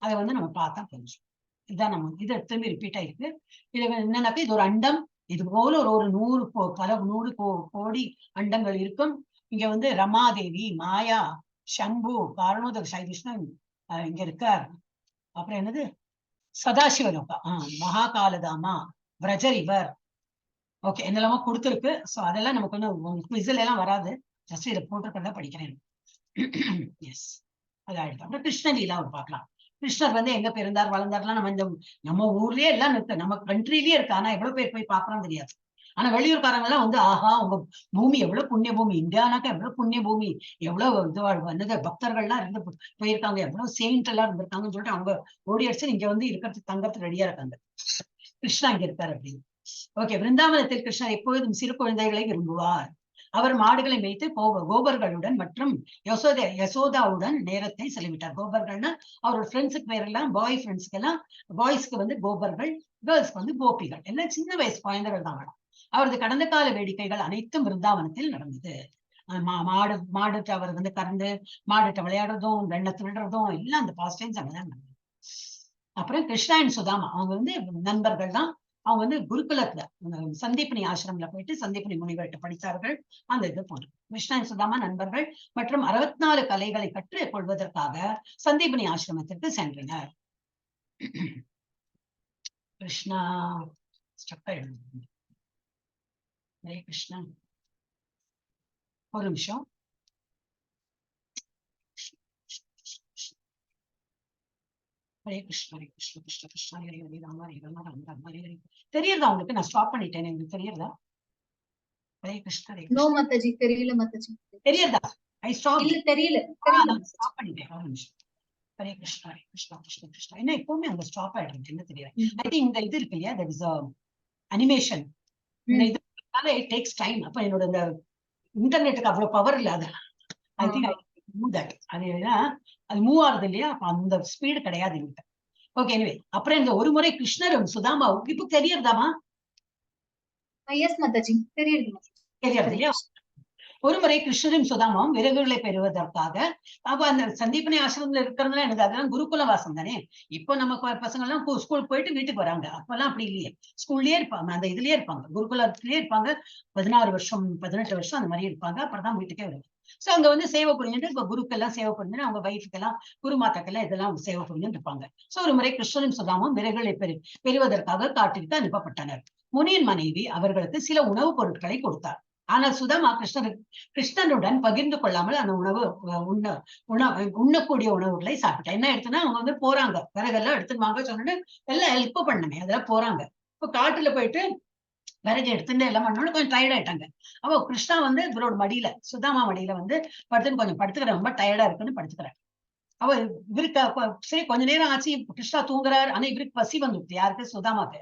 அதை வந்து நம்ம பார்த்தா கொஞ்சம் இதான் நம்ம இது திரும்பி ரிப்பீட் ஆயிருக்கு. இது என்னன்னாக்கா இது ஒரு அண்டம். இது போல ஒரு 100 கோடி அண்டங்கள் இருக்கும். இங்க வந்து ரமாதேவி, மாயா, சம்பு, காரணோதர், சைவிஷ்ணன் இங்க இருக்கார். அப்புறம் என்னது சதாசிவலோகா, மகாகாலதாமா, விரஜரிவர். ஓகே, என்னெல்லாமோ கொடுத்துருக்கு. ஸோ அதெல்லாம் நமக்கு வந்து குவிஸ்ல எல்லாம் வராது. ஜஸ்ட் இதை போட்டிருக்கிறத படிக்கிறேன். எஸ், அது ஆயிடுது. அப்புறம் கிருஷ்ணலீலா ஒரு பார்க்கலாம். கிருஷ்ணர் வந்து எங்க பிறந்தார் வளர்ந்தார்லாம் நம்ம ஊர்லயே எல்லாம் இருக்கு, நம்ம கண்ட்ரிலயே இருக்கு. ஆனா எவ்வளவு பேர் போய் பார்க்கலாம் தெரியாது. ஆனா வெளியூர்காரங்க எல்லாம் வந்து ஆஹா உங்க பூமி எவ்வளவு புண்ணிய பூமி, இந்தியானாக்கா எவ்வளவு புண்ணிய பூமி, எவ்வளவு இது பக்தர்கள்லாம் இருந்து போயிருக்காங்க, எவ்வளவு செயின்ட் எல்லாம் இருந்திருக்காங்கன்னு சொல்லிட்டு அவங்க ஓடி அடிச்சு இங்க வந்து இருக்கிறதுக்கு தங்கறதுக்கு ரெடியா இருக்காங்க. கிருஷ்ணா இங்க இருக்காரு அப்படின்னு. ஓகே, விருந்தாவனத்தில் கிருஷ்ணர் எப்பொழுதும் சிறு குழந்தைகளை விரும்புவார். அவர் மாடுகளை மேய்த்து கோபர்களுடன் மற்றும் யசோதாவுடன் நேரத்தை செலவிட்டார். கோபர்கள்னா அவரோட ஃப்ரெண்ட்ஸுக்கு பேரெல்லாம் பாய் ஃப்ரெண்ட்ஸ்க்கு எல்லாம், பாய்ஸ்க்கு வந்து கோபர்கள், கேர்ள்ஸ்க்கு வந்து கோபிகள், எல்லாம் சின்ன வயசு குழந்தைகள் தான். அவரது கடந்த கால வேடிக்கைகள் அனைத்தும் விருந்தாவனத்தில் நடந்தது. மாடுட்டு அவர் வந்து கறந்து மாடுட்ட விளையாடுறதும் வெண்ணை திருடுறதும் எல்லாம் அந்த பாஸ்ட் டைம்ஸ் அங்கதான் நடந்தது. அப்புறம் கிருஷ்ணா அண்ட் சுதாமா அவங்க வந்து நண்பர்கள் தான். அவங்க வந்து குருகுலத்துல சந்தீபனி ஆசிரமத்துல போயிட்டு சந்தீபனி முனிவர்கிட்ட படித்தார்கள். அந்த இது போன்று கிருஷ்ணா அண்ட் சுதாமா நண்பர்கள் மற்றும் 64 கலைகளை கற்றுக் கொள்வதற்காக சந்தீபனி ஆசிரமத்திற்கு சென்றனர். கிருஷ்ணா ஸ்டக்கா எழுது. ஹரே கிருஷ்ணா, ஒரு நிமிஷம். ஹரே கிருஷ்ண ஹரே கிருஷ்ண கிருஷ்ண கிருஷ்ண ஹரே ஹரே ராம ஹரே ராம ராம ராம ஹரே ஹரே. தெரியுதா உங்களுக்கு? நான் ஸ்டாப் பண்ணிட்டேன், எனக்கு தெரியுதா? ஹரே கிருஷ்ண ஹரே நோ கிருஷ்ண. மாதாஜி, தெரியல மாதாஜி. தெரியுதா? I stop. இல்ல தெரியல. ஸ்டாப் பண்ணிட்டேன், ஒரு நிமிஷம். ஹரே கிருஷ்ணா ஹரே கிருஷ்ணா கிருஷ்ண கிருஷ்ண. என்ன எப்பவுமே அங்க ஸ்டாப் ஆயிடுறது என்ன தெரியல. ஐ திங்க் இந்த இது இருக்கு இல்லையா, தட் இஸ் அனிமேஷன். இந்த இதுனால இட் டேக்ஸ் டைம். அப்ப என்னோட இந்த இன்டர்நெட்டுக்கு அவ்வளவு பவர் இல்ல. அது I think I move that. அது மூவ் ஆகுது இல்லையா, அப்ப அந்த ஸ்பீடு கிடையாது என்கிட்ட. ஓகே, எனிவே அப்புறம் இந்த ஒரு முறை கிருஷ்ணரும் சுதாமாவுக்கு இப்ப தெரியறதாமா? எஸ் மாதாஜி, தெரியுது. தெரியாது இல்லையா? ஒரு முறை கிருஷ்ணரும் சுதாமாவும் விறகுகளை பெறுவதற்காக அப்ப அந்த சந்தீபனி ஆசிரமத்துல இருக்கிறதுலாம் எனக்கு அதெல்லாம் குருகுல வாசம் தானே. இப்போ நம்ம பசங்க எல்லாம் ஸ்கூலுக்கு போயிட்டு வீட்டுக்கு வராங்க. அப்பெல்லாம் அப்படி இல்லையே, ஸ்கூல்லயே இருப்பாங்க, அந்த இதுலயே இருப்பாங்க, குருகுலத்திலேயே இருப்பாங்க. 16 வருஷம் 18 வருஷம் அந்த மாதிரி இருப்பாங்க. அப்புறம் தான் வீட்டுக்கே வருவாங்க. சோ அங்க வந்து சேவை புரிஞ்சுட்டு இப்ப குருக்கெல்லாம் சேவை புரிஞ்சு அவங்க வைஃபுக்கெல்லாம் குருமாத்தாக்கெல்லாம் இதெல்லாம் சேவை புரிஞ்சுட்டு இருப்பாங்க. சோ ஒரு முறை கிருஷ்ணரும் சுதாமும் விறகுகளை பெறுவதற்காக காட்டிற்கு அனுப்பப்பட்டனர். முனியின் மனைவி அவர்களுக்கு சில உணவுப் பொருட்களை கொடுத்தார். ஆனால் சுதாமா கிருஷ்ணனுடன் பகிர்ந்து கொள்ளாமல் அந்த உணவு உண்ணக்கூடிய உணவுகளை சாப்பிட்டா. என்ன எடுத்துன்னா அவங்க வந்து போறாங்க, விறகெல்லாம் எடுத்துன்னு வாங்க சொன்னோன்னு எல்லாம் ஹெல்ப் பண்ணணுமே, அதெல்லாம் போறாங்க. இப்ப காட்டுல போயிட்டு விறகு எடுத்துட்டு எல்லாம் பண்ணோன்னு கொஞ்சம் டயர்ட் ஆயிட்டாங்க. அப்போ கிருஷ்ணா வந்து இவரோட மடியில, சுதாமா மடியில வந்து படுத்துன்னு கொஞ்சம் படுத்துக்கிறேன், ரொம்ப டயர்டா இருக்குன்னு படுத்துக்கிறேன். அவ இவருக்கு சரி கொஞ்ச நேரம் ஆச்சு, கிருஷ்ணா தூங்குறாரு. ஆனா இவருக்கு பசி வந்துடுது. யாருக்கு? சுதாமாக்கு.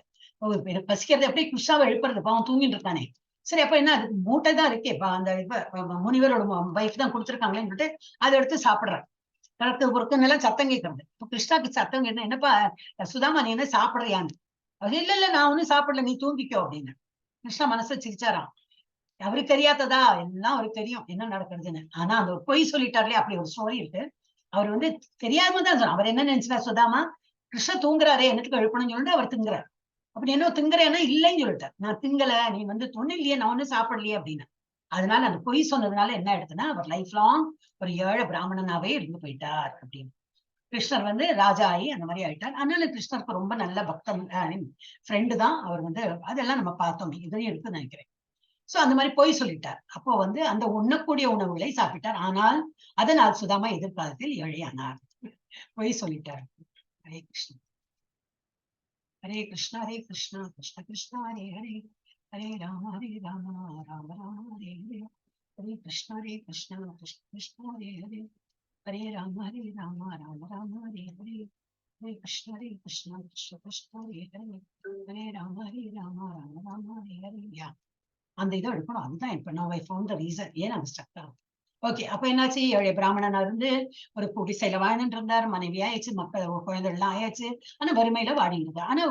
எனக்கு பசிக்கிறது எப்படி கிருஷ்ணாவை எழுப்புறது, அவன் தூங்கிட்டு இருக்கானே. சரி அப்ப என்ன, அதுக்கு மூட்டை தான் இருக்கே, அந்த முனிவரோட வைஃப் தான் கொடுத்துருக்காங்களேன்னு சொல்லிட்டு அதை எடுத்து சாப்பிடுறாரு. கரெக்டு பொறுக்குன்னு எல்லாம் சத்தம் கேட்கறது. இப்ப கிருஷ்ணாக்கு சத்தம் கேட்டா, என்னப்பா சுதாமா நீ என்ன சாப்பிடுறியான்னு. அது இல்ல நான் ஒண்ணும் சாப்பிடல, நீ தூங்கிக்கோ அப்படின்னு. கிருஷ்ணா மனசை சிரிச்சாராம். அவருக்கு தெரியாததா, எல்லாம் அவருக்கு தெரியும் என்ன நடக்குதுன்னு. ஆனா அந்த பொய் சொல்லிட்டார்லயே, அப்படி ஒரு ஸ்டோரி இருக்கு. அவர் வந்து தெரியாம தான் சொன்னார். அவர் என்ன நினைச்சார், சுதாமா கிருஷ்ண தூங்குறாரே என்னத்துக்கு எழுப்பணும்னு சொல்லிட்டு அவர் திங்குறாரு. அப்படி என்ன திங்குறேன்னா இல்லைன்னு சொல்லிட்டார். நான் திங்கல, நீ வந்து ஒண்ணு இல்லையே, நான் ஒண்ணும் சாப்பிடலையே அப்படின்னு. அதனால அந்த பொய் சொன்னதுனால என்ன ஆயிடுதுன்னா, அவர் லைஃப் லாங் ஒரு ஏழை பிராமணனாவே இருந்து போயிட்டார் அப்படின்னு. கிருஷ்ணர் வந்து ராஜா ஆகி அந்த மாதிரி ஆயிட்டார். அதனால கிருஷ்ணருக்கு ரொம்ப நல்ல பக்தன் ஃப்ரெண்டு தான் அவர் வந்து. அதெல்லாம் நம்ம பார்த்தோம், இதுலயும் இருக்குன்னு நினைக்கிறேன். சோ அந்த மாதிரி பொய் சொல்லிட்டார். அப்போ வந்து அந்த உண்ணக்கூடிய உணவுகளை சாப்பிட்டார். ஆனால் அதனால் சுதாமா எதிர்காலத்தில் ஏழையானார். பொய் சொல்லிட்டார். ஹரே கிருஷ்ணா ஹரே கிருஷ்ணா ஹரே கிருஷ்ணா கிருஷ்ண கிருஷ்ணா ஹரே ஹரே, ஹரே ராம ராம ராம ஹரே ஹரே, ஹரே கிருஷ்ணா கிருஷ்ண கிருஷ்ணா ஹரே ஹரே, ஹரே ராம ராம ராம ஹரே ஹரே, ஹரே கிருஷ்ணா கிருஷ்ண கிருஷ்ணா ஹரே ஹரே, ஹரே ராம ராம ராம ஹரே ஹரே. அந்த இதை எடுக்கணும். அதுதான் இப்ப நான் ஃபவுண்ட் த ரீசன் ஏன் அந்த ஸ்ட்ரக் ஆகும். ஓகே, அப்ப என்னாச்சு, ஏழை பிராமணனா இருந்து ஒரு குடிசையில வாழ்ந்துட்டு இருந்தார். மனைவி ஆயிடுச்சு, மக்கள் குழந்தைகள் எல்லாம் ஆயாச்சு. ஆனா வறுமையில வாடிட்டு இருந்தார். ஆனா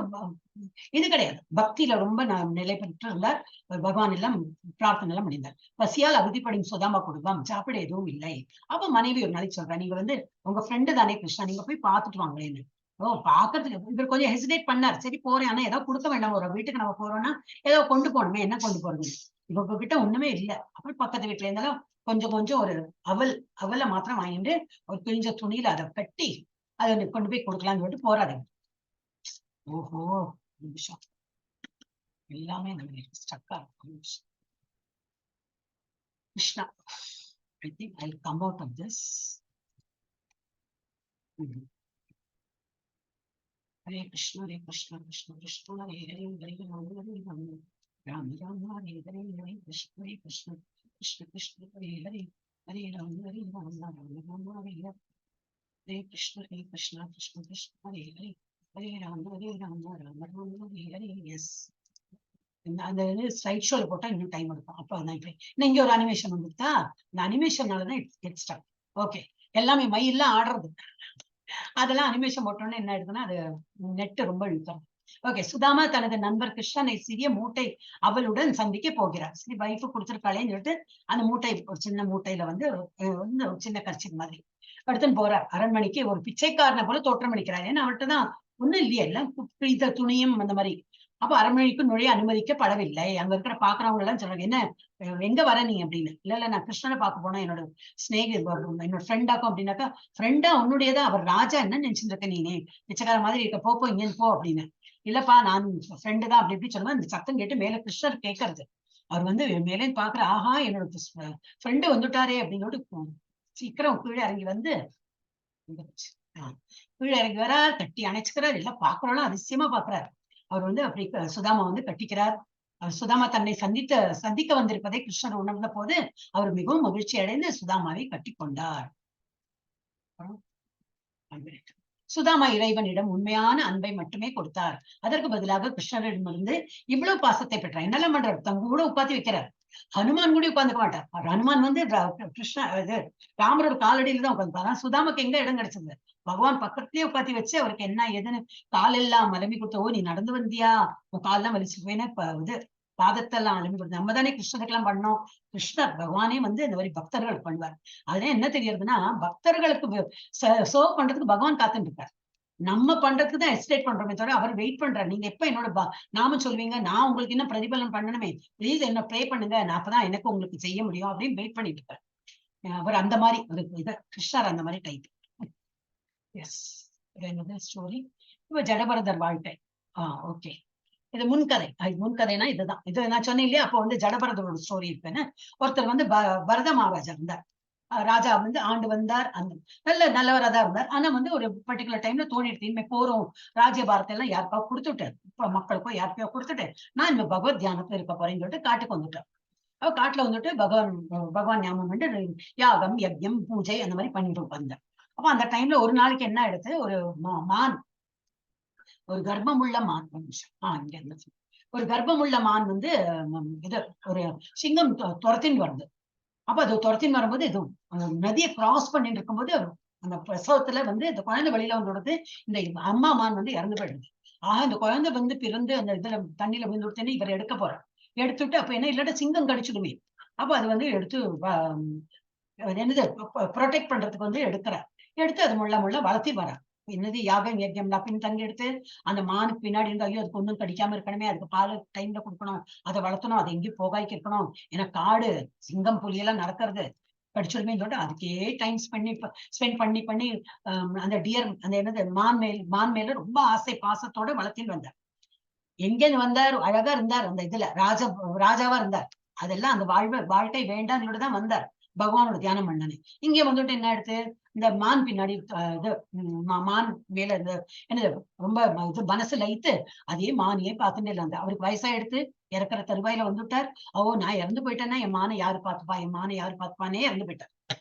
இது கிடையாது, பக்தியில ரொம்ப நிலை பெற்று இருந்தார். பகவான் எல்லாம் பிரார்த்தனை எல்லாம் பண்ணியிருந்தார். பசியால் அவதிப்படும் சுதாமா குடும்பம் சாப்பிட எதுவும் இல்லை. அப்ப மனைவி ஒரு நாளைக்கு சொல்றா, நீங்க வந்து உங்க ஃப்ரெண்டு தானே கிருஷ்ணா, நீங்க போய் பார்த்துட்டு வாங்களேன்னு. ஓ பாக்குறதுக்கு இவர் கொஞ்சம் ஹெசிடேட் பண்ணார். சரி போறேன், ஆனா ஏதோ கொடுக்க வேண்டாம், ஒரு வீட்டுக்கு நம்ம போறோம்னா ஏதோ கொண்டு போகணுமே, என்ன கொண்டு போறது, இவங்க கிட்ட ஒண்ணுமே இல்லை. அப்புறம் பக்கத்து வீட்டுல இருந்தாலும் கொஞ்சம் ஒரு அவலை மாத்திரம் வாங்கிட்டு ஒரு கிழிஞ்ச துணியில அதை கட்டி அதை கொண்டு போய் கொடுக்கலாம்னு சொல்லிட்டு போறாரு. ஓஹோ நிமிஷம், எல்லாமே நம்ம ஸ்டக்கா இருக்கும். Krishna, I think I'll come out of this. Hare Krishna Krishna Krishna Hare Hare, Hare Rama Rama Rama Hare Hare, Hare Krishna Krishna Krishna Hare Hare, Hare Rama Rama Rama Hare Hare, Hare Krishna Krishna Krishna Hare Hare, Hare Rama Rama Rama Hare Hare. Yes, அந்த ஸ்லைட் ஷோல போட்டா இன்னும் டைம் எடுக்கும். அப்ப அதான் இப்ப இங்க ஒரு அனிமேஷன் வந்துட்டா, இந்த அனிமேஷனாலதான் இட்ஸ் ஸ்டக். ஓகே, எல்லாமே மயிலாம் ஆடுறது, அதெல்லாம் அனிமேஷன் போட்டோன்னு என்ன ஆயிடுதுன்னா அது நெட் ரொம்ப இழுக்கும். ஓகே, சுதாமா தனது நண்பர் கிருஷ்ணனை சிறிய மூட்டை அவளுடன் சந்திக்க போகிறார். சரி வைஃப் கொடுத்துருக்காளேன்னு சொல்லிட்டு அந்த மூட்டை, ஒரு சின்ன மூட்டையில வந்து சின்ன கர்ச்சிக் மாதிரி எடுத்துன்னு போறார். அரண்மனைக்கு ஒரு பிச்சைக்காரனை போல தோற்றம் அளிக்கிறார். ஏன்னா அவர்கிட்ட தான் ஒண்ணும் இல்லையா, எல்லாம் பிடித்த துணியும் அந்த மாதிரி. அப்ப அரண்மனைக்கு நுழைய அனுமதிக்கப்படவில்லை. அங்க இருக்கிற பாக்குறவங்க எல்லாம் சொல்றாங்க, என்ன எங்க வர நீ அப்படின்னு. இல்ல நான் கிருஷ்ணனை பார்க்க போனா, என்னோட என்னோட ஃப்ரெண்டாக்கும் அப்படின்னாக்கா, ஃப்ரெண்டா உன்னுடையதான், அவர் ராஜா, என்ன நினைச்சுட்டு இருக்க நீனே, பிச்சைக்கார மாதிரி இருக்க, போ இங்கன்னு போ அப்படின்னு. இல்லப்பா நான் ஃப்ரெண்டு தான் அப்படி இப்படி சொல்லுவேன். இந்த சத்தம் கேட்டு மேல கிருஷ்ணர் கேட்கறது. அவர் வந்து மேலே பாக்குற, ஆஹா என்னோட ஃப்ரெண்டு வந்துட்டாரே அப்படின்னு சீக்கிரம் கீழே இறங்கி வந்து கீழே இறங்கி வரார், கட்டி அணைச்சுக்கிறார். எல்லாம் பாக்குறோம், அதிசயமா பாக்குறாரு. அவர் வந்து அப்படி சுதாமா வந்து கட்டிக்கிறார். சுதாமா தன்னை சந்திக்க வந்திருப்பதை கிருஷ்ணர் உணர்ந்த போது அவர் மிகவும் மகிழ்ச்சி அடைந்து சுதாமாவை கட்டி கொண்டார். சுதாமா இறைவனிடம் உண்மையான அன்பை மட்டுமே கொடுத்தார். அதற்கு பதிலாக கிருஷ்ணரிடமிருந்து இவ்வளவு பாசத்தை பெற்றார். என்னெல்லாம் பண்றாரு, தங்க கூட உட்காந்து வைக்கிறார். ஹனுமான் கூட உட்காந்துக்க மாட்டார். ஹனுமான் வந்து ராமரோட காலடியில தான் உட்காந்துப்பாரு. சுதாமாக்கு எங்க இடம் கிடைச்சது, பகவான் பக்கத்துலயே உட்காந்து வச்சு அவருக்கு என்ன ஏதுன்னு காலெல்லாம் அலம்பி கொடுத்தவோ, நீ நடந்து வந்தியா, உன் காலெல்லாம் வலிச்சு போயினா இது பாதத்தெல்லாம் அலம்பி கொடுத்து. நம்ம தானே கிருஷ்ணருக்கெல்லாம் பண்ணோம். கிருஷ்ணர் பகவானே வந்து இந்த மாதிரி பக்தர்கள் பண்ணுவார். அதுல என்ன தெரியுதுன்னா, பக்தர்களுக்கு சர்வ் பண்றதுக்கு பகவான் காத்துட்டு இருக்காரு. நம்ம பண்றதுக்கு தான் எஸ்டேட் பண்றோமே தவிர அவர் வெயிட் பண்றாரு. நீங்க எப்ப என்னோட நாம சொல்வீங்க, நான் உங்களுக்கு என்ன பிரதிபலன் பண்ணணுமே, ப்ளீஸ் என்ன ப்ரே பண்ணுங்க, நான் அப்பதான் எனக்கு உங்களுக்கு செய்ய முடியும் அப்படின்னு வெயிட் பண்ணிட்டு இருக்காரு. அவர் அந்த மாதிரி ஒரு கிருஷ்ணர் அந்த மாதிரி டைப். S, story. இப்ப ஜடபரதர் வாழ்க்கை. ஓகே, இது முன்கதை. முன்கதைனா இதுதான். இது நான் சொன்னேன் இல்லையா, அப்போ வந்து ஜடபரதரோட ஸ்டோரி இருக்குன்னு. ஒருத்தர் வந்து பரத மகாராஜா இருந்தார். ராஜா வந்து ஆண்டு வந்தார். அந்த நல்லவரா தான் இருந்தார். ஆனா வந்து ஒரு பர்டிகுலர் டைம்ல தோணிடுது, இனிமே போறோம், ராஜ்யபாரத்தை எல்லாம் யாருக்காவது கொடுத்துட்டாரு, இப்ப மக்களுக்கும் யாருக்கையோ கொடுத்துட்டு நான் இந்த பகவத் தியானத்துல இருக்க போறேன்னு சொல்லிட்டு காட்டுக்கு வந்துட்டேன். அவ காட்டுல வந்துட்டு பகவான் ஞாபகம் பண்ணிட்டு யாகம் யஜ்யம் பூஜை அந்த மாதிரி பண்ணிட்டு வந்தேன். அப்ப அந்த டைம்ல ஒரு நாளைக்கு என்ன ஆயிடுது, ஒரு மான், ஒரு கர்ப்பமுள்ள மான், இங்க இருந்து ஒரு கர்ப்பமுள்ள மான் வந்து இது ஒரு சிங்கம் துரத்தின்னு வருது. அப்ப அது துரத்தின்னு வரும்போது இது நதியை கிராஸ் பண்ணிட்டு இருக்கும்போது அந்த பிரசவத்துல வந்து இந்த குழந்தை வெளியில வந்து இந்த அம்மா மான் வந்து இறந்து போயிடுது. இந்த குழந்தை வந்து பிறந்து அந்த இதுல தண்ணியில விழுந்து விடுத்தேன்னு இவர் எடுக்க போறார். எடுத்துட்டு அப்ப என்ன, இல்லாட்ட சிங்கம் கடிச்சிடுமே. அப்ப அது வந்து எடுத்து என்னது ப்ரொடெக்ட் பண்றதுக்கு வந்து எடுத்து அது முள்ள வளர்த்தி வர என்னது யாகம் யஜ்யம் பின் தங்கி எடுத்து அந்த மானுக்கு பின்னாடி இருந்து, ஐயோ அதுக்கு ஒன்றும் கடிக்காம இருக்கணுமே, அதுக்கு பால் டைம்ல கொடுக்கணும், அதை வளர்த்தணும், அதை எங்கேயும் போகாய்க்கு இருக்கணும், ஏன்னா காடு சிங்கம் புலியெல்லாம் நடக்கிறது, கடிச்சிடுமே சொல்லிட்டு அதுக்கே டைம் ஸ்பெண்ட் பண்ணி அந்த டியர் அந்த என்னது மான் மேல ரொம்ப ஆசை பாசத்தோட வளர்த்தின்னு வந்தார். எங்கேன்னு வந்தார், அழகா இருந்தார், அந்த இதுல ராஜாவா இருந்தார். அதெல்லாம் அந்த வாழ்க்கை வேண்டாம்னு தான் வந்தார், பகவானோட தியானம் பண்ணனே. இங்க வந்துட்டு என்ன எடுத்து இந்த மான் பின்னாடி இது மான் மேல இந்த என்னது ரொம்ப இது மனசு லைத்து அதே மானியே பார்த்துட்டு இல்லை. அவருக்கு வயசா எடுத்து இறக்குற தருவாயில வந்துட்டார். நான் இறந்து போயிட்டேன்னா என் மானை யாரு பார்த்துப்பா, என் மானை யாரு பார்த்துப்பானே இறந்து போயிட்டார்.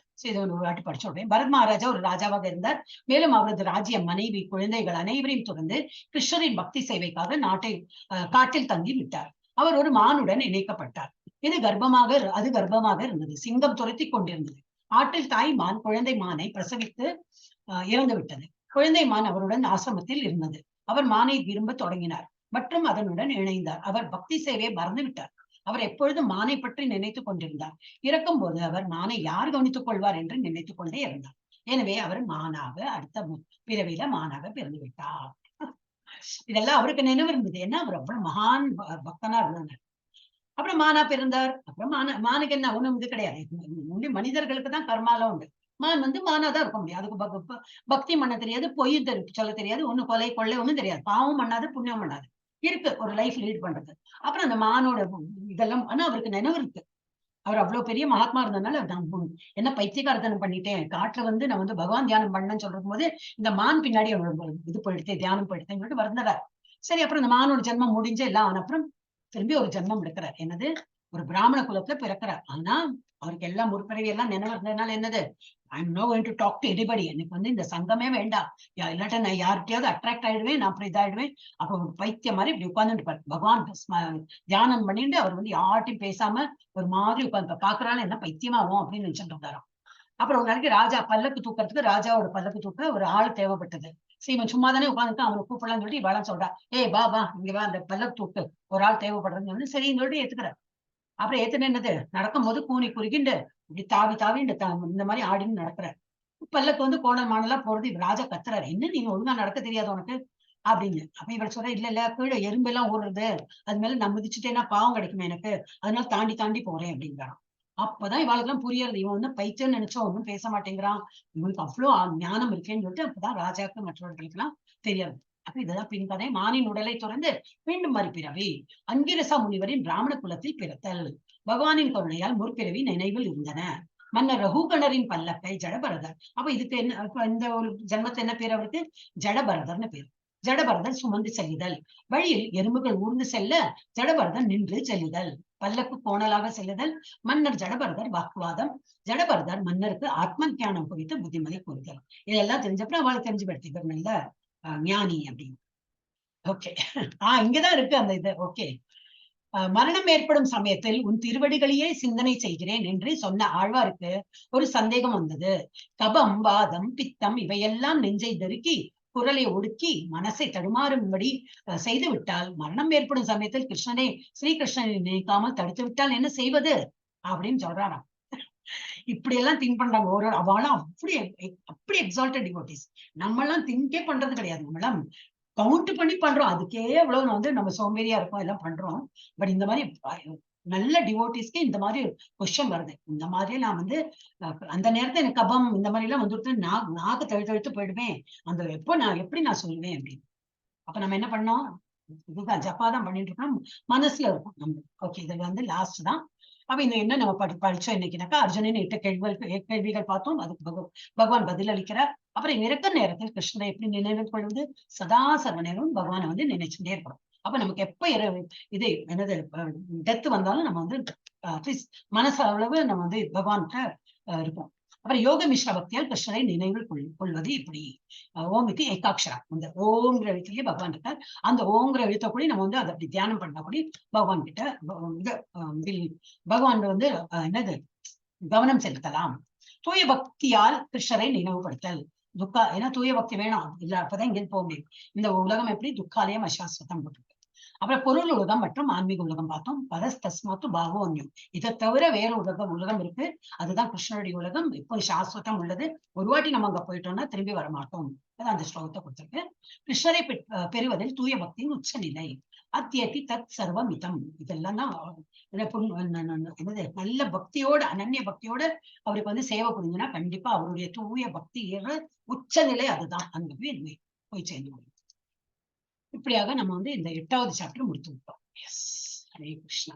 இதை ஒரு வாட்டி படிச்சு விடுவேன். பரத் மகாராஜா ஒரு ராஜாவாக இருந்தார். மேலும் அவரது ராஜ்ய மனைவி குழந்தைகள் அனைவரையும் தொடர்ந்து கிருஷ்ணரின் பக்தி சேவைக்காக காட்டில் தங்கி விட்டார். அவர் ஒரு மானுடன் இணைக்கப்பட்டார். அது கர்ப்பமாக இருந்தது. சிங்கம் துரத்தி கொண்டிருந்தது. ஆற்றில் தாய் மான் குழந்தை மானை பிரசவித்து இறந்து விட்டது. குழந்தை மான் அவருடன் ஆசிரமத்தில் இருந்தது. அவர் மானை விரும்ப தொடங்கினார் மற்றும் அதனுடன் இணைந்தார். அவர் பக்தி சேவையை மறந்து விட்டார். அவர் எப்பொழுதும் மானை பற்றி நினைத்துக் கொண்டிருந்தார். இறக்கும் போது அவர் மானை யார் கவனித்துக் கொள்வார் என்று நினைத்துக் கொண்டே இருந்தார். எனவே அவர் மானாக அடுத்த பிறவியில மானாக பிறந்து விட்டார். இதெல்லாம் அவருக்கு நினைவு இருந்தது. ஏன்னா அவர் அவ்வளவு மகான் பக்தனா இருந்தார். அப்புறம் மானா பிறந்தார். அப்புறம் மானுக்கு என்ன ஒண்ணும் இது கிடையாது. மனிதர்களுக்கு தான் கர்மாலாம் உண்டு. மான் வந்து மானாதான் இருக்க முடியும். அதுக்கு பக்தி பண்ண தெரியாது, பொய் சொல்ல தெரியாது, ஒண்ணு கொலை கொள்ளை ஒண்ணும் தெரியாது. பாவம் பண்ணாது, புண்ணியம் பண்ணாது, இருக்கு ஒரு லைஃப் லீட் பண்றது. அப்புறம் அந்த மானோட இதெல்லாம் ஆனா அவருக்கு நினைவு இருக்கு. அவர் அவ்வளவு பெரிய மகாத்மா இருந்ததுனால நான் என்ன பைத்தியகாரத்தனம் பண்ணிட்டேன், காட்டுல வந்து நான் வந்து பகவான் தியானம் பண்ணேன்னு சொல்லும் போது இந்த மான் பின்னாடி இது போயிடுத்தேன், தியானம் போயிடுத்தேன்னு சொல்லிட்டு வருந்தார். சரி, அப்புறம் இந்த மானோட ஜென்மம் முடிஞ்சு எல்லாம் ஆன அப்புறம் திரும்பி ஒரு ஜென்மம் எடுக்கிறார். என்னது, ஒரு பிராமண குலத்துல பிறக்கிறார். ஆனா அவருக்கு எல்லாம் முற்பிறவி எல்லாம் நினைவு இருந்ததுனால என்னது, I am no going to talk to anybody, எனக்கு வந்து இந்த சங்கமே வேண்டாம், இல்லாட்ட நான் யார்கிட்டயாவது அட்ராக்ட் ஆயிடுவேன், நான் அப்புறம் இதாயிடுவேன். அப்ப ஒரு பைத்தியம் மாதிரி இப்படி உட்கார்ந்துட்டு பகவான் தியானம் பண்ணிட்டு அவர் வந்து யார்ட்டையும் பேசாம ஒரு மாதிரி உட்காந்து பாக்குறாலும் என்ன பைத்தியமாகும் அப்படின்னு நினைச்சுட்டு இருந்தாராம். அப்புறம் ஒரு நாளைக்கு ராஜா பல்லக்கு தூக்கிறதுக்கு, ராஜாவோட பல்லக்கு தூக்க ஒரு ஆள் தேவைப்பட்டது. சரி, இவன் சும்மா தானே உட்காந்துட்டு அவனை கூப்பிடலாம்னு சொல்லிட்டு இவெல்லாம் சொல்றா, வா இங்க வா, அந்த பல்லக்கு தூக்கு, ஒரு ஆள் தேவைப்படுறதுன்னு சொல்லி சரின்னு சொல்லிட்டு ஏத்துக்கிறார். அப்புறம் ஏத்துன்னு என்னது, நடக்கும்போது கூனி குறுகிண்டு இப்படி தாவி இந்த மாதிரி ஆடின்னு நடக்கிறார். பல்லக்கு வந்து கோணல் மானலா போறது. ராஜா கத்துறாரு, என்ன நீங்க ஒழுங்கா நடக்க தெரியாது உனக்கு அப்படின்னு. அப்ப இவர் சொல்ற, இல்ல கீழே எறும்பெல்லாம் ஓடுறது, அது மேல நான் மிதிச்சுட்டேன்னா பாவம் கிடைக்குமே எனக்கு, அதனால தாண்டி போறேன் அப்படிங்கிறான். அப்பதான் இவாளுக்கெல்லாம் புரியறது, இவன் வந்து பைத்தியம் நினைச்சா ஒன்னும் பேச மாட்டேங்கிறான், இவனுக்கு அவ்வளவு ஞானம் இருக்கேன்னு சொல்லிட்டு அப்பதான் ராஜாக்கு மற்றவர்களுக்கு எல்லாம் தெரியாது. அப்ப இதுதான் பின்கதை. மானின் உடலை தொடர்ந்து மீண்டும் மறுபிறவி. அங்கிரசா முனிவரின் பிராமண குலத்தில் பிறத்தல். பகவானின் கருணையால் முற்பிறவி நினைவில் இருந்தன. மன்னர் ரகுகணரின் பல்லக்கை ஜடபரதர். அப்ப இதுக்கு என்ன, இந்த ஒரு ஜென்மத்து என்ன பேர் அவருக்கு, ஜடபரதர்னு பேர். ஜடபரதர் சுமந்து செல்லுதல். வழியில் எறும்புகள் ஊர்ந்து செல்ல ஜடபரதர் நின்று செல்லுதல். பல்லக்கு கோணலாக செல்லுதல். மன்னர் ஜடபரதர் வாக்குவாதம். ஜடபரதர் மன்னருக்கு ஆத்ம ஞானம் குறித்து புத்திமதி கூறுதல். இதெல்லாம் தெரிஞ்சப்பறம் அவளை தெரிஞ்சு படுத்திப்பார் நல்ல ஞானி அப்படின்னு. ஓகே, இங்கதான் இருக்கு அந்த இது. ஓகே, மரணம் ஏற்படும் சமயத்தில் உன் திருவடிகளையே சிந்தனை செய்கிறேன் என்று சொன்ன ஆழ்வாருக்கு ஒரு சந்தேகம் வந்தது. கபம், வாதம், பித்தம் இவையெல்லாம் நெஞ்சை தெருக்கி குரலை ஒடுக்கி மனசை தடுமாறும்படி செய்து விட்டால், மரணம் ஏற்படும் சமயத்தில் ஸ்ரீகிருஷ்ணனை நினைக்காமல் தடுத்து விட்டால் என்ன செய்வது அப்படின்னு சொல்றாராம். இப்படி எல்லாம் திங்க் பண்றாங்க ஒரு அவளும். அப்படி எக்ஸால்டட் டிவோட்டிஸ். நம்ம எல்லாம் திங்கே பண்றது கிடையாது. நம்ம எல்லாம் கவுண்ட் பண்ணி பண்றோம். அதுக்கே எவ்வளவு வந்து நம்ம சோம்பேறியா இருக்கோம், எல்லாம் பண்றோம். பட் இந்த மாதிரி நல்ல டிவோட்டிஸ்க்கு இந்த மாதிரி கொஸ்டின் வருது. இந்த மாதிரி நான் வந்து அந்த நேரத்துல எனக்கு கபம் இந்த மாதிரி எல்லாம் வந்துட்டு நாக்கு தழுத்து போயிடுவேன். அந்த எப்படி நான் சொல்லுவேன் அப்படின்னு. அப்ப நம்ம என்ன பண்ணோம், இதுதான் ஜப்பாதான் பண்ணிட்டு இருக்கோம், மனசுல இருக்கும் நம்ம. ஓகே, இதுல வந்து லாஸ்ட் தான். அப்ப இந்த என்ன நம்ம படிச்சோம் இன்னைக்குனாக்கா, அர்ஜுனன் 8 கேள்விகள் பார்த்தோம், அதுக்கு பகவான் பதில் அளிக்கிறார். அப்புறம் இறக்க நேரத்தில் கிருஷ்ணரை எப்படி நினைவு கொள்வது, சதா சர்வ நேரம் பகவானை வந்து நினைச்சுட்டே இருக்கிறோம். அப்ப நமக்கு எப்ப இது என்னது டெத் வந்தாலும் நம்ம வந்து அட்லீஸ்ட் மனசு அளவு நம்ம வந்து பகவான்கிட்ட இருப்போம். அப்புறம் யோக மிஸ்ர பக்தியால் கிருஷ்ணரை நினைவில் கொள்வது இப்படி. ஓம் இது ஏகாட்சரா, அந்த ஓங்கிற எழுத்துலயே பகவான் இருக்கார். அந்த ஓங்கிற எழுத்த கூட நம்ம வந்து அதை அப்படி தியானம் பண்ணா கூட பகவான் கிட்ட பகவான் வந்து என்னது கவனம் செலுத்தலாம். தூய பக்தியால் கிருஷ்ணரை நினைவுபடுத்தல். ஏன்னா தூய பக்தி வேணும், இல்ல அப்பதான் இங்கிருந்து போக முடியும். இந்த உலகம் எப்படி துக்காலயம் அசாஸ்வதம் போட்டிருக்கு. அப்புறம் பொருள் உலகம் மற்றும் ஆன்மீக உலகம் பார்த்தோம். பரஸ்தஸ்மாத்து பாவோன்யம், இதை தவிர வேற உலகம் இருக்கு, அதுதான் கிருஷ்ணனுடைய உலகம். இப்போ சாஸ்வதம் உள்ளது. ஒரு வாட்டி நம்ம அங்க போயிட்டோம்னா திரும்பி வரமாட்டோம். அதான் அந்த ஸ்லோகத்தை கொடுத்திருக்கு. கிருஷ்ணரை பெறுவதில் தூய பக்தியின் உச்ச நிலை. அத்தியத்தி தத் சர்வமிதம், இதெல்லாம் தான் என்னது நல்ல பக்தியோட அனன்ய பக்தியோட அவருக்கு வந்து சேவை புரிஞ்சுன்னா கண்டிப்பா அவருடைய தூய பக்தியோட உச்ச நிலை அதுதான். அங்க போய் சேர்ந்து முடியும். இப்படியாக நம்ம வந்து இந்த 8வது சாப்டர் முடித்து விட்டோம். ஹரே கிருஷ்ணா.